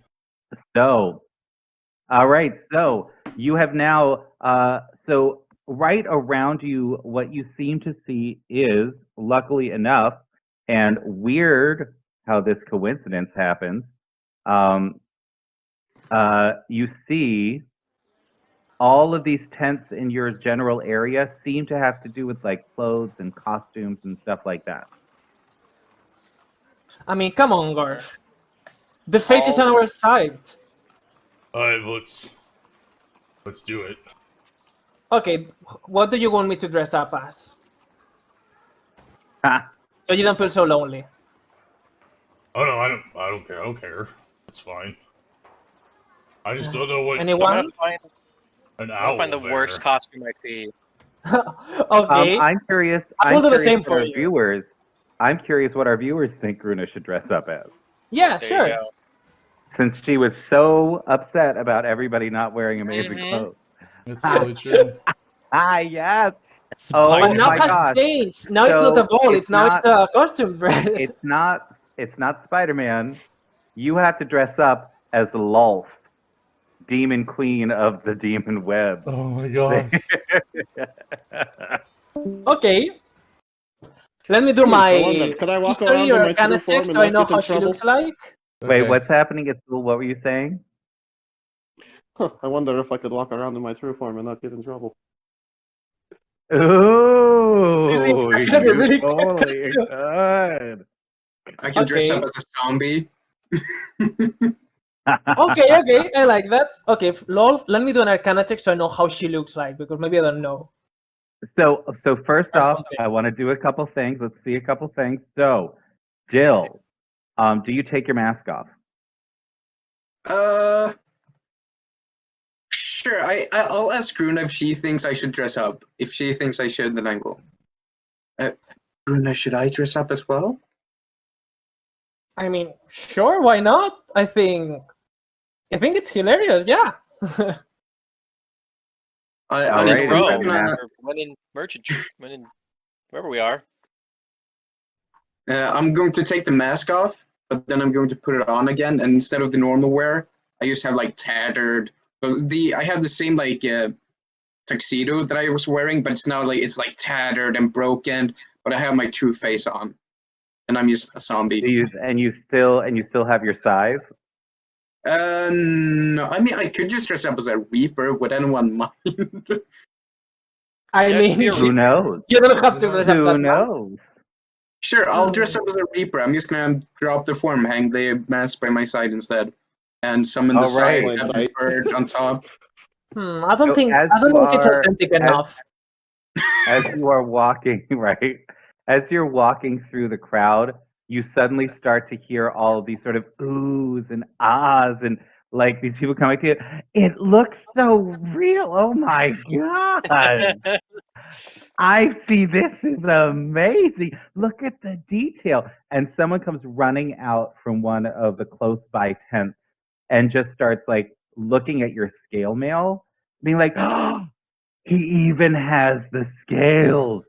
So, all right. So you have now. So right around you, what you seem to see is, luckily enough, and weird how this coincidence happens. You see all of these tents in your general area seem to have to do with like clothes and costumes and stuff like that. I mean, come on, Garth. The fate is on our side. All right, let's do it. Okay, what do you want me to dress up as? Ha. So you don't feel so lonely. Oh no, I don't care. I don't care. It's fine. I just don't know what I'm Anyone? gonna find, an I'm gonna find the owl worst there. costume I see. Okay. I'm curious. I will do the curious same what for our you. viewers. I'm curious what our viewers think Gruna should dress up as, Yeah, There sure. you go. since she was so upset about everybody not wearing amazing Mhm. clothes. It's totally true. Ah, yes. That's Oh But now my has gosh. changed. Now it's not So a ball. it's It's now not- it's a costume brand. It's not Spider-Man. You have to dress up as Lulf, Demon Queen of the Demon Web. Oh my gosh. Okay. Let me do I my wonder, could I walk history around in or my arcana true form check and so I not know get in how she trouble? looks like. Wait, Okay. what's happening at school? What were you saying? Huh, I wonder if I could walk around in my true form and not get in trouble. Ooh, That's gonna be you really good totally costume. could. I can dress up Okay. as a zombie. Okay, I like that. Okay, lol, let me do an arcana check so I know how she looks like, because maybe I don't know. So first Or off, something. I want to do a couple things. Let's see a couple things. So, Dill, do you take your mask off? Sure. I'll ask Gruna if she thinks I should dress up. If she thinks I should, then I will. Gruna, should I dress up as well? I mean, sure, why not? I think it's hilarious, yeah. All When in right, Rome, then, or when in merchant, when in wherever we are. I'm going to take the mask off, but then I'm going to put it on again. And instead of the normal wear, I used to have like tattered. I have the same like tuxedo that I was wearing, but it's now like tattered and broken. But I have my true face on, and I'm just a zombie. you still have your scythe. No, I mean I could just dress up as a reaper. Would anyone mind? I Yeah, just mean, be a Who knows? you don't have to dress up Who that much. knows? Sure, I'll dress up as a reaper. I'm just gonna drop the form, hang the mask by my side instead, and summon the All right. side, have the bird on top. I don't So as I don't you know if it's are- authentic as- enough. As you are walking, right? As you're walking through the crowd, you suddenly start to hear all of these sort of oohs and ahs and like these people coming to you. It looks so real. Oh my god. I see, this is amazing. Look at the detail. And someone comes running out from one of the close by tents and just starts like looking at your scale mail, being like, oh, he even has the scales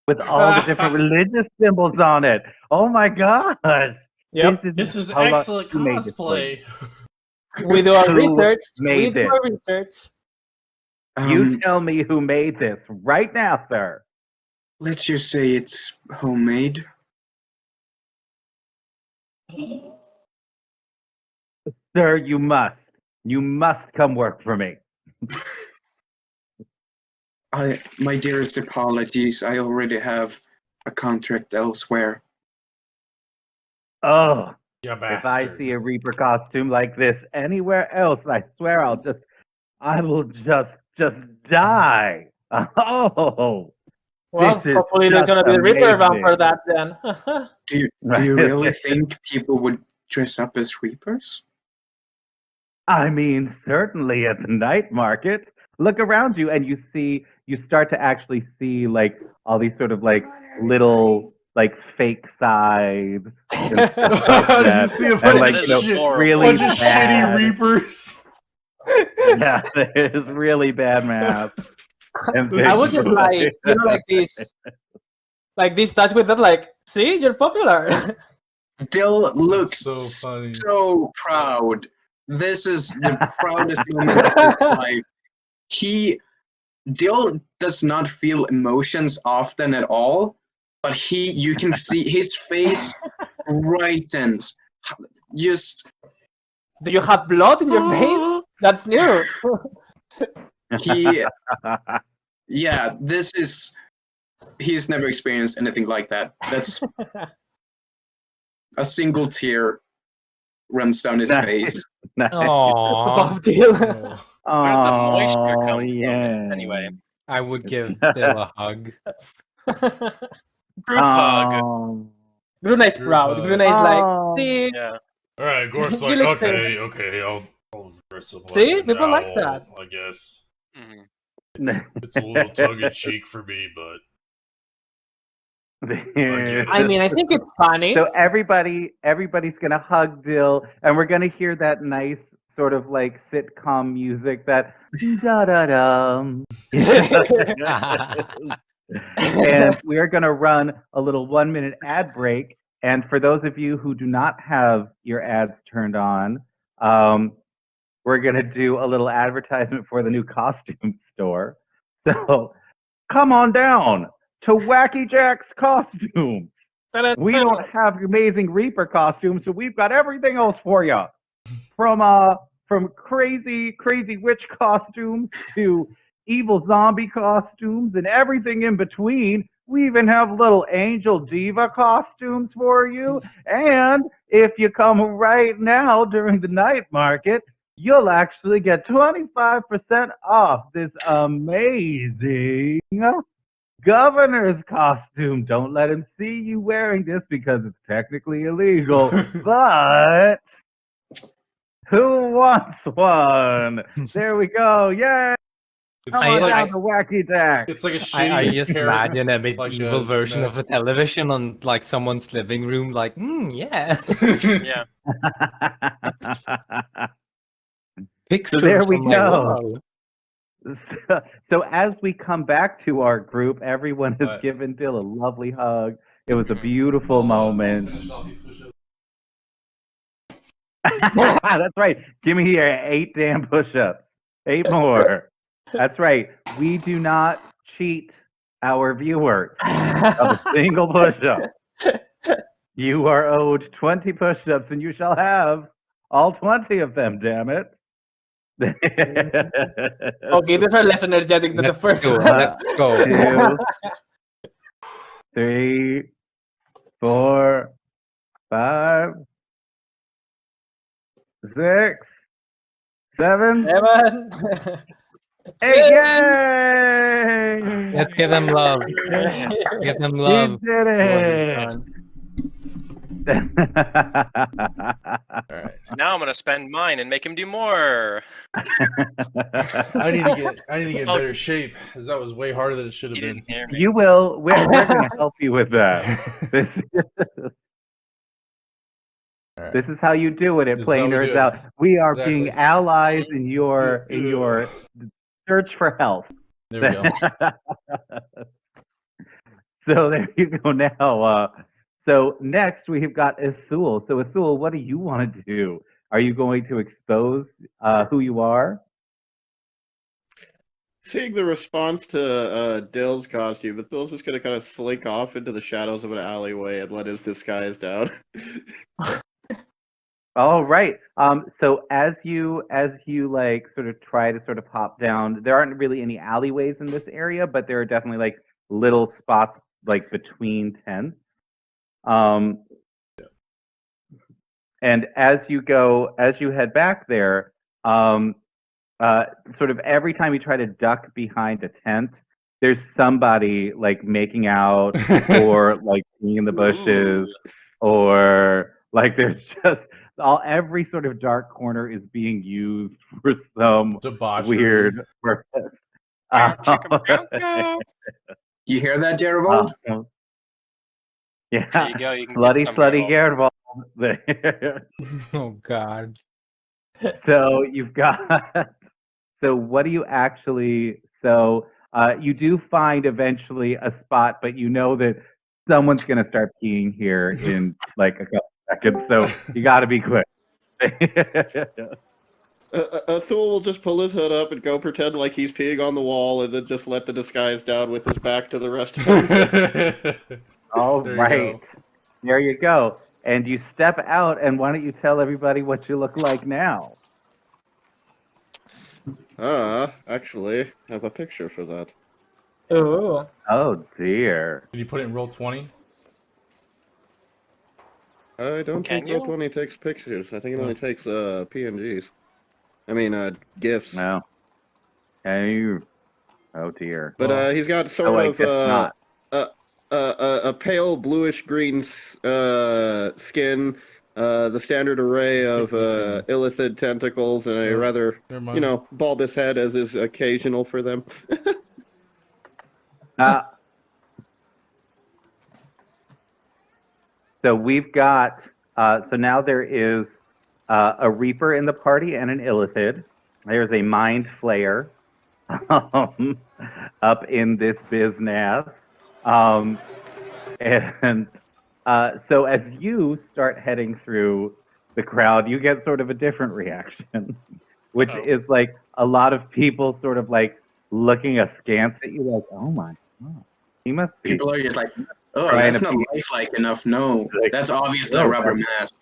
with all the different religious symbols on it. Oh my gosh. Yep. This is how long- excellent who made this for you? cosplay. We do our Who research. made this? You tell me who made this right now, sir. Let's just say it's homemade. Sir, you must. You must come work for me. My dearest apologies. I already have a contract elsewhere. Oh, You if I bastard. see a Reaper costume like this anywhere else, I swear I will just die. Oh, Well, this is hopefully there's just gonna be a Reaper van for amazing. that then. Do you really think people would dress up as reapers? I mean, certainly at the night market. Look around you, and you start to actually see like all these sort of like little like fake sides and stuff like Did you that, see a and bunch like of shit- really bunch of shitty bad. reapers? Yeah, there's really bad maps. And I was things just like, like this touch with that, like, see, you're popular. Dill looks so funny. so proud. This is the proudest moment of his life. Dill does not feel emotions often at all, but you can see his face brightens. Just Do you have blood in your veins? That's new. yeah, he's never experienced anything like that. That's a single tear runs down his face. Aww. Above deal. Oh. Where did the moisture come from? yeah. Anyway, I would give Dill a hug. group hug. Gruna is proud. Gruna is like, see, Yeah. All right, Gorf's You like, look okay, I'll dress up like See? an People like owl, that. I guess Mhm. it's a little tongue in cheek for me, but I mean, I think it's funny. So everybody's gonna hug Dill, and we're gonna hear that nice sort of like sitcom music, that da da dum. And we are gonna run a little 1-minute ad break. And for those of you who do not have your ads turned on, we're gonna do a little advertisement for the new costume store. So come on down to Wacky Jack's Costumes. We don't have amazing Reaper costumes, so we've got everything else for you. From crazy witch costumes to evil zombie costumes and everything in between. We even have little angel diva costumes for you. And if you come right now during the night market, you'll actually get 25% off this amazing governor's costume. Don't let him see you wearing this because it's technically illegal. But who wants one? There we go. Yay! it's Come I- on like, down to Wacky Jack. it's like a shitty. I just parody- imagine a like medieval version of a television on like someone's living room, like, yeah. Yeah. Pictures there we on my go. wall. So as we come back to our group, everyone has What? given Dill a lovely hug. It was a beautiful moment. Finish off these push-ups. That's right. Give me your 8 damn push-ups. 8 more. That's right. We do not cheat our viewers of a single push-up. You are owed 20 push-ups, and you shall have all 20 of them, damn it. Okay, these are less energetic than the first Go, one. let's go. 2, 3, 4, 5, 6, 7, 8. Yay! Let's give them love. Give them You love. did it! All right. Now I'm gonna spend mine and make him do more. I need to get in better shape, because that was way harder than it should have You been. didn't hear me. You will. We're going to help you with that. All right. This is how you do it at This is Play how we Nerds do it. Out. We are Exactly. being allies in your search for health. There we go. So there you go now. So next we have got Ithul. So Ithul, what do you want to do? Are you going to expose who you are? Seeing the response to Dill's costume, Ithul's just gonna kind of slink off into the shadows of an alleyway and let his disguise down. All right. So as you like sort of try to sort of hop down, there aren't really any alleyways in this area, but there are definitely like little spots like between tents. And as you head back there, sort of every time you try to duck behind a tent, there's somebody like making out or like being in the bushes, or like there's just every sort of dark corner is being used for some Debauchery. weird purpose. You hear that, Gerald? Yeah. There you go. You can Slutty, get some slutty Gerald. Gerald. Oh God. So you've got. So what do you actually? So you do find eventually a spot, but you know that someone's going to start peeing here in like a couple seconds. So you got to be quick. Thule will just pull his hood up and go pretend like he's peeing on the wall, and then just let the disguise down with his back to the rest of him. All There you right. There you go. And you step out, and why don't you tell everybody what you look like now? Actually, I have a picture for that. Ooh. Oh dear. Did you put it in roll 20? I don't Can think you? Roll20 takes pictures. I think it only takes PNGs. I mean, GIFs. No. Hey. Oh dear. But he's got sort I of guess not. a pale bluish green skin, the standard array of illithid tentacles, and a rather, Never mind. bulbous head, as is occasional for them. So we've got. So now there is a Reaper in the party and an Illithid. There's a Mind Flayer up in this business. And so as you start heading through the crowd, you get sort of a different reaction, which is like a lot of people sort of like looking askance at you, like, "Oh my God, he must be." People are just like, "Oh, Trying that's to not be- lifelike enough." No, Like, that's obviously a oh, rubber mask.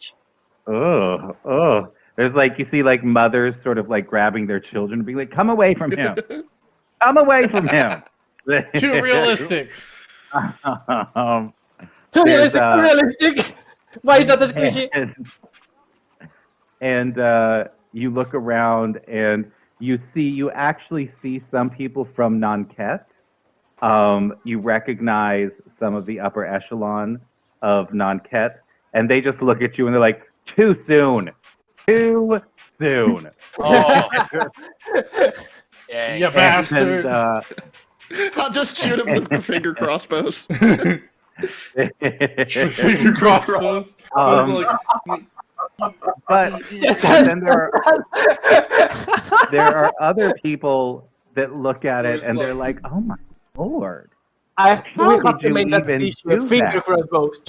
Oh. There's like, you see like mothers sort of like grabbing their children and being like, "Come away from him. Come away from him." Too realistic. Too There's, realistic, too realistic. Why is that a squishy? And you look around and you actually see some people from Nanket. You recognize some of the upper echelon of Nanket, and they just look at you and they're like, "Too soon. Too soon." Oh. Yeah. You bastard. I'll just shoot him with the finger crossbows. Finger crossbows. But Yes, then there are other people that look at it and they're like, "Oh my Lord. We How have did to you make that even t-shirt. do Finger that?" crossbows.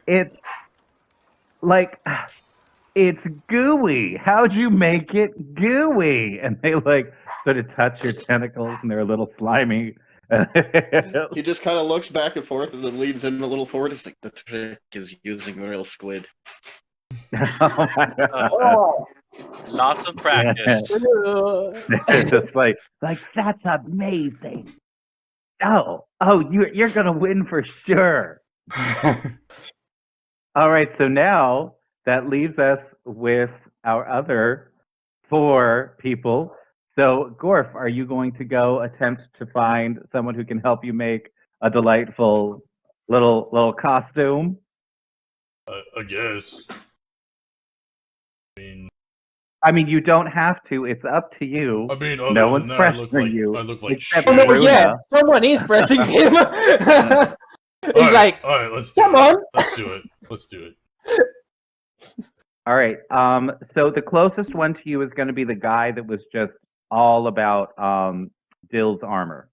It's like, it's gooey. How'd you make it gooey? And they like sort of touch your tentacles and they're a little slimy. He just kind of looks back and forth and then leans in a little forward. He's like, "The trick is using a real squid." Oh my God. Oh. Lots of practice. It's just like that's amazing. Oh, you're gonna win for sure. All right, so now that leaves us with our other 4 people. So, Gorf, are you going to go attempt to find someone who can help you make a delightful little costume? I guess. I mean, you don't have to. It's up to you. I mean, No one's pressuring you. I look like except shit. Oh, Bruna. yeah, someone is pressing him. It's like, all right, let's do come it. on. Let's do it. All right. So the closest one to you is going to be the guy that was just all about Dill's armor.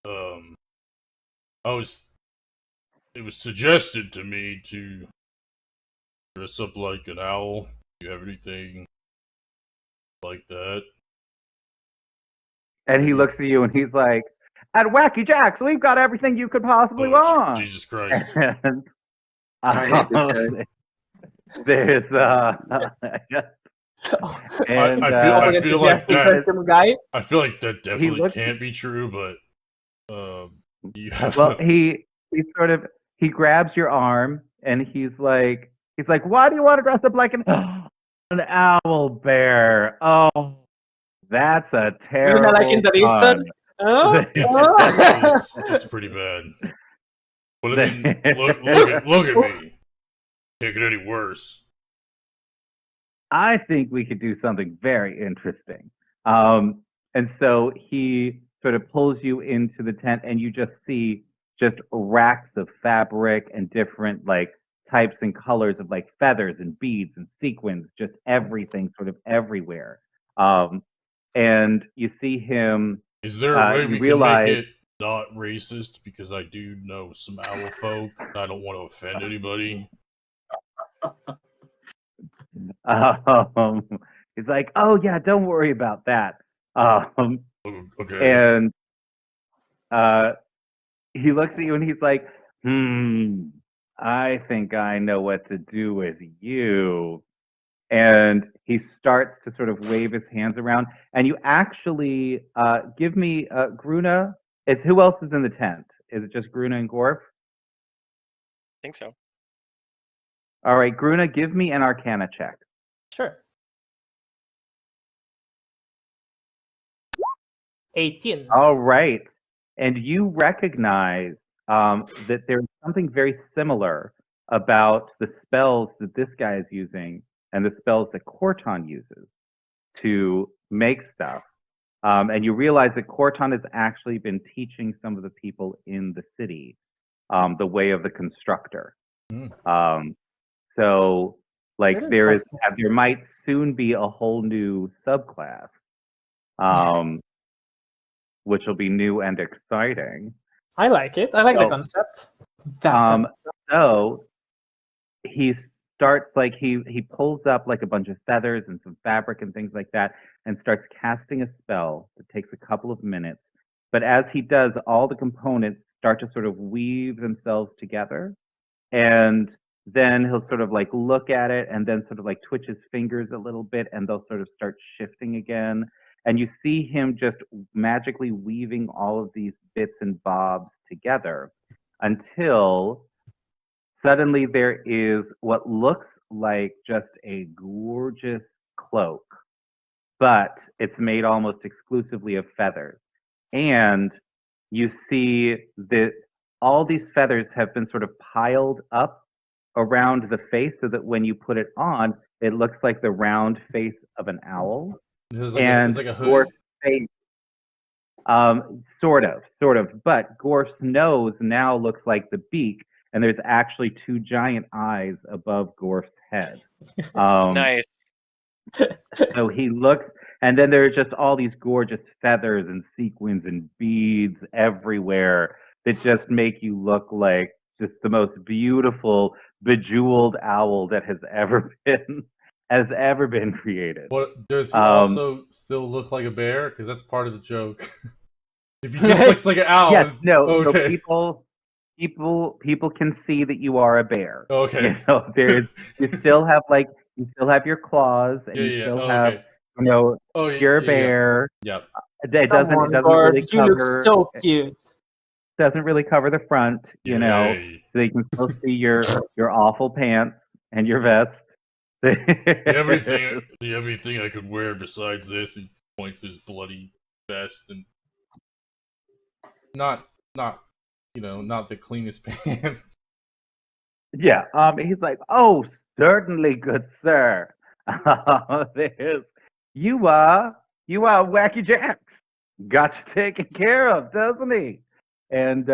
It was suggested to me to dress up like an owl. Do you have anything like that? And he looks at you and he's like, "At Wacky Jacks, we've got everything you could possibly want." Jesus Christ. And, I hate this guy. there's and I feel like that. Some guy. I feel like that definitely looks- can't be true, but you have. well, he grabs your arm and he's like, "Why do you want to dress up like an owl bear? Oh, that's a terrible You know, like in the pun." distance. Oh, It's pretty bad. But I mean, look at me. Can't get any worse. I think we could do something very interesting. And so he sort of pulls you into the tent, and you just see just racks of fabric and different like types and colors of like feathers and beads and sequins, just everything sort of everywhere. And you see him. Is there a way you we realize, can make it not racist? Because I do know some owl folk. I don't want to offend anybody. he's like, "Oh yeah, don't worry about that." Okay. And he looks at you and he's like, I think I know what to do with you. And he starts to sort of wave his hands around. And you actually give me Gruna. It's who else is in the tent? Is it just Gruna and Gorf? I think so. All right, Gruna, give me an Arcana check. Sure. 18. All right. And you recognize that there's something very similar about the spells that this guy is using and the spells that Corton uses to make stuff. And you realize that Corton has actually been teaching some of the people in the city the way of the constructor. So, like, Really there might soon be a whole new subclass, which will be new and exciting. I like it. I like the concept. So he starts like he pulls up like a bunch of feathers and some fabric and things like that, and starts casting a spell that takes a couple of minutes. But as he does, all the components start to sort of weave themselves together, and then he'll sort of like look at it and then sort of like twitch his fingers a little bit, and they'll sort of start shifting again. And you see him just magically weaving all of these bits and bobs together until suddenly there is what looks like just a gorgeous cloak, but it's made almost exclusively of feathers. And you see that all these feathers have been sort of piled up around the face so that when you put it on, it looks like the round face of an owl. It's like a hood? Gorf's face, sort of. But Gorf's nose now looks like the beak, and there's actually two giant eyes above Gorf's head. Nice. So he looks, and then there's just all these gorgeous feathers and sequins and beads everywhere that just make you look like just the most beautiful, bejeweled owl that has ever been created. What does he also still look like a bear? Because that's part of the joke. If he just looks like an owl, yes, no, okay. So people can see that you are a bear. Okay. You know, you still have your claws, and you still have, you know, you're a bear. Yeah. It doesn't really cover. You look so cute. Doesn't really cover the front, you know, so you can still see your awful pants and your vest. Everything I could wear besides this. He points this bloody vest and not the cleanest pants. Yeah. He's like, "Oh, certainly, good sir. You are Wacky Jacks. Got you taken care of, doesn't he?" And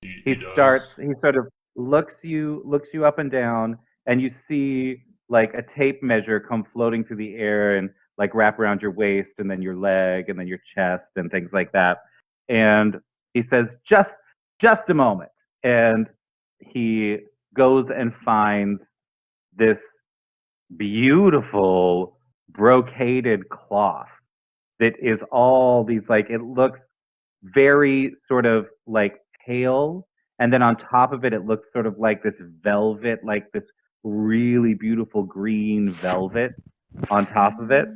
he sort of looks you up and down, and you see like a tape measure come floating through the air and like wrap around your waist and then your leg and then your chest and things like that. And he says, just a moment. And he goes and finds this beautiful brocaded cloth that is all these, like, it looks very sort of like pale, and then on top of it, it looks sort of like this velvet, like this really beautiful green velvet on top of it.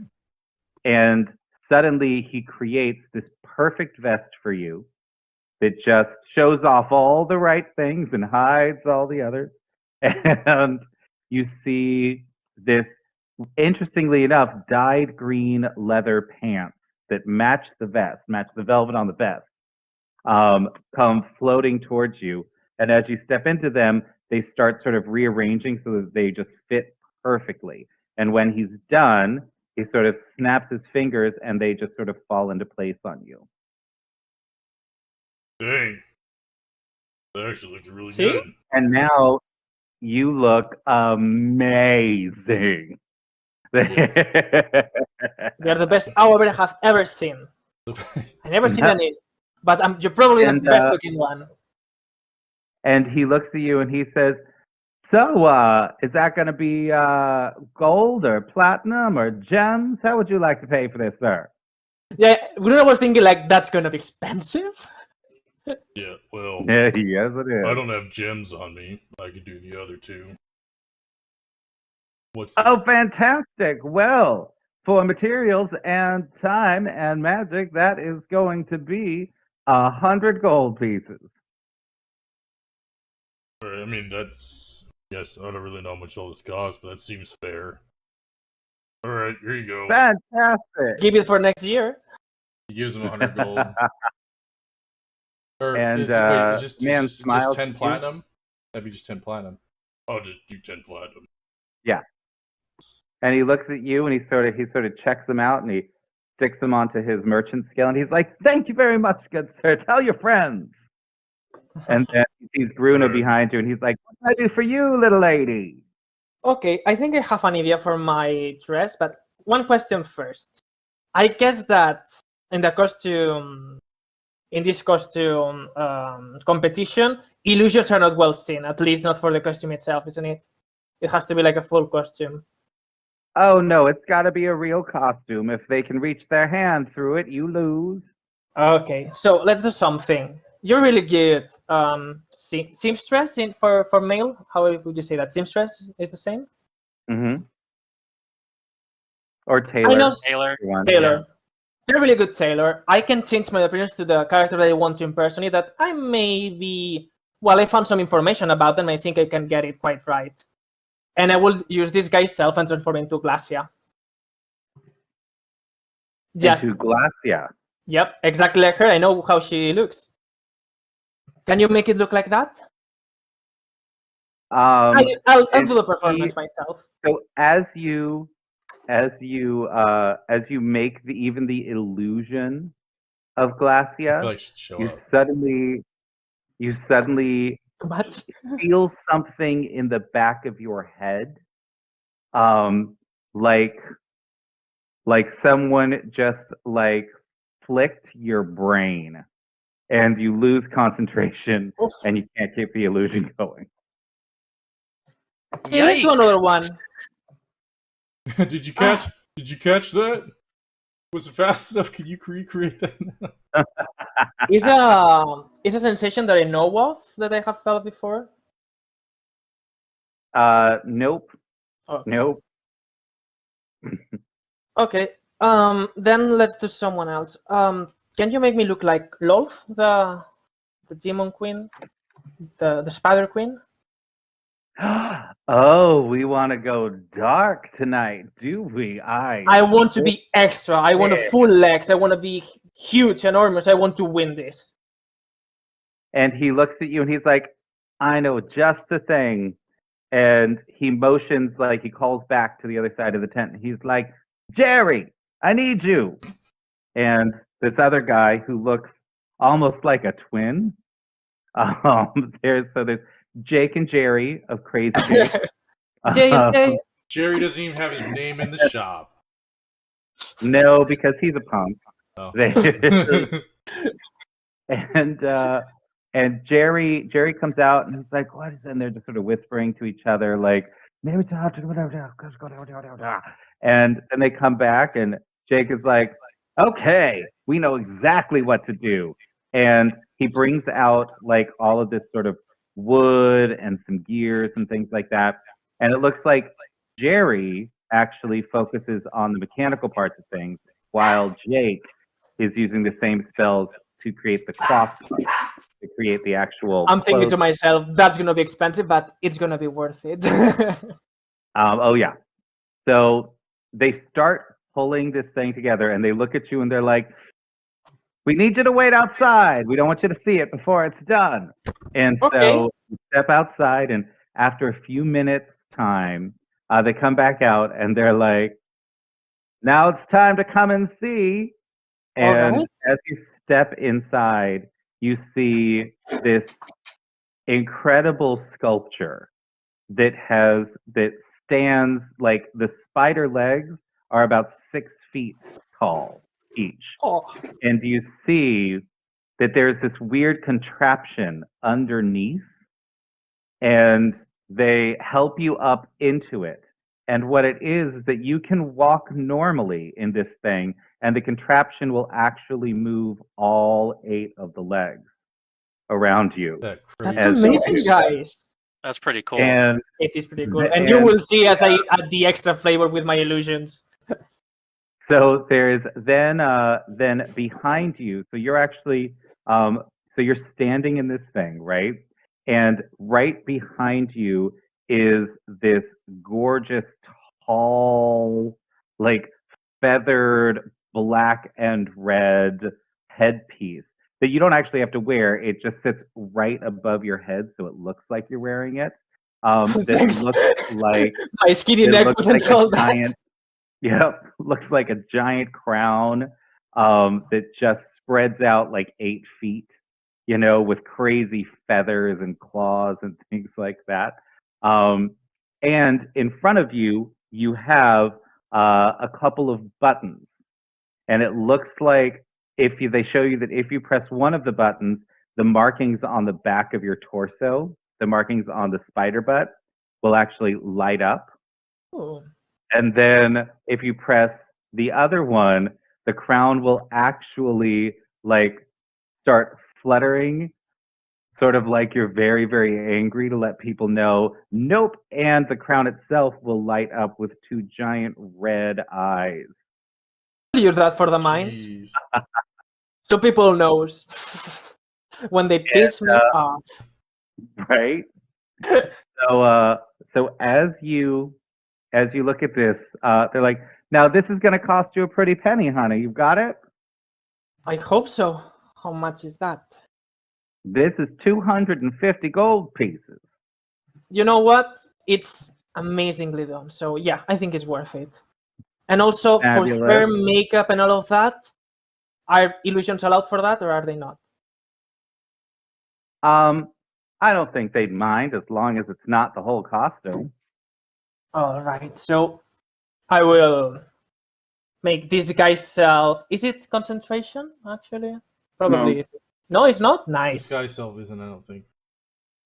And suddenly he creates this perfect vest for you that just shows off all the right things and hides all the others. And you see this, interestingly enough, dyed green leather pants that match the velvet on the vest, come floating towards you. And as you step into them, they start sort of rearranging so that they just fit perfectly. And when he's done, he sort of snaps his fingers and they just sort of fall into place on you. Dang. That actually looks really See? good. And now you look amazing. Yes. They're the best Alphabet I have ever seen. I never seen any, but you're probably the best looking one. And he looks at you and he says, so, is that going to be gold or platinum or gems? How would you like to pay for this, sir? Yeah, Bruno was thinking like that's gonna be expensive. Yeah, well, Yeah, yes, it is. I don't have gems on me. I could do the other two. What's Oh, fantastic. Well, for materials and time and magic, that is going to be 100 gold pieces. I mean, that's... Yes, I don't really know how much all this costs, but that seems fair. Alright, here you go. Fantastic. Give it for next year. He gives him 100 gold. Or And, is it just smiles 10 at you. platinum? That'd be just 10 platinum. I'll just do 10 platinum. Yeah. And he looks at you and he sort of checks them out and he sticks them onto his merchant scale and he's like, thank you very much, good sir. Tell your friends. And then he sees Bruno behind you and he's like, what can I do for you, little lady? Okay, I think I have an idea for my dress, but one question first. I guess that in this costume competition, illusions are not well seen, at least not for the costume itself, isn't it? It has to be like a full costume. Oh, no, it's got to be a real costume. If they can reach their hand through it, you lose. Okay, so let's do something. You're really good. Seamstress for male? How would you say that? Seamstress is the same? Mm-hmm. Or Taylor. I know Taylor. Taylor. You're a really good tailor. I can change my appearance to the character that I want to impersonate. That I maybe... Well, I found some information about them. I think I can get it quite right. And I will use this guy's self and transform into Glacia. Into Glacia. Yep, exactly like her. I know how she looks. Can you make it look like that? I'll do the performance myself. So as you make even the illusion of I Glacia, feel like she'd show you up. suddenly Too much. feel something in the back of your head, like someone just like flicked your brain, and you lose concentration, Oof. and you can't keep the illusion going. Hey, let's do another one. Did you catch that? Was it fast enough? Can you recreate that now? It's a sensation that I know of that I have felt before. Nope. Okay. Nope. Okay. Then let's do someone else. Can you make me look like Lolth, the demon queen, the spider queen? Oh, we want to go dark tonight, do we? I want to be extra. I want a full legs. I want to be huge, enormous. I want to win this. And he looks at you and he's like, I know just the thing. And he motions, like he calls back to the other side of the tent. He's like, Jerry, I need you. And this other guy who looks almost like a twin. There's Jake and Jerry of Crazy Jake. Jay. Jerry doesn't even have his name in the shop. No, because he's a punk. Oh. And Jerry comes out and he's like, what is that? And they're just sort of whispering to each other, like, maybe and then they come back and Jake is like, okay, we know exactly what to do. And he brings out like all of this sort of wood and some gears and things like that. And it looks like Jerry actually focuses on the mechanical parts of things, while Jake is using the same spells to create the cloth, to create the actual. I'm thinking to myself, that's going to be expensive, but it's going to be worth it. Oh, yeah. So they start pulling this thing together and they look at you and they're like, we need you to wait outside. We don't want you to see it before it's done. And Okay. so you step outside and after a few minutes time, they come back out and they're like, now it's time to come and see. All And right. as you step inside, you see this incredible sculpture that stands like the spider legs are about 6 feet tall each. Oh, And you see that there's this weird contraption underneath, and they help you up into it. And what it is that you can walk normally in this thing, and the contraption will actually move all 8 of the legs around you. That that's crazy. As amazing, guys. That's pretty cool. And It is pretty cool. The- And you and- will see as I add the extra flavor with my illusions. so there's then behind you. So you're actually so you're standing in this thing, right? And right behind you is this gorgeous, tall, like feathered black and red headpiece that you don't actually have to wear. It just sits right above your head, so it looks like you're wearing it. That Thanks. looks like My skinny it neck looks wouldn't like a hold that. giant. Yep, looks like a giant crown that just spreads out like 8 feet, with crazy feathers and claws and things like that. And in front of you, you have a couple of buttons, and it looks like they show you that if you press one of the buttons, the markings on the back of your torso, the markings on the spider butt, will actually light up. Oh. And then if you press the other one, the crown will actually like start fluttering, sort of like you're very, very angry to let people know, nope. And the crown itself will light up with 2 giant red eyes. Use that for the mines, Jeez. so people knows when they piss me off. Right? So as you look at this, they're like, now this is going to cost you a pretty penny, honey. You've got it? I hope so. How much is that? This is 250 gold pieces. You know what? It's amazingly done. So yeah, I think it's worth it. And also for Fabulous. hair, makeup, and all of that, are illusions allowed for that, or are they not? I don't think they'd mind as long as it's not the whole costume. All right. So I will make this guy self. Is it concentration? Actually, probably. No, it's not. Nice. This guy self isn't, I don't think.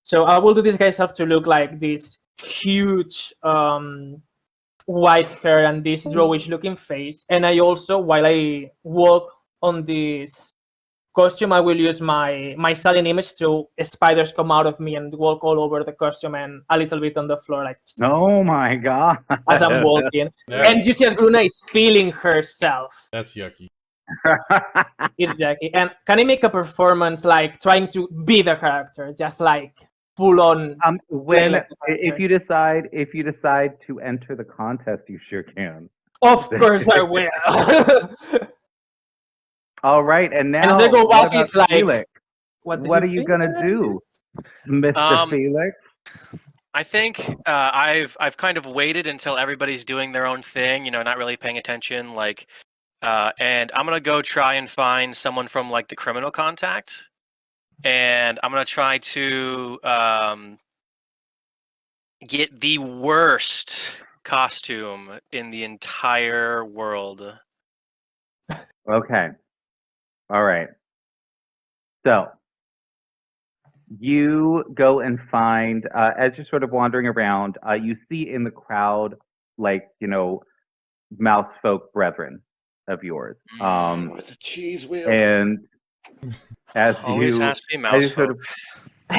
So I will do this guy self to look like this huge white hair and this drawish looking face. And I also, while I walk on this costume, I will use my silent image to spiders come out of me and walk all over the costume and a little bit on the floor, like Oh my god. as I'm walking. That's, And you see as Gruna is feeling herself. that's yucky. It's Jackie. And can I make a performance like trying to be the character, just like full on? If you decide to enter the contest, you sure can. Of course I will. All right, and now And as I go what back, about it's like, Felix? what What are you gonna do, Mr. Felix? I think I've kind of waited until everybody's doing their own thing, not really paying attention, and I'm gonna go try and find someone from like the criminal contact, and I'm gonna try to get the worst costume in the entire world. Okay. All right. So you go and find, as you're sort of wandering around, you see in the crowd, mouse folk brethren of yours. With a cheese wheel. And as Always you, has to be as mouse you sort folk.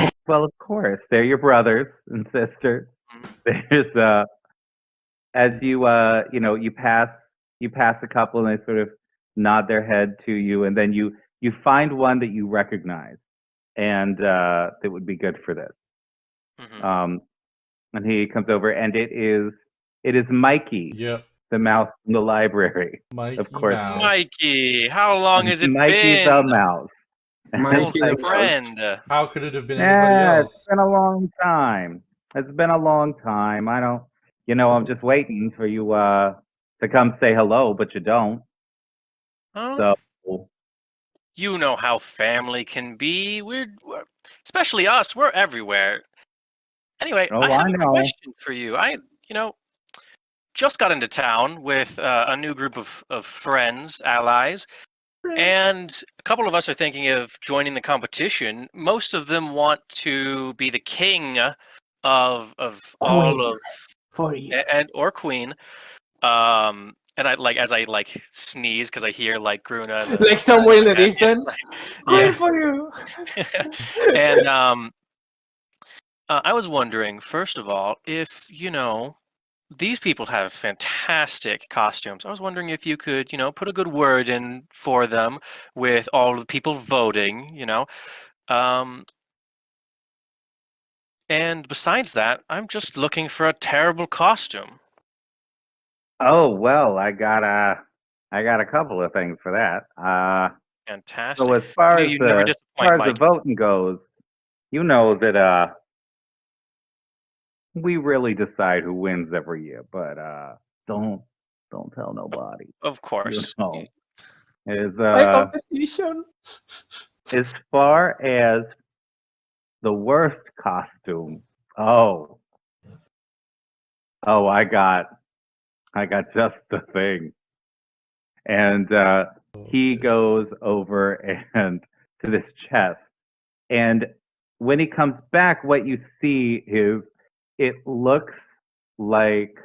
of, well, of course, they're your brothers and sisters. There's, as you, you pass a couple and they sort of nod their head to you, and then you find one that you recognize, and that would be good for this. Mhm. And he comes over, and it is Mikey, Yep. the mouse from the library. Mikey Of course. Mouse. Mikey, how long has it Mikey been? the mouse. Mikey Old the mouse. friend. How could it have been anybody Yeah, it's else? been a long time. It's been a long time. I don't, I'm just waiting for you to come say hello, but you don't. Huh? So, You know how family can be. We're especially us. We're everywhere. Anyway, I oh, have I a know. question for you. You know, just got into town with a new group of friends, allies, and a couple of us are thinking of joining the competition. Most of them want to be the king of all Queen of for you. and or queen. And I like as I like sneeze because I hear like Gruna Like somewhere in the it's distance. like, Queen yeah. for you. And I was wondering, first of all, if these people have fantastic costumes. I was wondering if you could, put a good word in for them with all the people voting. Um, and besides that, I'm just looking for a terrible costume. Oh, well, I got a couple of things for that. So Fantastic. as I far knew as you'd never the disappoint, Mike. voting goes, you know that we really decide who wins every year, but don't tell nobody. Of You course. know, is My competition. as far as the worst costume. Oh, I got just the thing. And he goes over and to this chest. And when he comes back, what you see is it looks like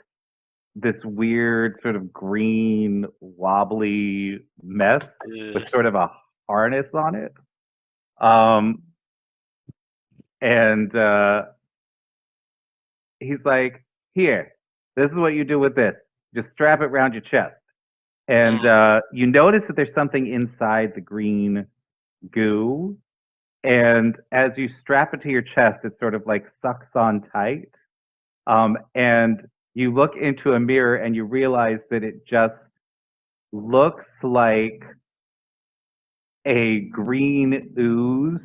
this weird sort of green wobbly mess with Ugh. sort of a harness on it. Um, and he's like, "Here, this is what you do with this. Just strap it around your chest." And Mm. you notice that there's something inside the green goo. And as you strap it to your chest, it sort of like sucks on tight. And you look into a mirror and you realize that it just looks like a green ooze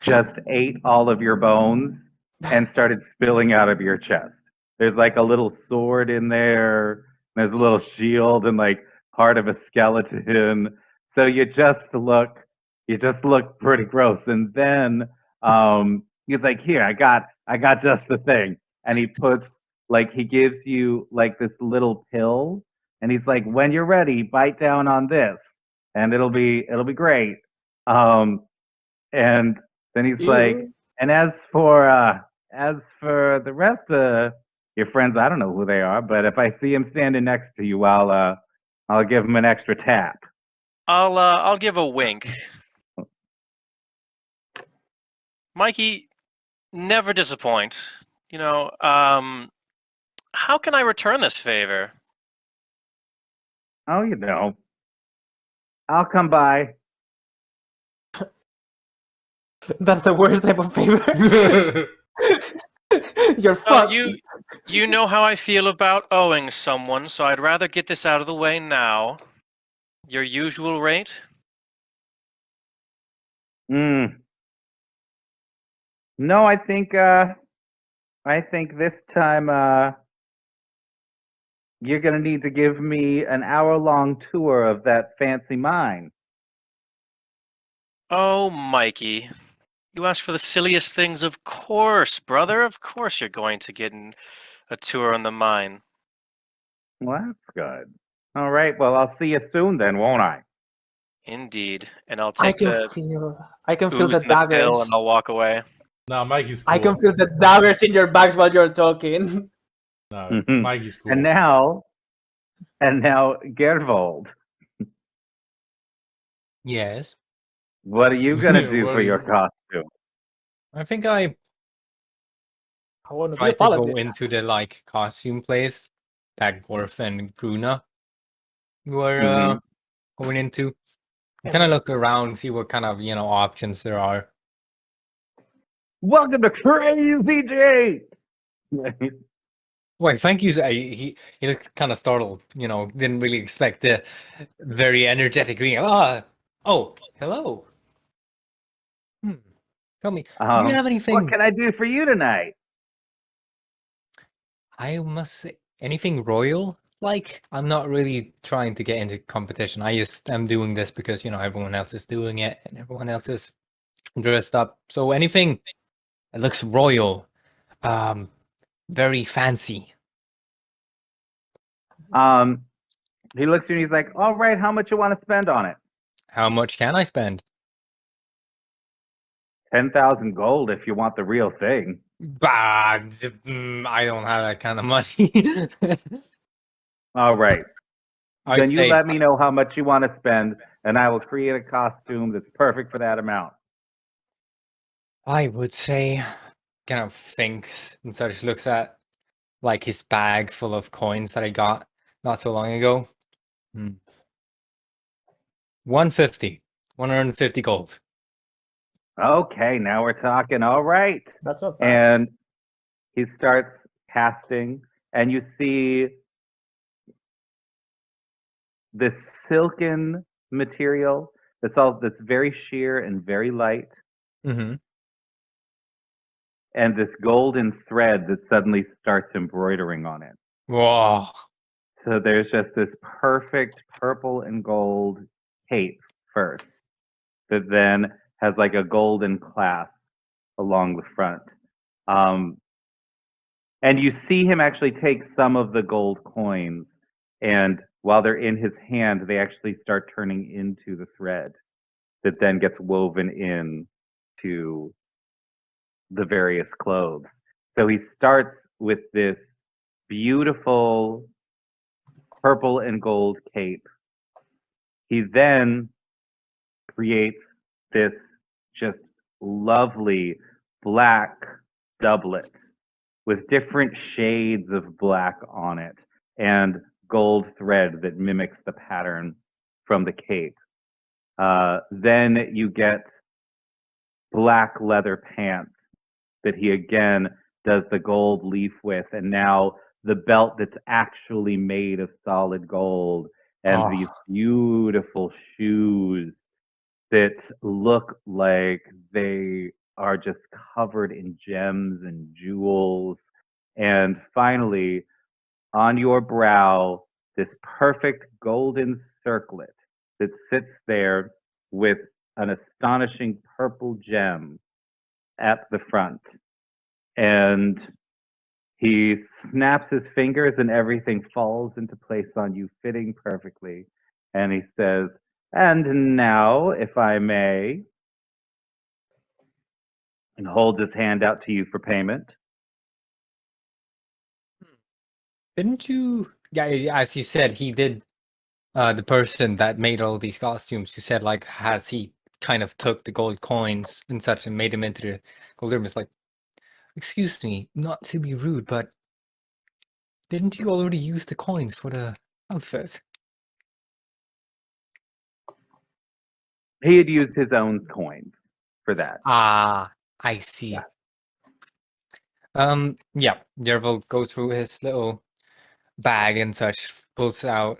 just ate all of your bones and started spilling out of your chest. There's like a little sword in there, there's a little shield and like part of a skeleton. So you just look pretty gross. And then he's like, "Here, I got just the thing." And he gives you like this little pill and he's like, "When you're ready, bite down on this and it'll be great." Um and then he's like, Ew. "And as for the rest of your friends, I don't know who they are, but if I see him standing next to you, I'll give him an extra tap." I'll give a wink. Mikey, never disappoint. How can I return this favor? Oh, I'll come by. That's the worst type of favor. You're Oh, fucked. you know how I feel about owing someone, so I'd rather get this out of the way now. Your usual rate? Mm. No, I think this time you're gonna need to give me an hour-long tour of that fancy mine. Oh, Mikey. You ask for the silliest things, of course, brother. Of course you're going to get a tour on the mine. Well, that's good. All right, well, I'll see you soon then, won't I? Indeed. And I'll I take can the feel I can feel ooze the and the pill and daggers. I'll walk away. No, Mikey's cool. I can feel the daggers in your bags while you're talking. No, Mikey's cool. And now, Gervold, Yes. what are you gonna do What for are your you- costume? I think I I want to be a tried to go paladin. into the like costume place that Gorf and Gruna were Mhm. going into. Kind of look around, see what kind of options there are. Welcome to Crazy J. Wait, thank you. He looked kind of startled. Didn't really expect the very energetic greeting. Oh, hello. Tell me, do you have What anything? can I do for you tonight? I must say, anything royal? Like, I'm not really trying to get into competition. I just am doing this because, everyone else is doing it and everyone else is dressed up. So anything that looks royal, very fancy. He looks at you and he's like, all right, how much you want to spend on it? How much can I spend? 10,000 gold if you want the real thing. Bah, I don't have that kind of money. All right. I'd Then you say let me know how much you want to spend, and I will create a costume that's perfect for that amount. I would say, kind of thinks and sort of looks at like his bag full of coins that I got not so long ago. 150 gold. Okay, now we're talking. All right. That's not bad. And he starts casting, and you see this silken material that's very sheer and very light, Mm-hmm. and this golden thread that suddenly starts embroidering on it. Whoa. So there's just this perfect purple and gold cape first, that then has like a golden clasp along the front. And you see him actually take some of the gold coins, and while they're in his hand, they actually start turning into the thread that then gets woven in to the various clothes. So he starts with this beautiful purple and gold cape. He then creates this just lovely black doublet with different shades of black on it and gold thread that mimics the pattern from the cape. Then you get black leather pants that he again does the gold leaf with, and now the belt that's actually made of solid gold, and these beautiful shoes that look like they are just covered in gems and jewels. And finally, on your brow, this perfect golden circlet that sits there with an astonishing purple gem at the front. And he snaps his fingers and everything falls into place on you, fitting perfectly. And he says, and now, if I may, and holds his hand out to you for payment. Didn't you? Yeah, as you said, he did. The person that made all these costumes, you said, like, has he kind of took the gold coins and such and made them into the gold earrings? Like, excuse me, not to be rude, but didn't you already use the coins for the outfit? He had used his own coins for that. Ah, I see. Yeah. Yeah, Yervil goes through his little bag and such, pulls out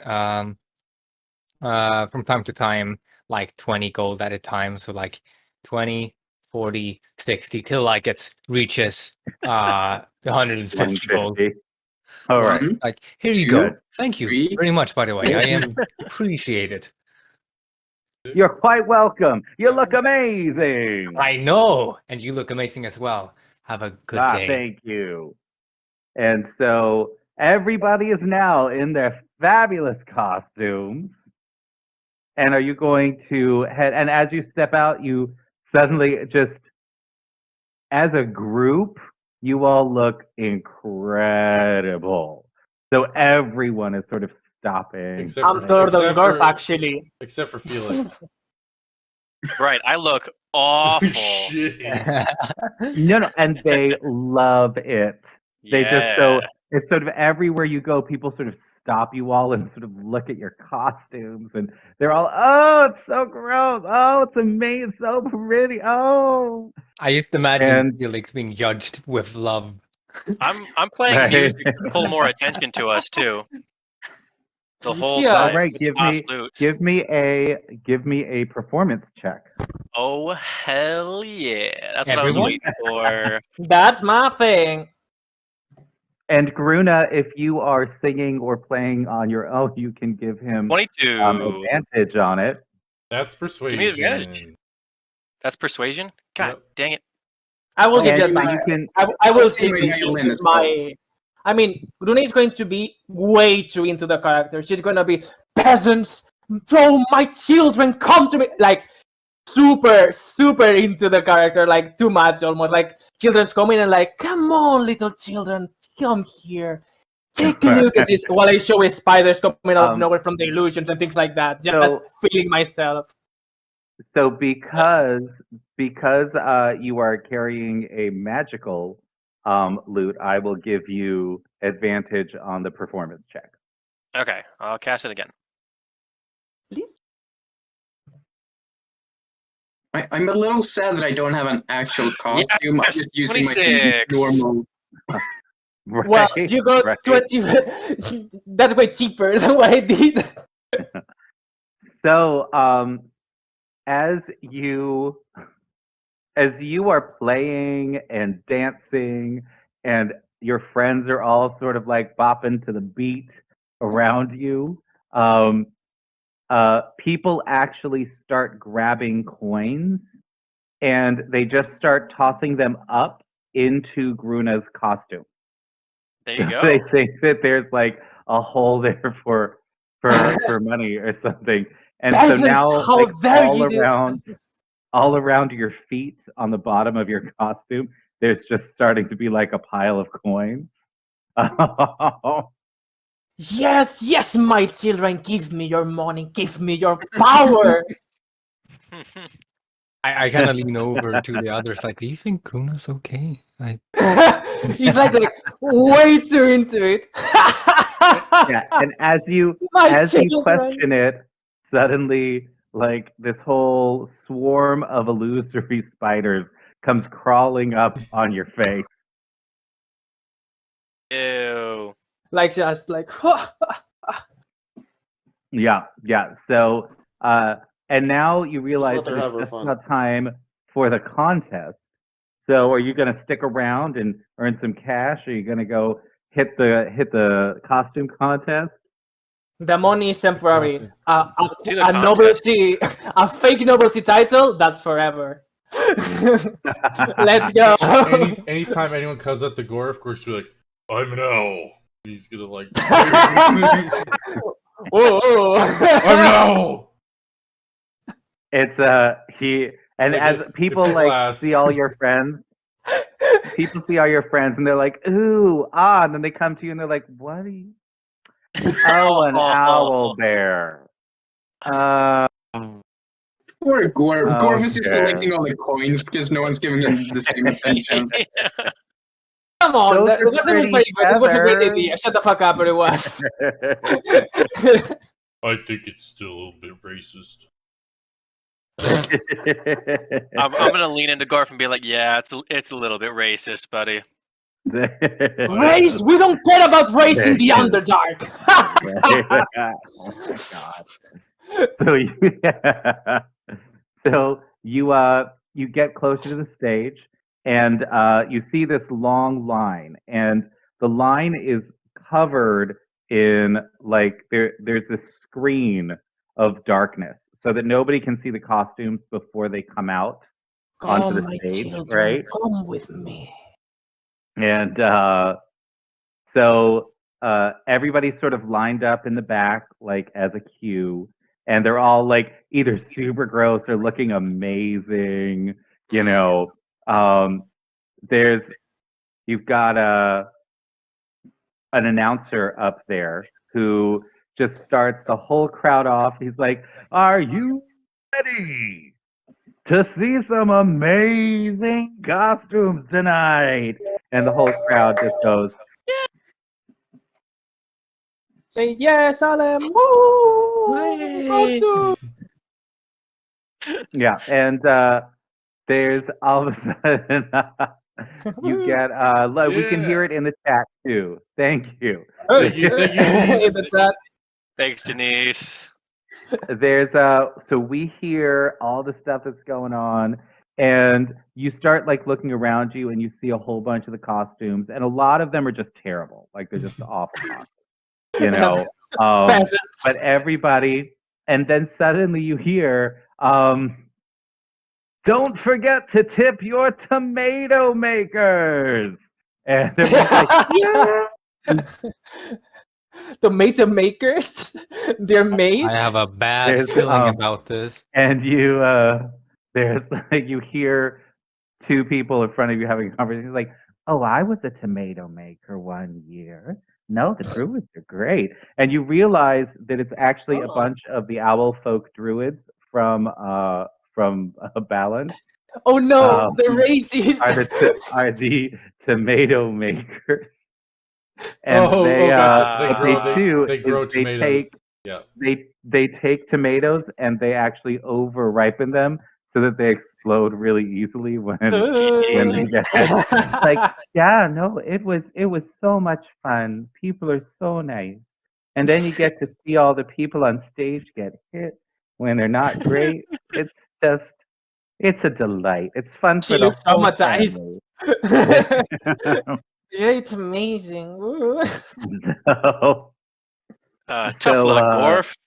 from time to time like 20 gold at a time, so like 20, 40, 60 till like it reaches 150 gold. 150. All right. One, Like, here you two, go. Thank you three. very much, by the way. I am appreciate it. You're quite welcome. You look amazing. I know, and you look amazing as well. Have a good day. Thank you. And so everybody is now in their fabulous costumes. And are you going to head? And as you step out, you suddenly just, as a group, you all look incredible. So everyone is sort of stopping. Except I'm for- third of except Garth, for- actually. Except for Felix. Right, I look awful. Jeez. No, and they love it. They just so Yeah. it's sort of everywhere you go, people sort of stop you all and sort of look at your costumes, and they're all, oh, it's so gross. Oh, it's amazing, so pretty. Oh, I used to imagine And- Felix being judged with love. I'm playing Right. music to pull more attention to us too. The whole Yeah. time. all right, with give me a performance check. Oh hell yeah! That's what I was Everyone? waiting for. That's my thing. And Gruna, if you are singing or playing on your own, you can give him 22. advantage on it. That's Give persuasion. me advantage. That's persuasion? God Yep. dang it. I will I'll give And that play back. you can. I will I'll play see my this violin as my. I mean, Bruna is going to be way too into the character. She's going to be peasants. Throw my children, come to me, like super into the character, like too much almost. Like children's coming and like, come on, little children, come here. Take a look at this. While I show spiders coming out of nowhere from the illusions and things like that. Just feeling myself. So because you are carrying a magical loot, I will give you advantage on the performance check. Okay, I'll cast it again. Please. I'm a little sad that I don't have an actual costume. I'm Yes, just using my 26. normal. Right, Well, you go right. to achieve. That's way cheaper than what I did. So as you are playing and dancing and your friends are all sort of like bopping to the beat around you, people actually start grabbing coins and they just start tossing them up into Gruna's costume. There you go. They think that there's like a hole there for money or something. And Peasants, so now how like, dare you do- all around your feet on the bottom of your costume, there's just starting to be like a pile of coins. Yes, my children, give me your money, give me your power. I kind of lean over to the others, like, do you think Gruna's okay? He's like way too into it. Yeah, and as you question it, suddenly like this whole swarm of illusory spiders comes crawling up on your face. Ew. Like just like Yeah. So and now you realize let her that have her it's just fun. about time for the contest. So are you gonna stick around and earn some cash? Or are you gonna go hit the costume contest? the money is temporary. Okay. Let's do the A contest. novelty, a fake novelty title, that's forever. Let's go. Anytime anyone comes up to Gore, of course, be like, "I'm an owl." He's gonna like, Whoa. "I'm an owl." It's he and Like as the people people like ask. see all your friends, people see all your friends and they're like, ooh, ah, and then they come to you and they're like, what are you? Oh, an owl bear. Poor Gorv. Gorv is just Okay. collecting all the coins because no one's giving him the same attention. Come on, Those that are wasn't my pretty favorite. It was a great feathers. idea. Shut the fuck up, everyone. I think it's still a little bit racist. I'm gonna lean into Garf and be like, yeah, it's a little bit racist, buddy. Race? We don't care about race in the Underdark. Oh my god. So you get closer to the stage and you see this long line and the line is covered in like there's this screen of darkness so that nobody can see the costumes before they come out onto the my stage, children, right? come with me. And so everybody's sort of lined up in the back, like as a queue, and they're all like either super gross or looking amazing. You know, you've got an announcer up there who just starts the whole crowd off. He's like, "Are you ready to see some amazing costumes tonight?" And the whole crowd just goes, Say yes, Alem. Woo! Costume. yeah. And there's all of a sudden you get we can hear it in the chat too. Thank you. Thank you, Denise. That's that. Thanks, Denise. There's so we hear all the stuff that's going on, And you start like looking around you and you see a whole bunch of the costumes, and a lot of them are just terrible. Like they're just awful costumes, you know. Peasants. But everybody, and then suddenly you hear, don't forget to tip your tomato makers. And everyone's like, yeah. Tomato makers, they're made. I have a bad There's, feeling about this. And you, there's like, you hear two people in front of you having a conversation like, oh, I was a tomato maker one year. No, the druids are great. And you realize that it's actually a bunch of the owl folk druids from Balan. Oh no, the racist. Are the tomato makers. And they grow tomatoes. They take tomatoes and they actually over ripen them so that they explode really easily when they get like, yeah, no, it was so much fun. People are so nice. And then you get to see all the people on stage get hit when they're not great. It's a delight. It's fun for the whole family. Yeah, it's amazing. Tough luck, Gorf.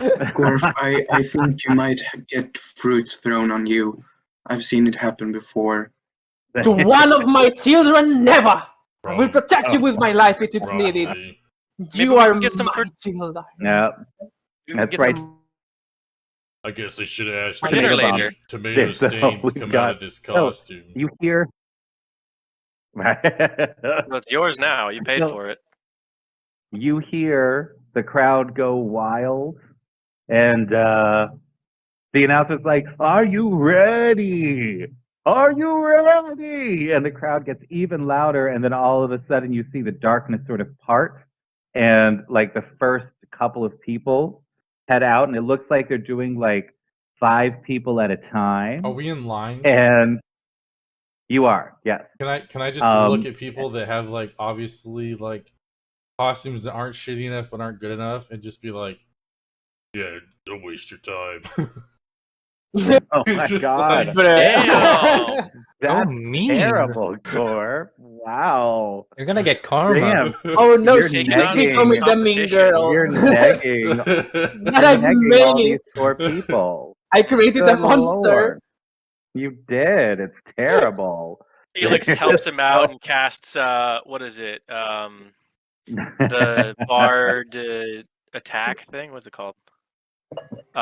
Gorf, I think you might get fruit thrown on you. I've seen it happen before. To one of my children, never. I will protect you with my life if it's needed. You are get some my children. Yeah, that's right. I guess I should have asked For dinner later. Tomato stains come out of this costume. You hear? Well, it's yours now. You paid for it. You hear the crowd go wild, and the announcer's like, "Are you ready? Are you ready?" And the crowd gets even louder, and then all of a sudden you see the darkness sort of part, and like the first couple of people head out, and it looks like they're doing like 5 people at a time. Are we in line? And you are, yes. Can I just look at people that have like obviously like costumes that aren't shitty enough but aren't good enough and just be like, yeah, don't waste your time. Oh my god. Like, damn. That's mean. terrible, Gore. Wow. You're gonna get karma. Damn. Oh no, You're she's negging. becoming the mean girl. You're negging. But I've negging all made these it. poor people. I created a Good monster. Lord. You did. It's terrible. Felix helps him out and casts what is it? The bard attack thing. What's it called?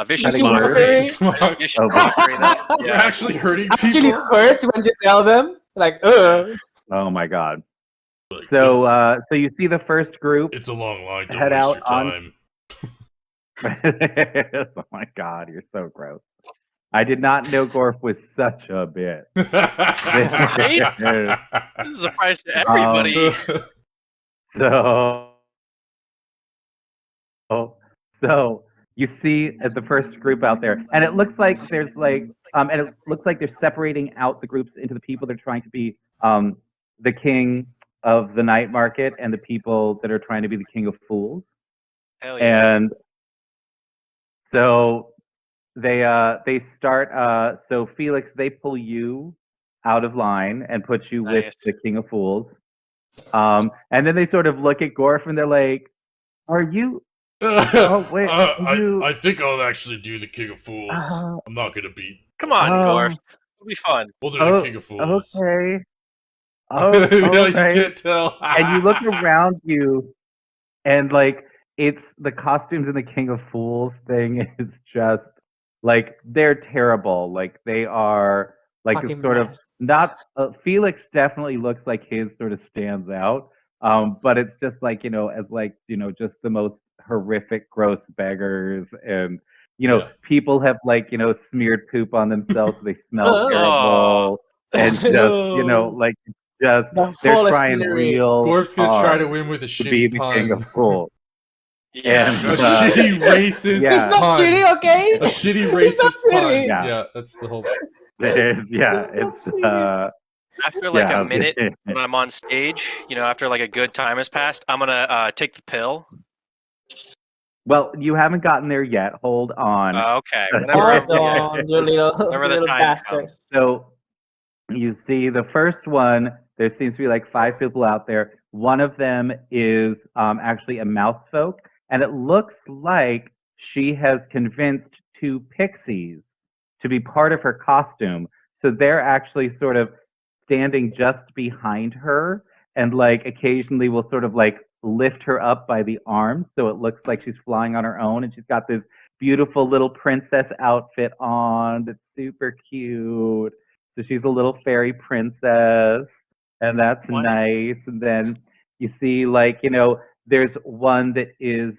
Vicious Cutting mockery. words. Vicious Oh, mockery. You're actually hurting people. Actually hurts when you tell them. Like, Oh my god. Like, So so you see the first group it's a long line. Don't head waste out your on- time. Oh my god, you're so gross. I did not know Gorf was such a bitch. This is a surprise to everybody. So you see the first group out there, and it looks like there's like and it looks like they're separating out the groups into the people that are trying to be the king of the night market and the people that are trying to be the king of fools. Hell yeah. And so they start so Felix, they pull you out of line and put you with Nice. the king of fools. And then they sort of look at Gorf and they're like, are you oh wait, I think I'll actually do the King of Fools. I'm not gonna beat. Come on, Gorf. It'll be fun. We'll do the King of Fools. Okay. You Okay. can't tell. And you look around you, and like it's the costumes in the King of Fools thing is just like they're terrible. Like they are like Fucking it's sort of mess. not. Felix definitely looks like his sort of stands out. But it's just like, as like, just the most horrific, gross beggars. And, people have like, smeared poop on themselves so they smell terrible. And just, like, just, The they're fullest trying scenery. real Gorf's gonna try hard to win with a to be shitty the pun. king of fools. Yeah. A And, shitty racist yeah. It's not pun. shitty, okay? A shitty It's not racist pun. shitty. Yeah. That's the whole. It's After like yeah. a minute when I'm on stage, after like a good time has passed, I'm gonna take the pill. Well, you haven't gotten there yet. Hold on. Okay. Hold on, you Whenever the little time bastard. comes. So you see the first one, there seems to be like 5 people out there. One of them is actually a mouse folk, and it looks like she has convinced 2 pixies to be part of her costume. So they're actually sort of standing just behind her and like occasionally will sort of like lift her up by the arms so it looks like she's flying on her own, and she's got this beautiful little princess outfit on that's super cute. So she's a little fairy princess, and that's What? nice. And then you see, like, there's one that is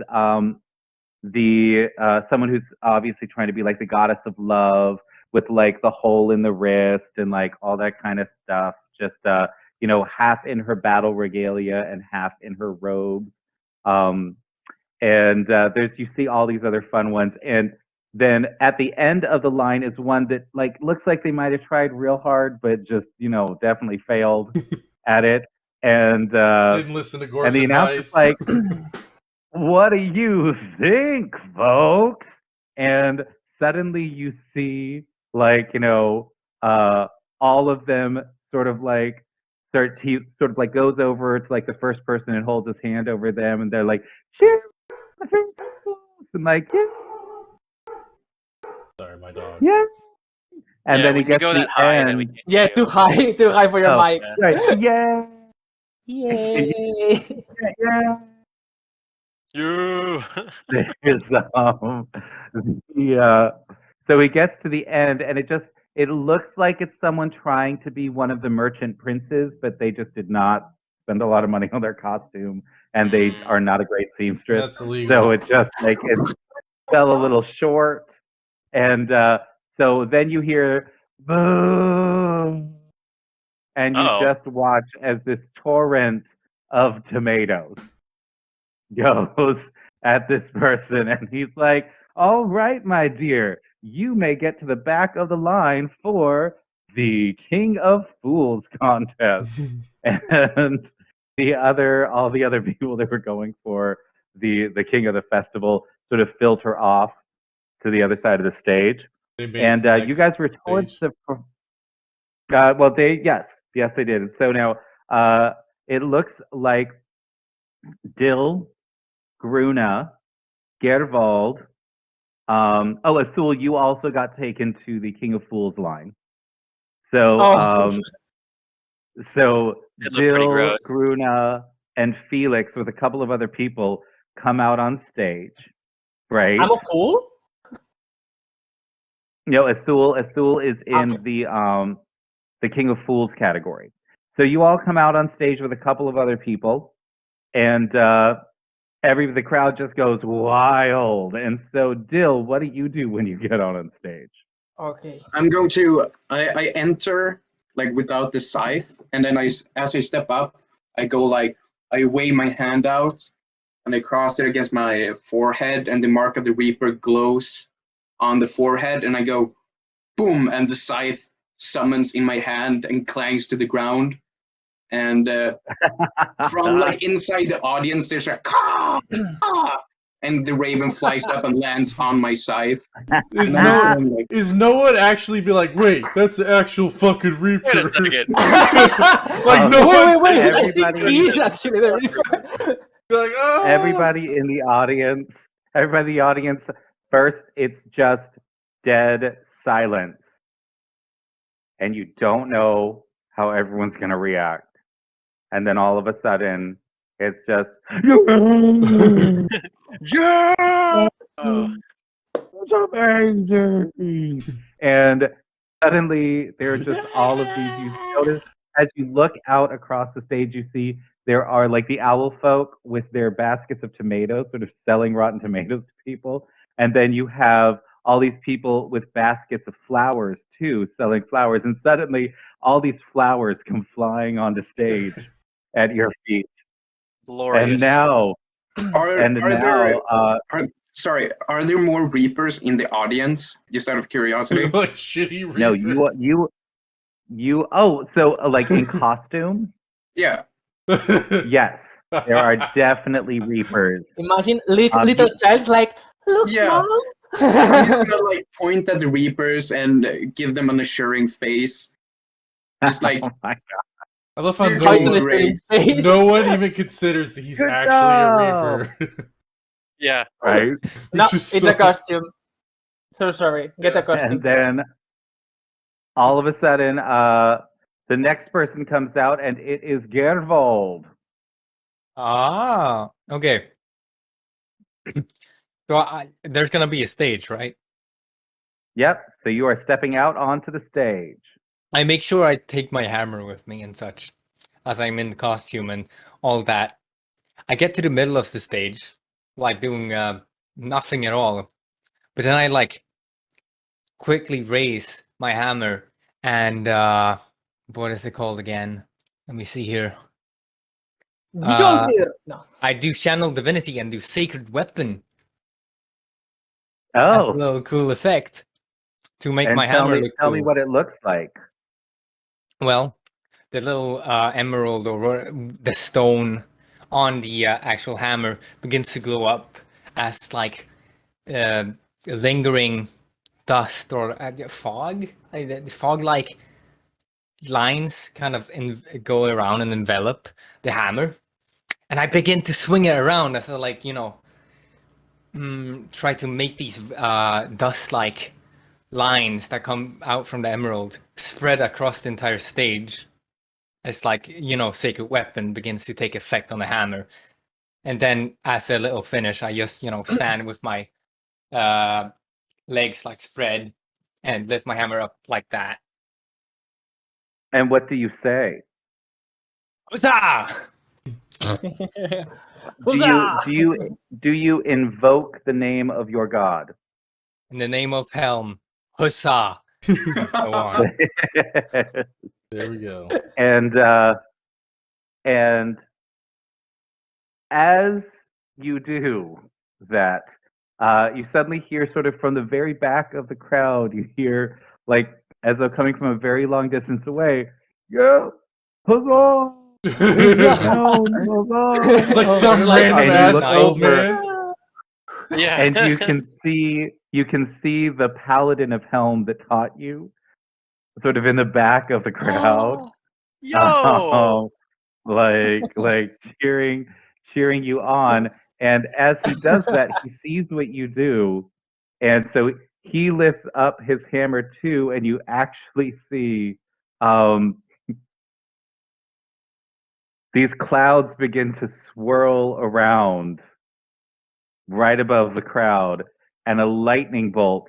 the someone who's obviously trying to be like the goddess of love with like the hole in the wrist and like all that kind of stuff. Just half in her battle regalia and half in her robes. And there's you see all these other fun ones, and then at the end of the line is one that like looks like they might have tried real hard but just definitely failed at it, and Didn't listen to Gore's the announcer's advice. like, what do you think, folks? And suddenly you see like all of them sort of like he sort of like goes over to like the first person and holds his hand over them, and they're like, cheer the princess, and like, yeah, Sorry, my dog. yeah. And Yeah, then he when you gets go to that the high, then we end. can't Yeah, hear you. too high for your Oh, mic. Right, yeah, Yay! yeah. You. There's so he gets to the end, and it looks like it's someone trying to be one of the merchant princes, but they just did not spend a lot of money on their costume, and they are not a great seamstress. That's illegal. So it just like it fell a little short, and so then you hear boom, and you Uh-oh. just watch as this torrent of tomatoes goes at this person, and he's like, all right, my dear, you may get to the back of the line for the King of Fools contest. And all the other people that were going for the king of the festival sort of filter off to the other side of the stage. They made it And to the you next guys were towards stage. well, yes, they did. So now it looks like Dill, Gruna, Gervald. Athul, you also got taken to the King of Fools line. So, so It looked pretty Dill, gross. Gruna, and Felix with a couple of other people come out on stage, right? I'm a fool? Athul is in the King of Fools category. So you all come out on stage with a couple of other people, and the crowd just goes wild. And so, Dill, what do you do when you get on stage? Okay. I'm going to I enter like without the scythe, and then as I step up, I go like I wave my hand out, and I cross it against my forehead, and the mark of the Reaper glows on the forehead, and I go boom, and the scythe summons in my hand and clangs to the ground, and from like inside the audience, there's a caw, caw, and the raven flies up and lands on my scythe. Is And no, I'm like, is no one actually be like, wait, that's the actual fucking Reaper? Wait a second. Like no one's wait. Everybody- He is actually the Reaper. like, oh. Everybody in the audience, first it's just dead silence. And you don't know how everyone's going to react. And then all of a sudden, it's just, Yeah! Oh. it's amazing. And suddenly, there are just all of these. You notice as you look out across the stage, you see there are like the owl folk with their baskets of tomatoes, sort of selling rotten tomatoes to people. And then you have all these people with baskets of flowers too, selling flowers. And suddenly, all these flowers come flying onto stage at your feet. Glorious. And now, are there more Reapers in the audience? Just out of curiosity. Like shitty Reapers. No, you. Oh, so like in costume? Yeah. Yes. There are definitely reapers. Imagine little you- child's like, look, Yeah. mom. I'm just gonna like point at the Reapers and give them an assuring face. Just like, Oh my God. I love how you're How doing to great. face. no one even considers that he's Good actually a job. Reaper. Yeah. Right? No, Which is it's so- a costume. So sorry. Get a Yeah. costume. And then all of a sudden, the next person comes out, and it is Gervold. Ah, okay. So there's gonna be a stage, right? Yep. So you are stepping out onto the stage. I make sure I take my hammer with me and such, as I'm in costume and all that. I get to the middle of the stage, like doing nothing at all. But then I like quickly raise my hammer and what is it called again? Let me see here. Mjolnir. No. I do channel divinity and do sacred weapon. That's a Oh, little cool effect to make and my tell hammer me, look tell me cool. what it looks like. Well, the little emerald or the stone on the actual hammer begins to glow up as like uh, lingering dust or fog, fog-like lines kind of go around and envelop the hammer, and I begin to swing it around as I like try to make these dust-like lines that come out from the emerald spread across the entire stage. It's like, sacred weapon begins to take effect on the hammer. And then as a little finish, I just, stand with my legs like spread and lift my hammer up like that. And what do you say? Huzzah! Do you invoke the name of your god? In the name of Helm, huzzah! And so on. There we go. and as you do that, you suddenly hear sort of from the very back of the crowd, you hear like as though coming from a very long distance away, yeah, huzzah! It's like some Like, random and you ass look old over, man. Yeah. and you can see the paladin of Helm that taught you, sort of in the back of the crowd. Yo. like cheering you on. And as he does that, he sees what you do, and so he lifts up his hammer too, and you actually see these clouds begin to swirl around right above the crowd, and a lightning bolt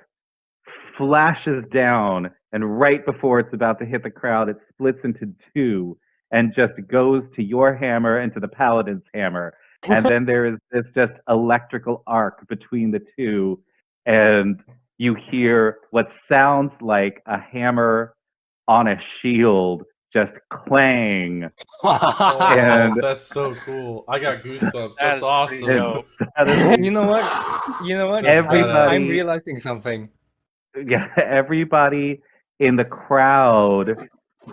flashes down, and right before it's about to hit the crowd, it splits into two and just goes to your hammer and to the paladin's hammer. And then there is this just electrical arc between the two, and you hear what sounds like a hammer on a shield just clang. Oh, And- that's so cool. I got goosebumps. That That's is awesome. pretty dope. You know what? That's Everybody- I'm realizing something. Yeah, everybody in the crowd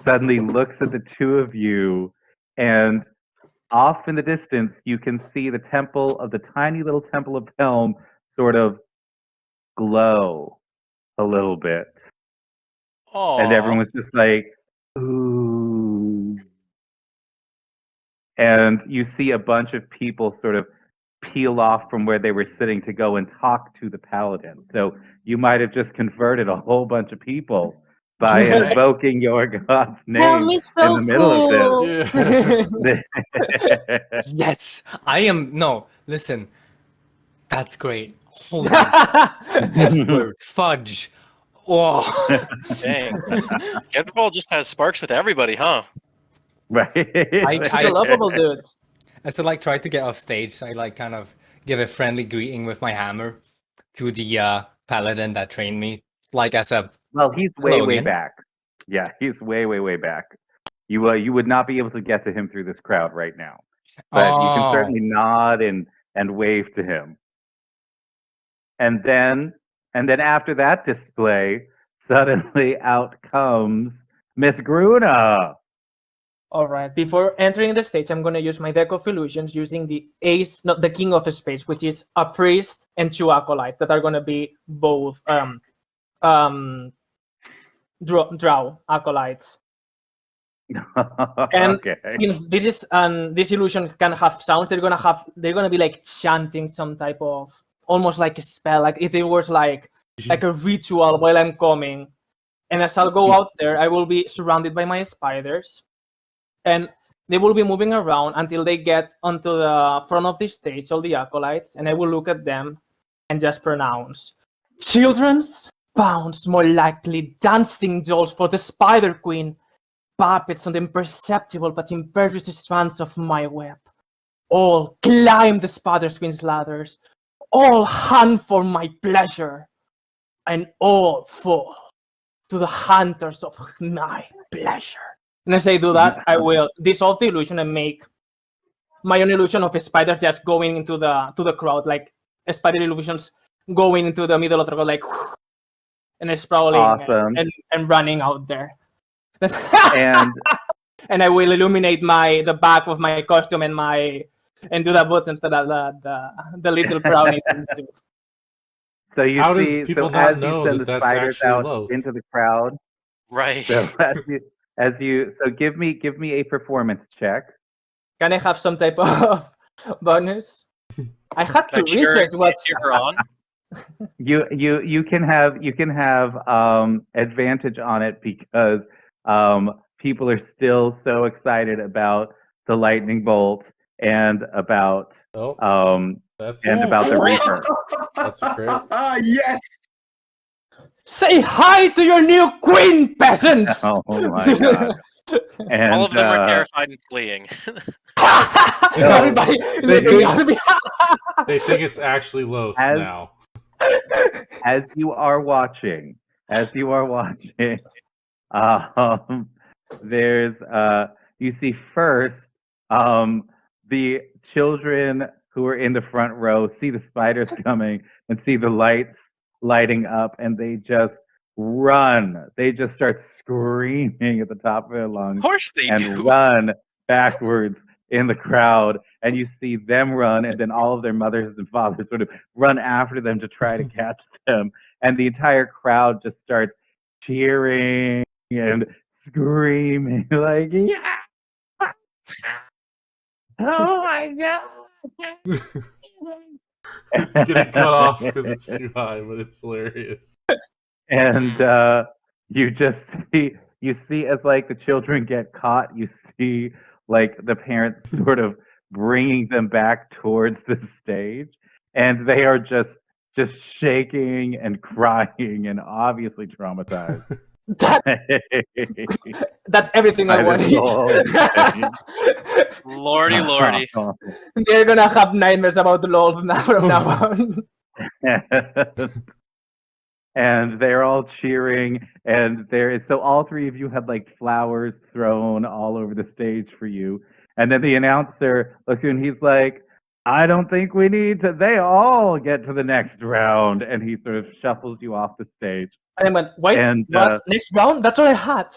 suddenly looks at the two of you, and off in the distance, you can see the tiny little temple of Helm sort of glow a little bit. And everyone's just like, ooh. And you see a bunch of people sort of peel off from where they were sitting to go and talk to the paladin. So you might have just converted a whole bunch of people by invoking your god's Helm name is so in the middle cool. of this. Yes, I am. No, listen, that's great. Holy word, fudge. Oh, Dang. Kedrval just has sparks with everybody, huh? Right. He's a lovable dude. as I like try to get off stage, I like kind of give a friendly greeting with my hammer to the paladin that trained me, like as a Well, he's Hello way again. back. Yeah, he's way back. You would not be able to get to him through this crowd right now, but you can Oh. certainly nod and wave to him. And then after that display, suddenly out comes Miss Gruna. All right. Before entering the stage, I'm going to use my deck of illusions using the ace, not the king of spades, which is a priest and 2 acolytes that are going to be both drow acolytes. And Okay. since this is this illusion can have sounds, they're gonna be like chanting some type of almost like a spell, like if it was like a ritual while I'm coming. And as I'll go out there, I will be surrounded by my spiders, and they will be moving around until they get onto the front of the stage, all the acolytes, and I will look at them and just pronounce, "Children's bounds, more likely dancing dolls for the Spider Queen, puppets on the imperceptible but impervious strands of my web. All climb the Spider Queen's ladders, all hunt for my pleasure, and all fall to the hunters of my pleasure." And as I do that, I will dissolve the illusion and make my own illusion of spiders just going into the crowd, like spider illusions going into the middle of the crowd, like, and sprawling Awesome. and running out there. And and I will illuminate the back of my costume and do the buttons that the little brownie can do. so you How does see, people so not as know you send that the that's spiders actually out Loth? into the crowd, Right. so so give me a performance check. Can I have some type of bonus? I had to That research what you're on. You can have advantage on it because people are still so excited about the lightning bolt and about Oh, that's about the crit. reaper. That's a crit. Yes. Say hi to your new queen, peasants! Oh my god! And All of them are terrified and fleeing. Everybody, They looking think- at me. They think it's actually Loth now. as you are watching, there's you see first the children who are in the front row see the spiders coming and see the lights lighting up, and they just run. They just start screaming at the top of their lungs Of course they and do. run backwards in the crowd, and you see them run, and then all of their mothers and fathers sort of run after them to try to catch them, and the entire crowd just starts cheering and screaming like, "Yeah! Oh my god!" It's getting cut off because it's too high, but it's hilarious. And you just see as like the children get caught, you see like the parents sort of bringing them back towards the stage, and they are just shaking and crying and obviously traumatized. That's everything I By this wanted. whole Lordy, lordy. They're gonna have nightmares about the LOL from now on. And they're all cheering, and so all three of you had like flowers thrown all over the stage for you, and then the announcer looks at you and he's like, "I don't think we need to, they all get to the next round," and he sort of shuffles you off the stage. And I went, wait, And, what? Next round? That's all I had.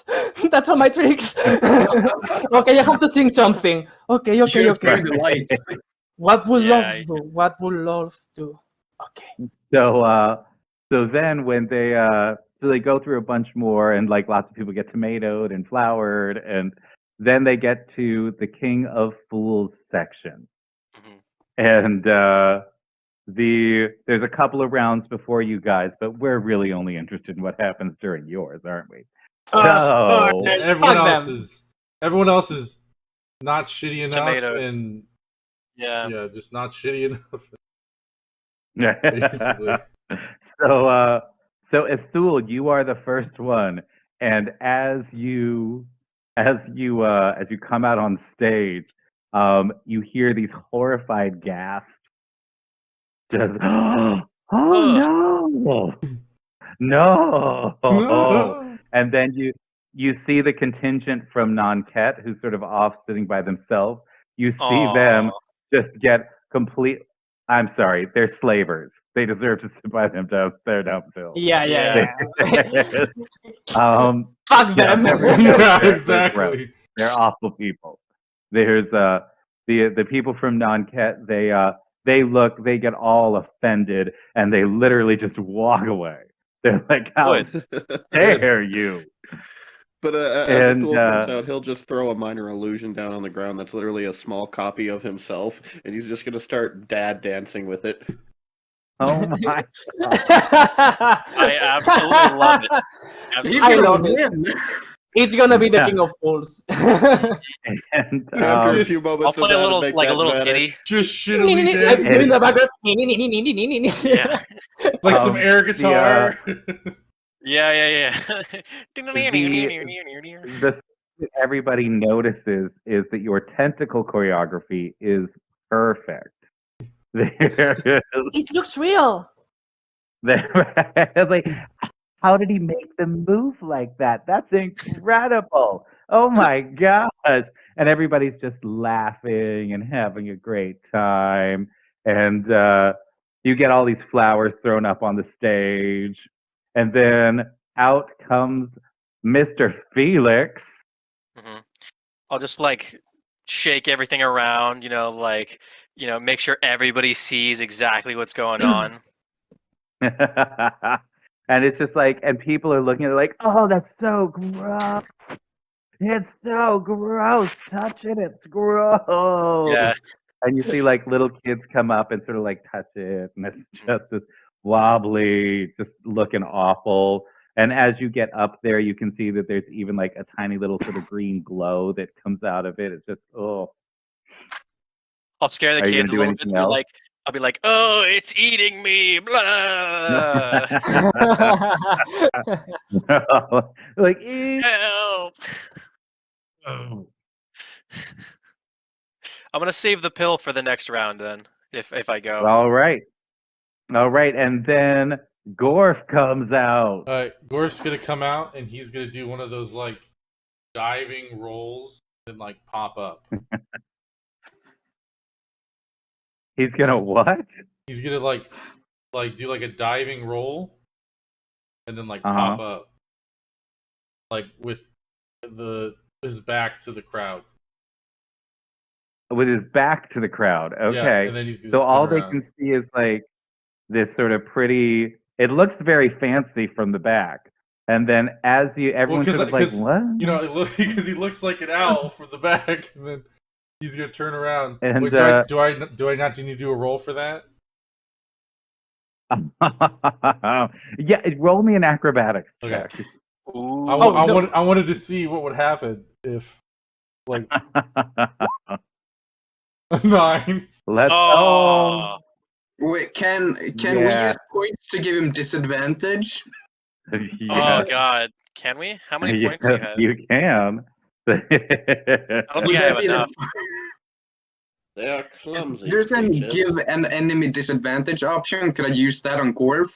That's all my tricks. Okay, I have to think something. Okay. Just through the lights. What will Yeah, love do? What will love do? Okay. So then when they go through a bunch more, and like lots of people get tomatoed and floured, and then they get to the King of Fools section. Mhm. And there's a couple of rounds before you guys, but we're really only interested in what happens during yours, aren't we? So Everyone else is not shitty enough, Tomato. and Yeah. just not shitty enough. Basically. So Ithul, you are the first one, and as you come out on stage, you hear these horrified gasps. Just, oh no, and then you see the contingent from Nanket, who's sort of off sitting by themselves. You see them just get complete. I'm sorry, they're slavers. They deserve to sit by themselves. Yeah. Fuck them. Yeah, Yeah, exactly. They're awful people. There's the people from Nanket. They get all offended and they literally just walk away. They're like, "How dare you!" But as the And fool comes out, he'll just throw a minor illusion down on the ground that's literally a small copy of himself, and he's just gonna start dad dancing with it. oh my! I absolutely love it. He's I gonna love it. win. It's gonna be the Yeah. King of Fools. And After a just- few I'll moments play of a that, little make like a that little better. ditty. Just shittily I'm dancing. doing the background. Yeah. Like some Um, air guitar. Yeah. the thing that everybody notices is that your tentacle choreography is perfect. It looks real. Like, how did he make them move like that? That's incredible. Oh my gosh. And everybody's just laughing and having a great time. And you get all these flowers thrown up on the stage. And then out comes Mr. Felix. hmm I'll just like shake everything around, make sure everybody sees exactly what's going on. And it's just like, and people are looking at it like, oh, that's so gross. It's so gross. Touch it. It's gross. Yeah. And you see like little kids come up and sort of like touch it. And it's just this wobbly, just looking awful. And as you get up there, you can see that there's even like a tiny little sort of green glow that comes out of it. It's just, oh. I'll scare the Are you kids a gonna do little bit. anything else? I'll be like, oh, it's eating me. Blah. Like, "Eh." Help. I'm gonna save the pill for the next round then, if I go. All right. And then Gorf comes out. Gorf's gonna come out and he's gonna do one of those like diving rolls and like pop up. He's gonna what? He's gonna like do like a diving roll and then like pop up. Like with his back to the crowd. With his back to the crowd. Yeah, Okay. and then he's gonna So spin all around. they can see is like this sort of pretty. It looks very fancy from the back, and then as everyone's sort of like, what? You know, because he looks like an owl from the back, and then he's gonna turn around. And Wait, do I not need to do a roll for that? Yeah, roll me an acrobatics Okay. check. Ooh. I wanted to see what would happen if like 9. Let's Oh. Wait, can we Yeah. use points to give him disadvantage? Oh God. Can we? How many points do you have? You can. I don't think Would I that have be the- enough. They are clumsy. There's an creatures. give an enemy disadvantage option. Could I use that on Gorf?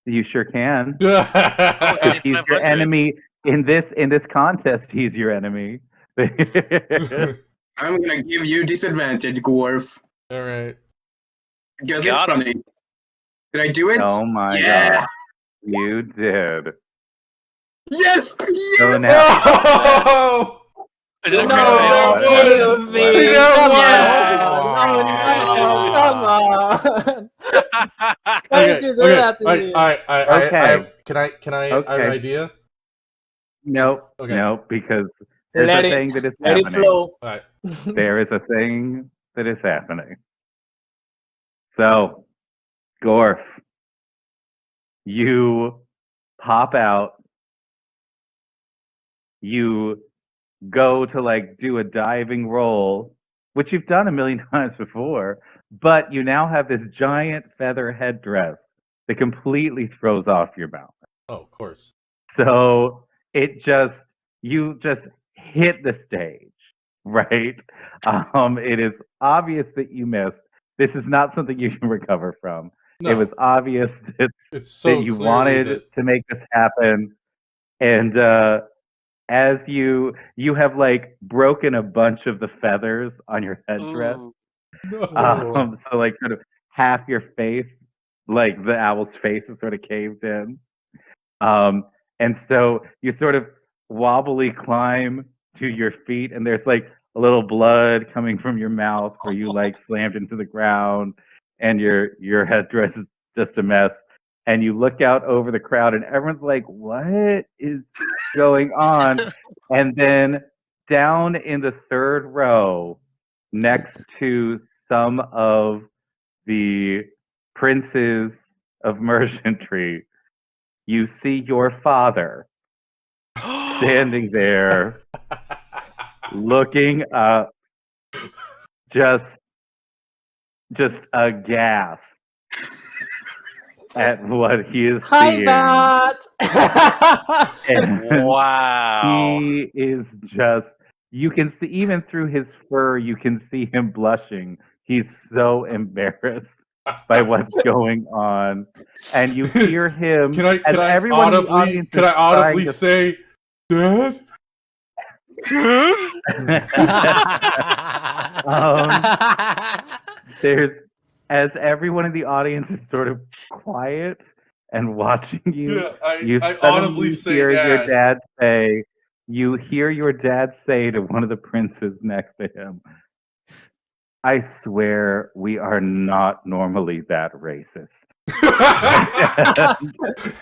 You sure can. Oh, it's Because only he's your 500. enemy in this contest. He's your enemy. I'm gonna give you disadvantage, Gorf, All right. because it's Got him. funny. Did I do it? Oh my Yeah. god, you did. Yes! So Yes! now, Oh! Is it a No, crit no, Come on. Why did you do that to me? Okay. Can I I have an idea? nope, Okay. nope, because there's Let a it- thing that is Let it happening. flow. All right. There is a thing that is happening. So, Gorf, you pop out. You go to like do a diving roll, which you've done a million times before, but you now have this giant feather headdress that completely throws off your mouth. Oh, of course. So you just hit the stage, right? It is obvious that you missed. This is not something you can recover from. No, It was obvious that, it's so you clearly wanted that- to make this happen, and as you have like broken a bunch of the feathers on your headdress. Ooh. No. So like sort of half your face, like the owl's face is sort of caved in. And so you sort of wobbly climb to your feet, and there's like a little blood coming from your mouth where you like slammed into the ground, and your headdress is just a mess. And you look out over the crowd, and everyone's like, "What is going on?" And then down in the third row, next to some of the princes of merchantry, you see your father standing there, looking up, just aghast at what he is Hi, seeing. Dad. And Wow. he is just, you can see, even through his fur, you can see him blushing. He's so embarrassed by what's going on. And you hear him, Can I as everyone in the audience can is I audibly trying to say, Dad? there's, as everyone in the audience is sort of quiet and watching you, Yeah, you I suddenly audibly say hear your Dad. dad say, you hear your dad say to one of the princes next to him, "I swear we are not normally that racist."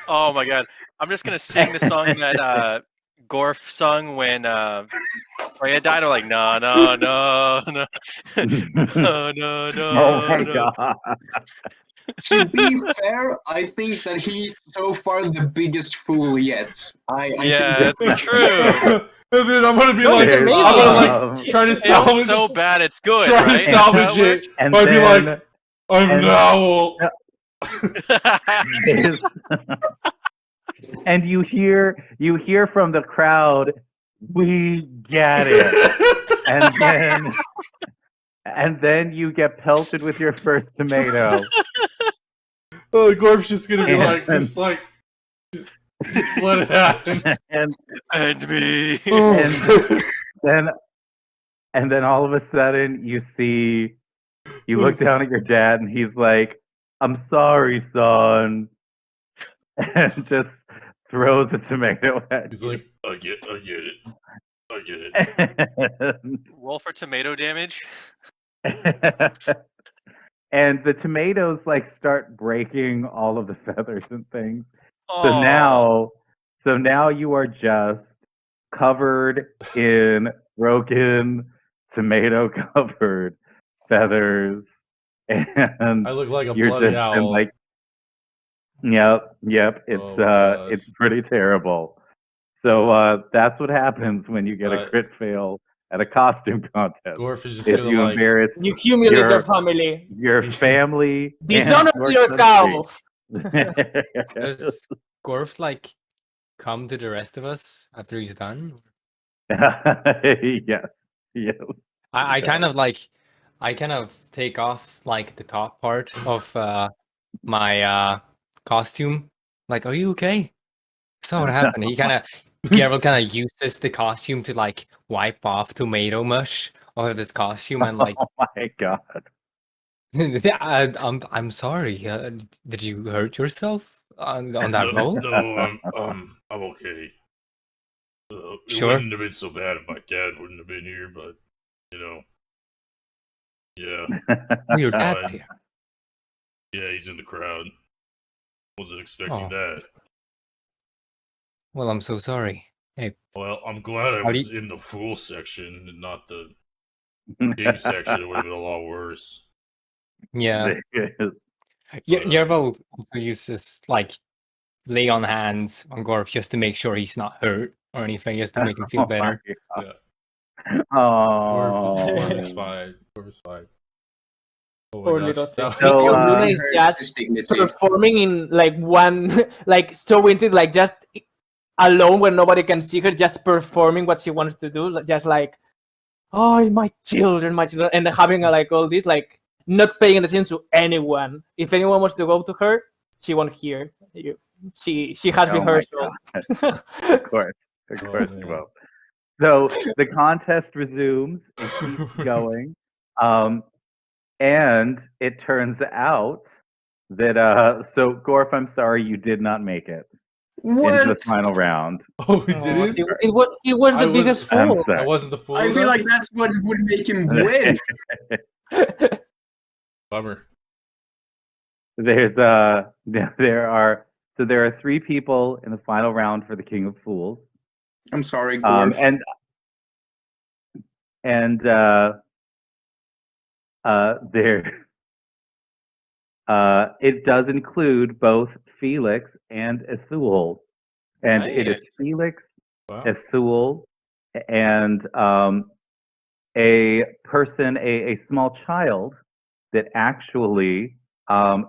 Oh my god. I'm just gonna sing the song that Gorf sung when Freya died. I'm like, no, no, no, no, no, no, Oh my no, no. god. To be fair, I think that he's so far the biggest fool yet. I Yeah, think it's true. And then I'm gonna be No, like, it's I'm amazing. gonna like try to It's salvage, so bad it's good, try right? to That's how salvage it. And I'd be then like, I'm and- an owl. is and you hear from the crowd, "We get it." And then you get pelted with your first tomato. Oh, Gorf's just gonna be And- just let it happen. and And me. and then all of a sudden you look down at your dad, and he's like, "I'm sorry, son," and just throws a tomato at He's you. like, I get it. Roll for tomato damage. And the tomatoes like start breaking all of the feathers and things. Oh. So now you are just covered in broken tomato covered feathers, and I look like a you're bloody just in owl. like, yep, it's Oh my gosh. it's pretty terrible. So that's what happens when you get a But- crit fail at a costume contest. Gorf is just Is gonna you like, embarrass You humiliate your Your- family. your family, and Dishonor your your country. cow. Does Gorf like come to the rest of us after he's done? Yes. I kind of take off like the top part of my costume. Like, are you okay? So what happened? Geralt kind of uses the costume to like wipe off tomato mush off of his costume and like, Oh my god. I'm sorry. Did you hurt yourself on that roll? No, I'm okay. It Sure. wouldn't have been so bad if my dad wouldn't have been here, but you know, yeah, Your Fine. dad's here. yeah, he's in the crowd. Wasn't expecting Oh. that. Well, I'm so sorry. Hey, Well, I'm glad I How do was in the fool section and not the king section. It would have been a lot worse. yeah. But, Geralt also uses like lay on hands on Gorf just to make sure he's not hurt or anything, just to make him feel better. Gorf is Oh. fine. Gorf is fine. Oh my Poor gosh, little that thing. So, was- Luna is hurt just his dignity. performing in like one, like so into like just alone when nobody can see her, just performing what she wants to do, just like, oh, my children, and having like all this, like not paying attention to anyone. If anyone wants to go to her, she won't hear you. She has Oh my rehearsal. Of course Oh, you man. will. So the contest resumes. It keeps going, and it turns out that so Gorf, I'm sorry you did not make it. into the What? final round. Oh, we Oh, didn't. he was I the biggest wasn't- I'm fool. I sorry. wasn't the fool. I feel enough? like that's what would make him win. Bummer. There are 3 people in the final round for the King of Fools. I'm sorry, Gorf. There it does include both Felix and Ethul, and it is Nice. Felix, Wow. Ethul, and a person, a small child that actually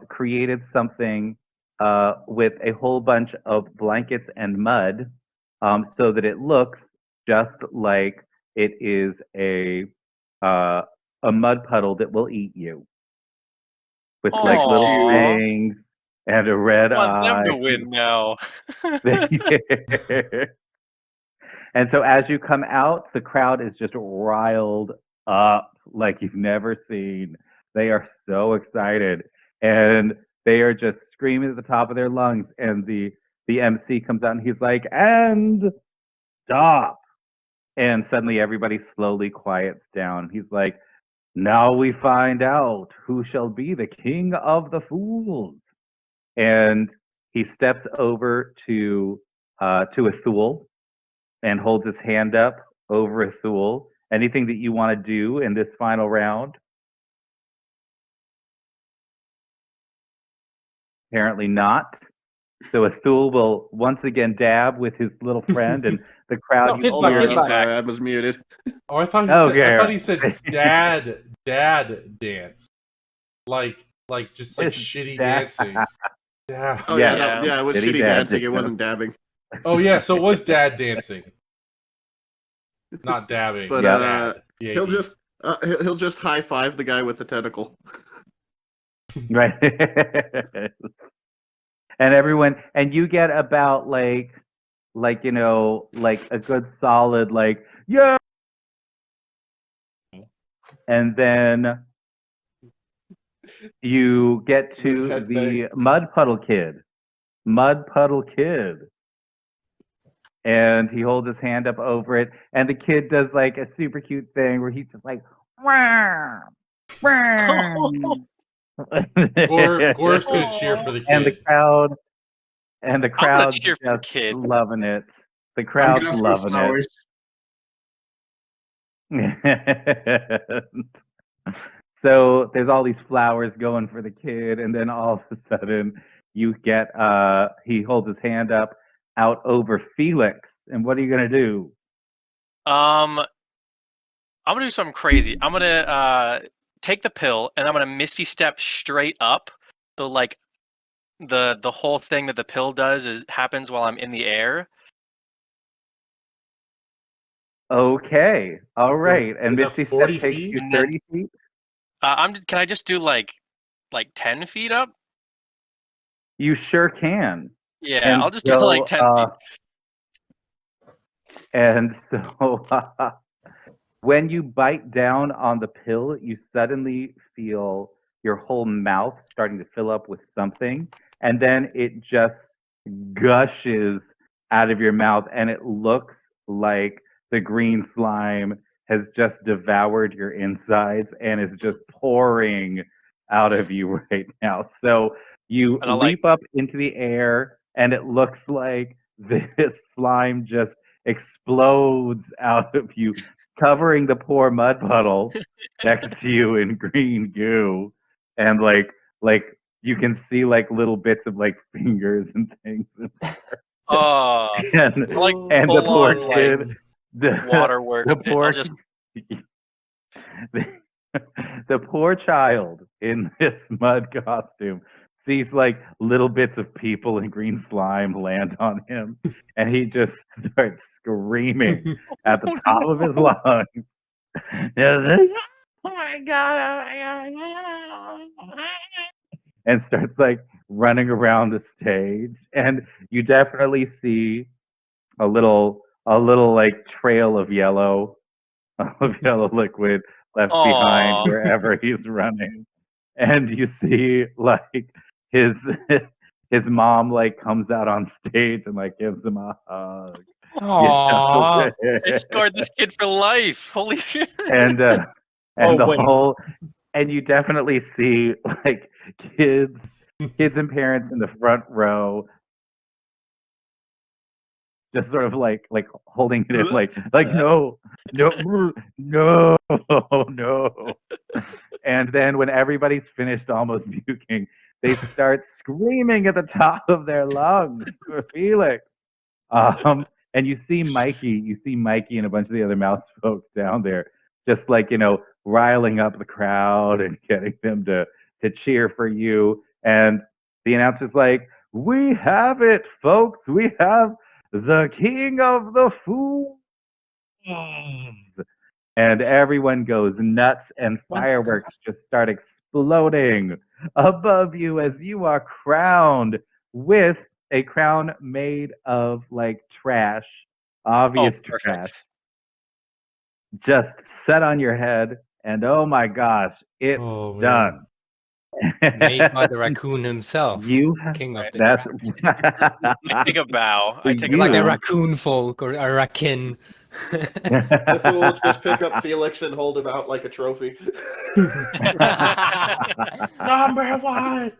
created something with a whole bunch of blankets and mud, so that it looks just like it is a mud puddle that will eat you, with like Aw. little fangs and a red I want them eye. to win now. And so as you come out, the crowd is just riled up like you've never seen. They are so excited, and they are just screaming at the top of their lungs. And the MC comes out and he's like, "And stop!" And suddenly everybody slowly quiets down. He's like, "Now we find out who shall be the king of the fools." And he steps over to Ethul and holds his hand up over Ethul. Anything that you want to do in this final round? Apparently not. So Ethul will once again dab with his little friend, and the crowd. No, you hit Hold back, hear- hit on, back. sorry, I was muted. Oh, I thought he Okay. said. I thought he said dad dance, like just like It's shitty dad. dancing. Yeah. Oh Yeah. yeah, it was Did he shitty dab dancing. it? It wasn't dabbing. Oh yeah. So it was dad dancing, not dabbing. But Yeah. Dad. Yeah. he'll just high five the guy with the tentacle. Right. And everyone, and you get about like a good solid yeah. And then you get to Headbang. the Mud Puddle Kid. And he holds his hand up over it, and the kid does like a super cute thing where he's just like, "Wah, wah." Gorf's gonna cheer for the kid. And the crowd, gonna cheer for the just kid. loving it. The I'm crowd's gonna throw loving flowers. it. So there's all these flowers going for the kid, and then all of a sudden you get he holds his hand up out over Felix. And what are you gonna do? I'm gonna do something crazy. I'm gonna take the pill and I'm gonna misty step straight up. So like the whole thing that the pill does happens while I'm in the air. Okay, all right. And is that Misty Step 40 takes feet? you And then- 30 feet. Can I just do like 10 feet up? You sure can. Yeah, And I'll just do like 10 feet. And so when you bite down on the pill, you suddenly feel your whole mouth starting to fill up with something, and then it just gushes out of your mouth, and it looks like the green slime has just devoured your insides and is just pouring out of you right now. So you And I'll, leap up into the air, and it looks like this slime just explodes out of you, covering the poor mud puddle next to you in green goo, and like you can see like little bits of like fingers and things, Oh, and like and the poor full-on, kid, the waterworks. the poor I'll just the poor child in this mud costume sees like little bits of people in green slime land on him, and he just starts screaming at the top of his lungs. Just like, oh my god, oh my god. And starts like running around the stage, and you definitely see a little like trail of yellow liquid left behind Aw. wherever he's running. And you see like his his mom like comes out on stage and like gives him a hug. Aww. I scarred this kid for life. Holy shit. And Oh, the wait. whole, and you definitely see like kids and parents in the front row, just sort of like holding it in, like no, no, no. And then when everybody's finished almost puking, they start screaming at the top of their lungs for Felix. And you see Mikey and a bunch of the other mouse folk down there, just like, riling up the crowd and getting them to cheer for you. And the announcer's like, "We have it, folks. We have the king of the fools." And everyone goes nuts, and fireworks just start exploding above you as you are crowned with a crown made of like trash, obvious perfect. trash, just set on your head. And oh my gosh, it's Oh, man. done. Made by the raccoon himself. You King of the that's I take a bow. I take a like a bow. raccoon folk or a raccoon. Mythra will just pick up Felix and hold him out like a trophy. Number one.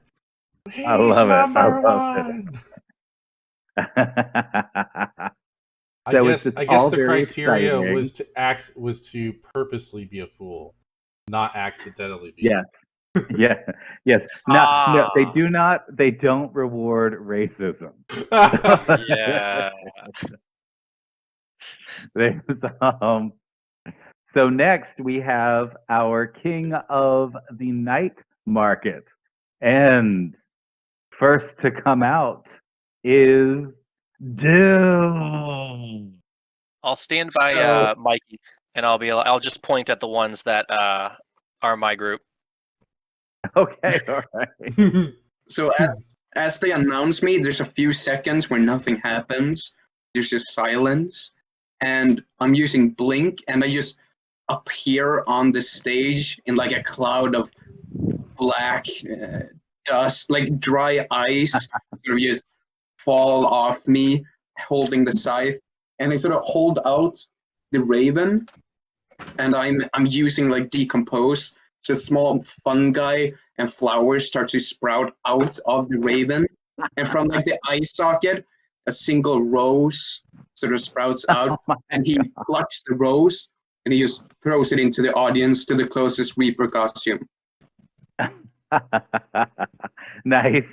He's I love it. number one. I So guess it's the very criteria exciting. was to purposely be a fool, not accidentally be. Yes. Yes. No, they do not. They don't reward racism. Yeah. There's, so next we have our king of the night market, and first to come out is Doom. I'll stand by Mikey, and I'll just point at the ones that are my group. Okay, all right. So as they announce me, there's a few seconds where nothing happens. There's just silence, and I'm using blink, and I just appear on the stage in like a cloud of black dust, like dry ice, sort of just fall off me, holding the scythe, and I sort of hold out the raven, and I'm using like decompose. So small fungi and flowers start to sprout out of the raven. And from like the eye socket, a single rose sort of sprouts out. And he plucks the rose and he just throws it into the audience to the closest Reaper costume. Nice.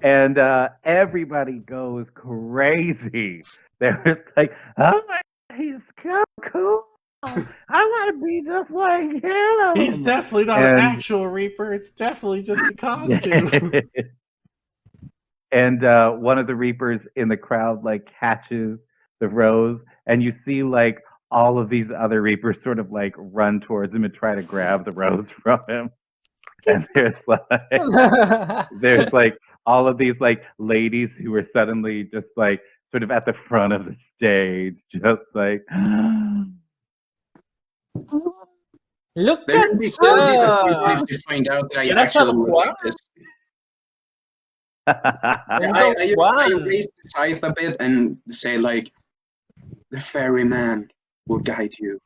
And everybody goes crazy. There's like, oh my God, he's so cool. I want to be just like him. He's definitely not an actual Reaper. It's definitely just a costume. And one of the Reapers in the crowd like catches the rose, and you see like all of these other Reapers sort of like run towards him and try to grab the rose from him. And there's like all of these like ladies who are suddenly just like sort of at the front of the stage, just like. Look There at will be still disappointed her. if they find out that I That's actually a look like this. I raise the scythe a bit and say like, the ferryman will guide you.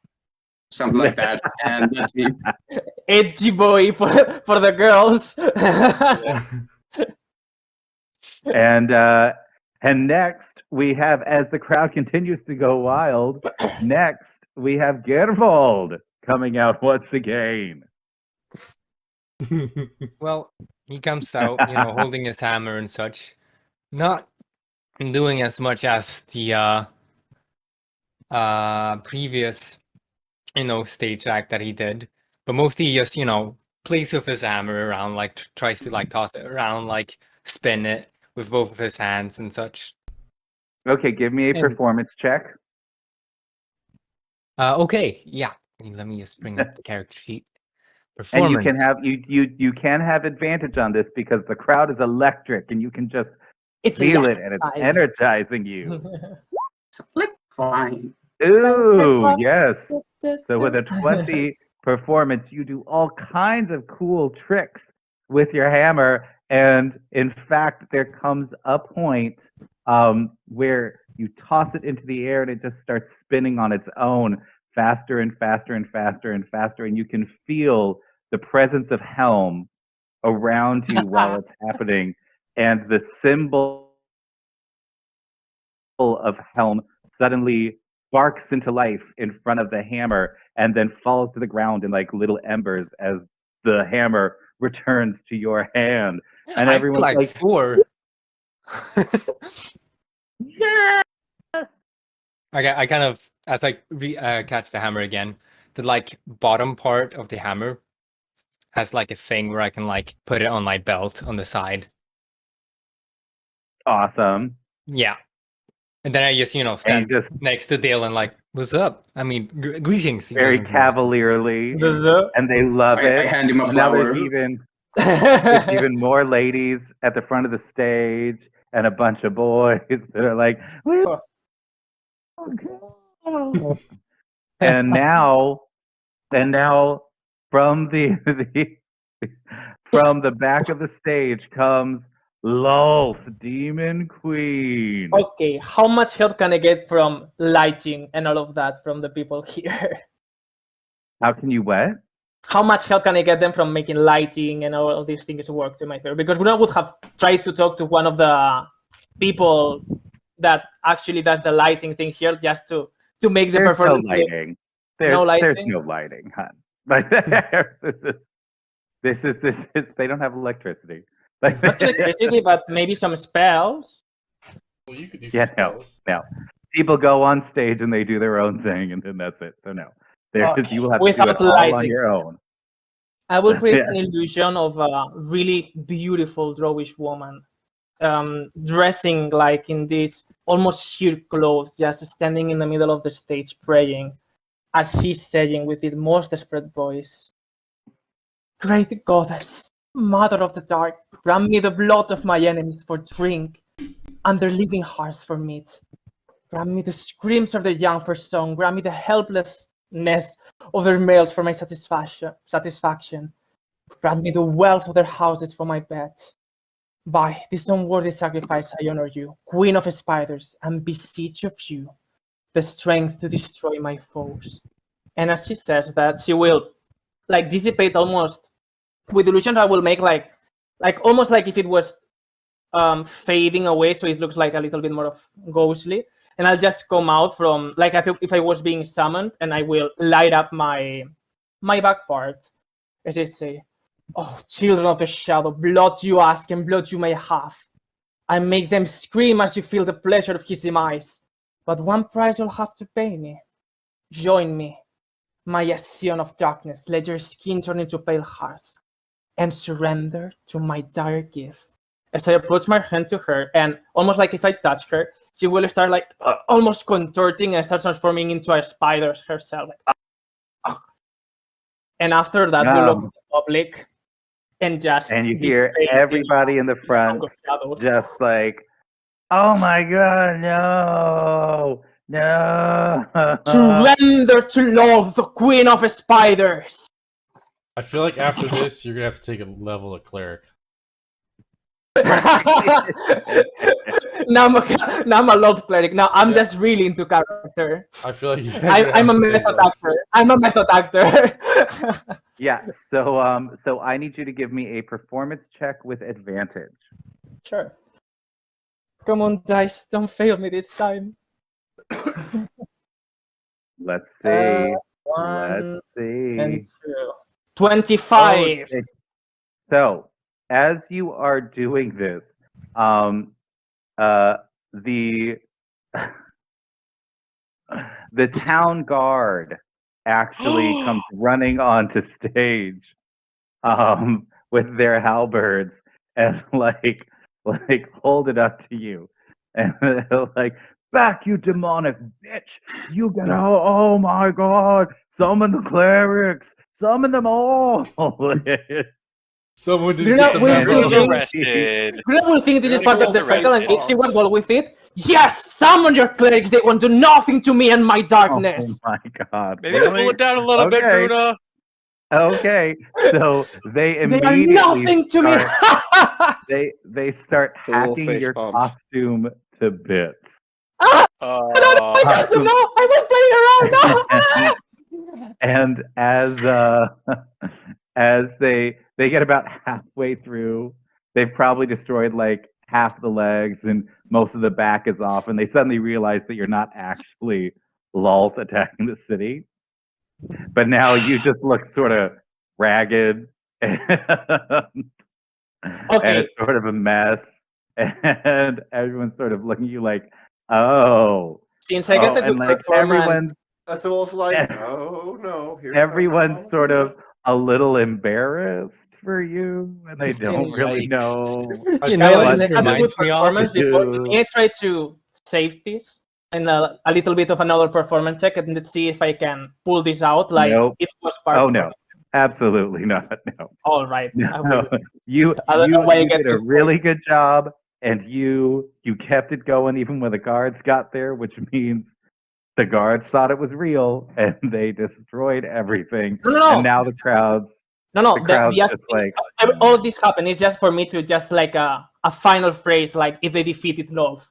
Something like that. And that's me. Edgy boy for the girls. And next we have, as the crowd continues to go wild, next we have Gervold coming out once again. Well, he comes out, holding his hammer and such, not doing as much as the previous, stage act that he did, but mostly just, plays with his hammer around, like tries to like toss it around, like spin it with both of his hands and such. Okay, give me a performance check. Okay, yeah. Let me just bring up the character sheet. And you can have you can have advantage on this because the crowd is electric and you can just feel it and it's energizing you. Fine. Ooh, yes. So with a 20 performance, you do all kinds of cool tricks with your hammer, And in fact, there comes a point where you toss it into the air and it just starts spinning on its own faster and faster and faster and faster. And you can feel the presence of Helm around you while it's happening. And the symbol of Helm suddenly sparks into life in front of the hammer and then falls to the ground in like little embers as the hammer returns to your hand. And I feel everyone's like like, four. yes! I kind of, as I catch the hammer again, the like bottom part of the hammer has like a thing where I can like put it on my belt on the side. Awesome. Yeah. And then I just, stand just next to Dale and like, what's up? I mean, greetings. He very doesn't- cavalierly, and they love I it. hand him a And now flower. there's even more ladies at the front of the stage and a bunch of boys that are like, and now from from the back of the stage comes Lolth, Demon Queen. Okay, how much help can I get from lighting and all of that from the people here? How can you what? How much help can I get them from making lighting and all of these things work to my favor? Because we would have tried to talk to one of the people that actually does the lighting thing here just to make the There's no performance. lighting. No lighting? There's no lighting, hon. Like this is they don't have electricity. Like, Not electricity, but maybe some spells. Well, you could do yeah, some spells. no. People go on stage and they do their own thing, and then that's it. So no, Okay, you will have to do without it all on lighting. your own. I will create Yeah. an illusion of a really beautiful Drowish woman, dressing like in these almost sheer clothes, just standing in the middle of the stage praying, as she's saying with the most desperate voice, "Great goddess, mother of the dark, grant me the blood of my enemies for drink, and their living hearts for meat. Grant me the screams of their young for song, grant me the helplessness of their males for my satisfaction. Grant me the wealth of their houses for my bed. By this unworthy sacrifice I honor you, Queen of Spiders, and beseech of you the strength to destroy my foes." And as she says that, she will like dissipate almost with illusions. I will make like almost like if it was fading away, so it looks like a little bit more of ghostly. And I'll just come out from like if I was being summoned, and I will light up my back part, as I say, "Oh, children of the shadow, blood you ask and blood you may have. I make them scream as you feel the pleasure of his demise. But one price you'll have to pay me. Join me, my Ascion of darkness. Let your skin turn into pale husk, and surrender to my dire gift." As I approach my hand to her, and almost like if I touch her, she will start like almost contorting and start transforming into a spider herself. Like, and after that, we look at the public and just. And you hear everybody in the front just like, "Oh my god, no, no." Surrender to Lolth, the Queen of Spiders. I feel like after this, you're gonna have to take a level of cleric. now I'm a love cleric. Now I'm just really into character. I feel like I'm a method actor. I'm a method actor. Yeah. So I need you to give me a performance check with advantage. Sure. Come on, dice, don't fail me this time. Let's see. One Let's see. and 2. 25. Okay. So, as you are doing this, the town guard actually comes running onto stage, with their halberds and like hold it up to you, and they're like, "Back, you demonic bitch! You get out! Oh my god! Summon the clerics! Summon them all!" Someone didn't You get know, the we memo. Everyone's arrested. You will think this is part of the Everyone's circle, and if arrested. she went well with it, yes, summon your clerics. They want to do nothing to me and my darkness. Oh my god! Maybe pull it down a little bit, Okay. Bruna. Okay, so they They are immediately nothing to me. start, they start The little hacking face your palms. costume to bits. Ah! I don't know my costume. No, I was playing around. And as they get about halfway through, they've probably destroyed like half the legs and most of the back is off, and they suddenly realize that you're not actually Lult attacking the city, but now you just look sort of ragged and Okay. it's sort of a mess, and everyone's sort of looking at you like, oh, Since I get a and good like performance, Ethel's like, oh no, here everyone's comes sort of Alphabet. a little embarrassed for you, and they don't really know. I You feel know like what I it had a good reminds me of? performance before. May I try to save this and a little bit of another performance check and let's see if I can pull this out like Nope. it was part Oh of no, it. absolutely not. No, All right. I will. no. You I don't know why I you get did a good really points. good job, and you kept it going even when the guards got there, which means the guards thought it was real, and they destroyed everything. No. And now the crowd's No. the crowd's The just like, all this happened is just for me to just like a final phrase, like if they defeated love,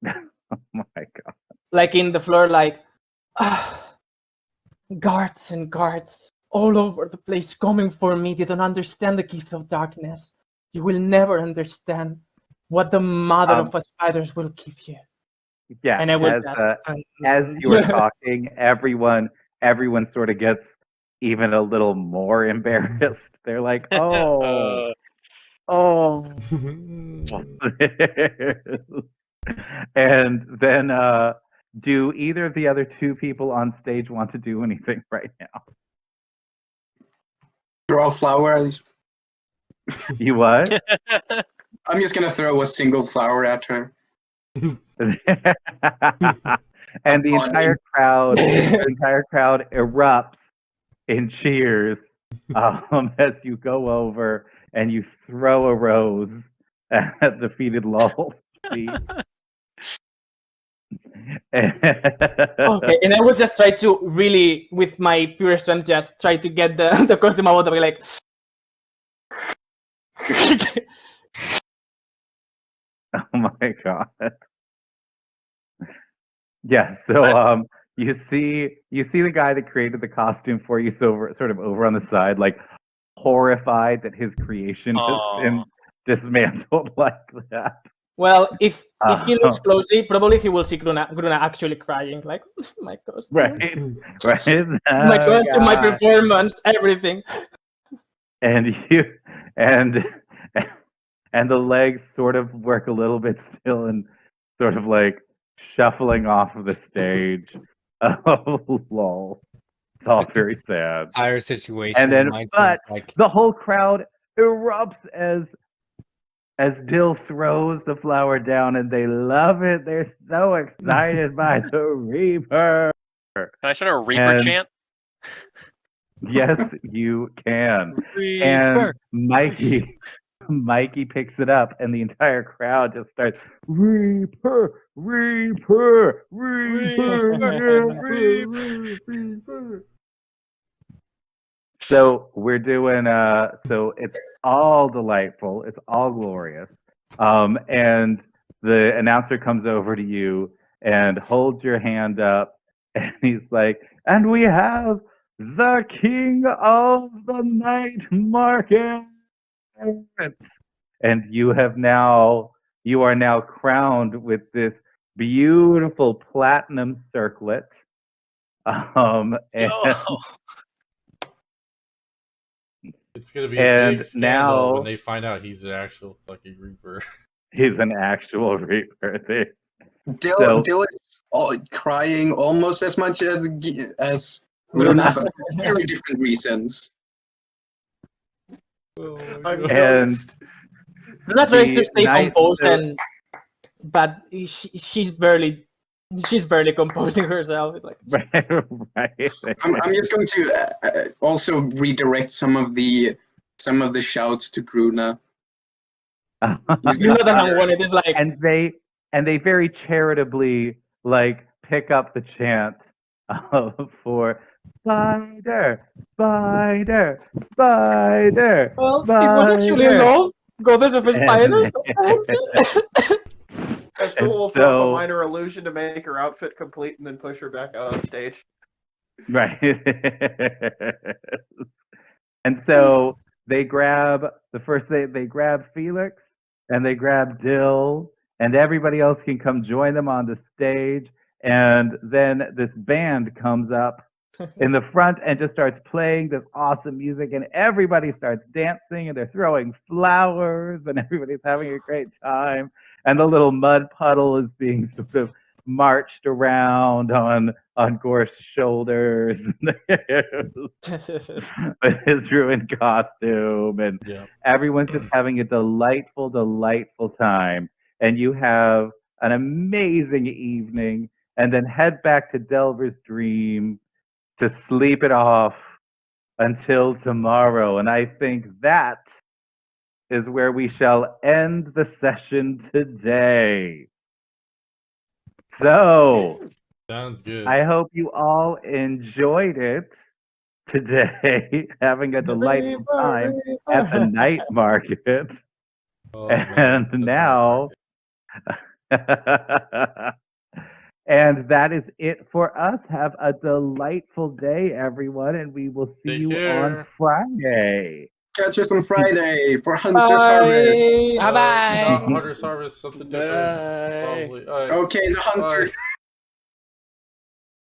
oh my god. like in the floor, like guards and guards all over the place coming for me. They don't understand the gift of darkness. You will never understand what the mother of spiders will give you. Yeah, And I will just as you're talking, everyone sort of gets even a little more embarrassed. They're like, oh, and then do either of the other two people on stage want to do anything right now? Throw a flower at least. You what? I'm just gonna throw a single flower at her. And the entire crowd erupts in cheers as you go over and you throw a rose at defeated Lul's feet. Okay, and I will just try to really, with my pure strength, just try to get the costume out of me, like. Oh my god. Yeah, so you see the guy that created the costume for you sort of over on the side, like horrified that his creation has been dismantled like that. Well, if he looks closely, probably he will see Gruna actually crying, like my costume, Right. my costume, my performance, everything. And and the legs sort of work a little bit still and sort of like shuffling off of the stage. Oh, lol. It's all very sad. Entire situation. And then, reminds me but of, like, the whole crowd erupts as Dill throws the flower down, and they love it. They're so excited by the Reaper. Can I start a Reaper And- chant? Yes, you can. Reaper. And Mikey picks it up, and the entire crowd just starts Reaper, Reaper, Reaper, yeah, Reaper. So we're doing so it's all delightful, it's all glorious. And the announcer comes over to you and holds your hand up, and he's like, and we have the king of the night market. And you are now crowned with this beautiful platinum circlet. And It's gonna be a And big scandal now- when they find out he's an actual fucking Reaper. he's an actual Reaper. Dill, So- Dill is crying almost as much as Gruna, but for very different reasons. I've And- noticed. Gruna tries to The stay night- composed, so- but she's barely composing herself. It's like, right. I'm just going to also redirect some of the shouts to Gruna. you know that I'm wanted. It's like, and they very charitably like pick up the chant for Spider, spider, spider, Well, it was actually spider. love. Goddess of spiders. Eskel And will throw up a so- minor illusion to make her outfit complete and then push her back out on stage. Right. And so they grab they grab Felix and they grab Dill and everybody else can come join them on the stage. And then this band comes up in the front and just starts playing this awesome music and everybody starts dancing and they're throwing flowers and everybody's having a great time. And the little mud puddle is being sort of marched around on Gorsh's shoulders with his ruined costume, and Yeah. everyone's just having a delightful, delightful time. And you have an amazing evening, and then head back to Delver's Dream to sleep it off until tomorrow. And I think that is where we shall end the session today. So, Sounds good. I hope you all enjoyed it today, having a delightful time at the night market. Oh, And man. now, and that is it for us. Have a delightful day, everyone, and we will see Take you on care. Friday. Catch us on Friday for Hunter's Harvest. Bye. Bye bye. Not Hunter's Harvest, something different. Bye. Probably. All right. Okay, the Hunter. Bye.